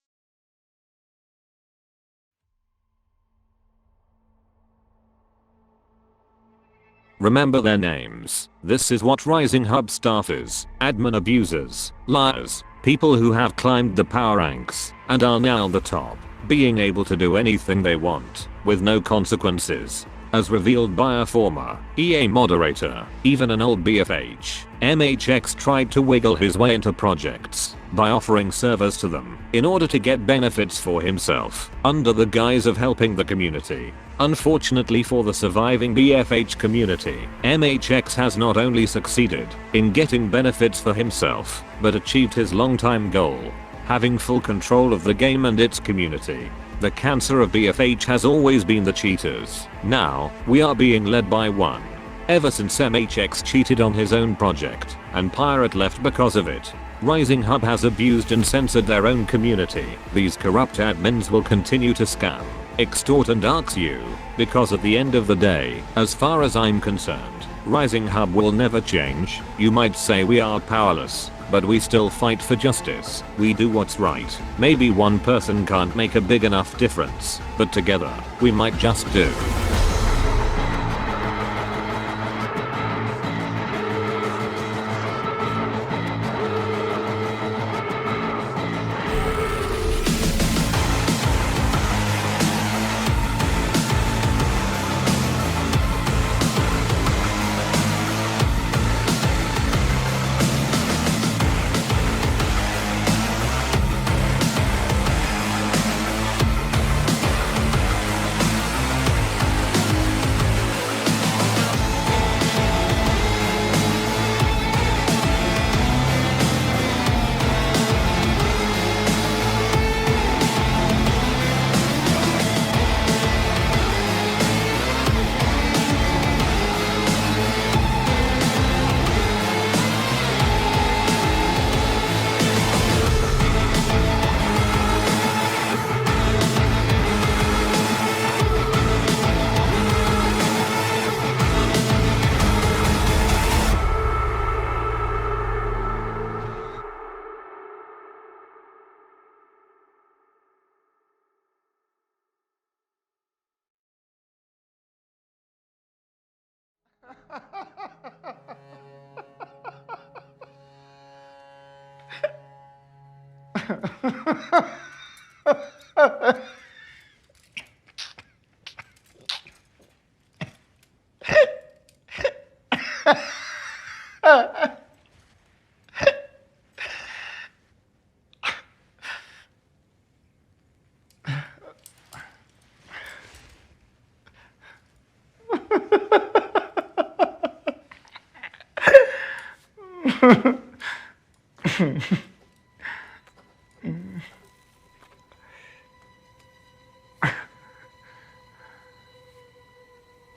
Remember their names. This is what Rising Hub staff is. Admin abusers, liars, people who have climbed the power ranks and are now the top, being able to do anything they want with no consequences. As revealed by a former EA moderator, even an old BFH, MHX tried to wiggle his way into projects by offering servers to them in order to get benefits for himself under the guise of helping the community. Unfortunately for the surviving BFH community, MHX has not only succeeded in getting benefits for himself, but achieved his long-time goal, having full control of the game and its community. The cancer of BFH has always been the cheaters. Now, we are being led by one. Ever since MHX cheated on his own project, and Pirate left because of it, Rising Hub has abused and censored their own community. These corrupt admins will continue to scam, extort and dox you, because at the end of the day, as far as I'm concerned, Rising Hub will never change. You might say we are powerless, but we still fight for justice. We do what's right. Maybe one person can't make a big enough difference, but together, we might just do.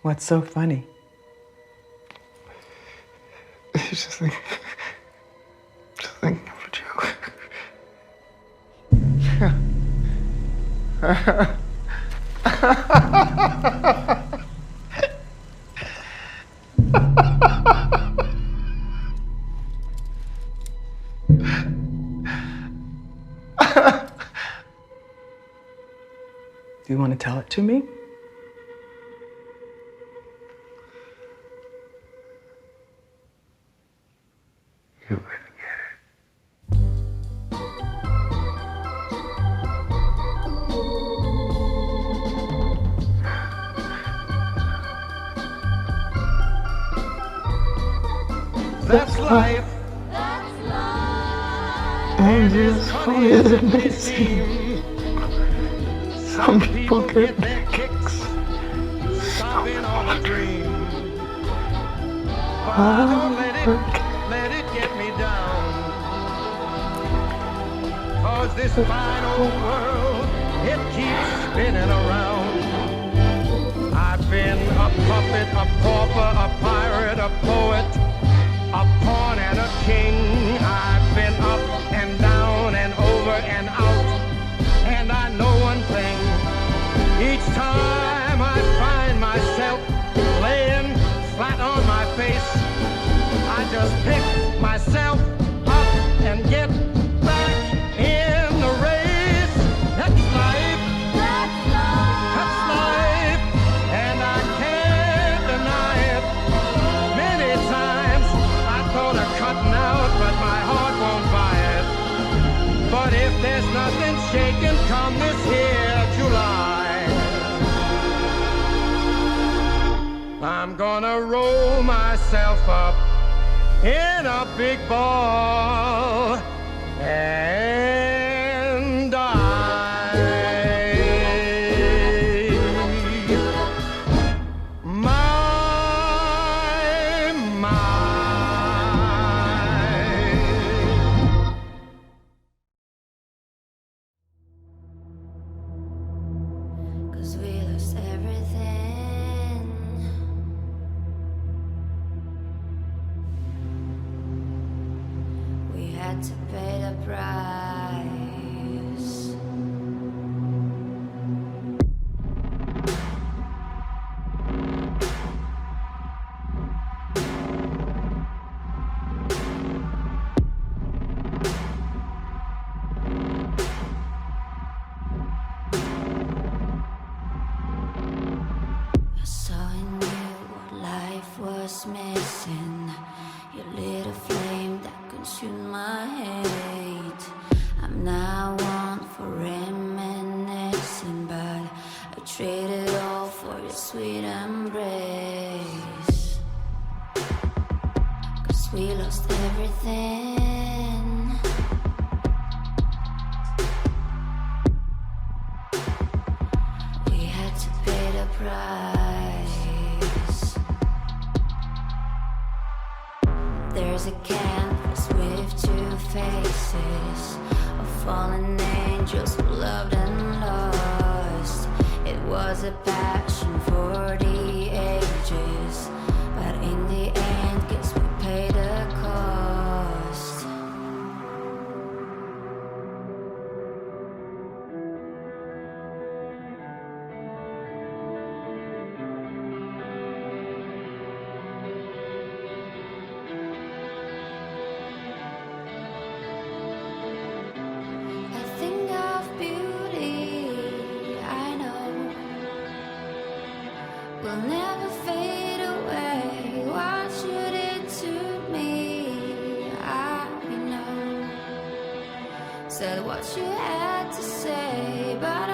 What's so funny? It's just think of a joke. Do you want to tell it to me? That's life. And as funny as it may seem, Some people get their kicks stopping on a dream. But I don't let it get me down. 'Cause this fine old world, it keeps spinning around. I've been a puppet, a pauper, a pirate, a poet, a pawn and a king. I've been up and down and over and out. And I know one thing, each time I find myself laying flat on my face, I just pick myself up and get back in the race. That's life. That's life. And I can't deny it. Many times I thought of cutting out, but my heart won't buy it. But if there's nothing shaking come this here July, I'm gonna roll myself up in a big ball and die. My. 'Cause we lost everything. We had to pay the price. I saw in you what life was missing. You lit a flame that consumed my hate. I'm now one for reminiscing, but I traded all for your sweet embrace. 'Cause we lost everything. We had to pay the price. There's a canvas with two faces of fallen angels who loved and lost. It was a passion for the ages, but in the end, guess we paid the cost. I think of beauty, I know, will never fade away. What should it to me? I know. Said what you had to say, but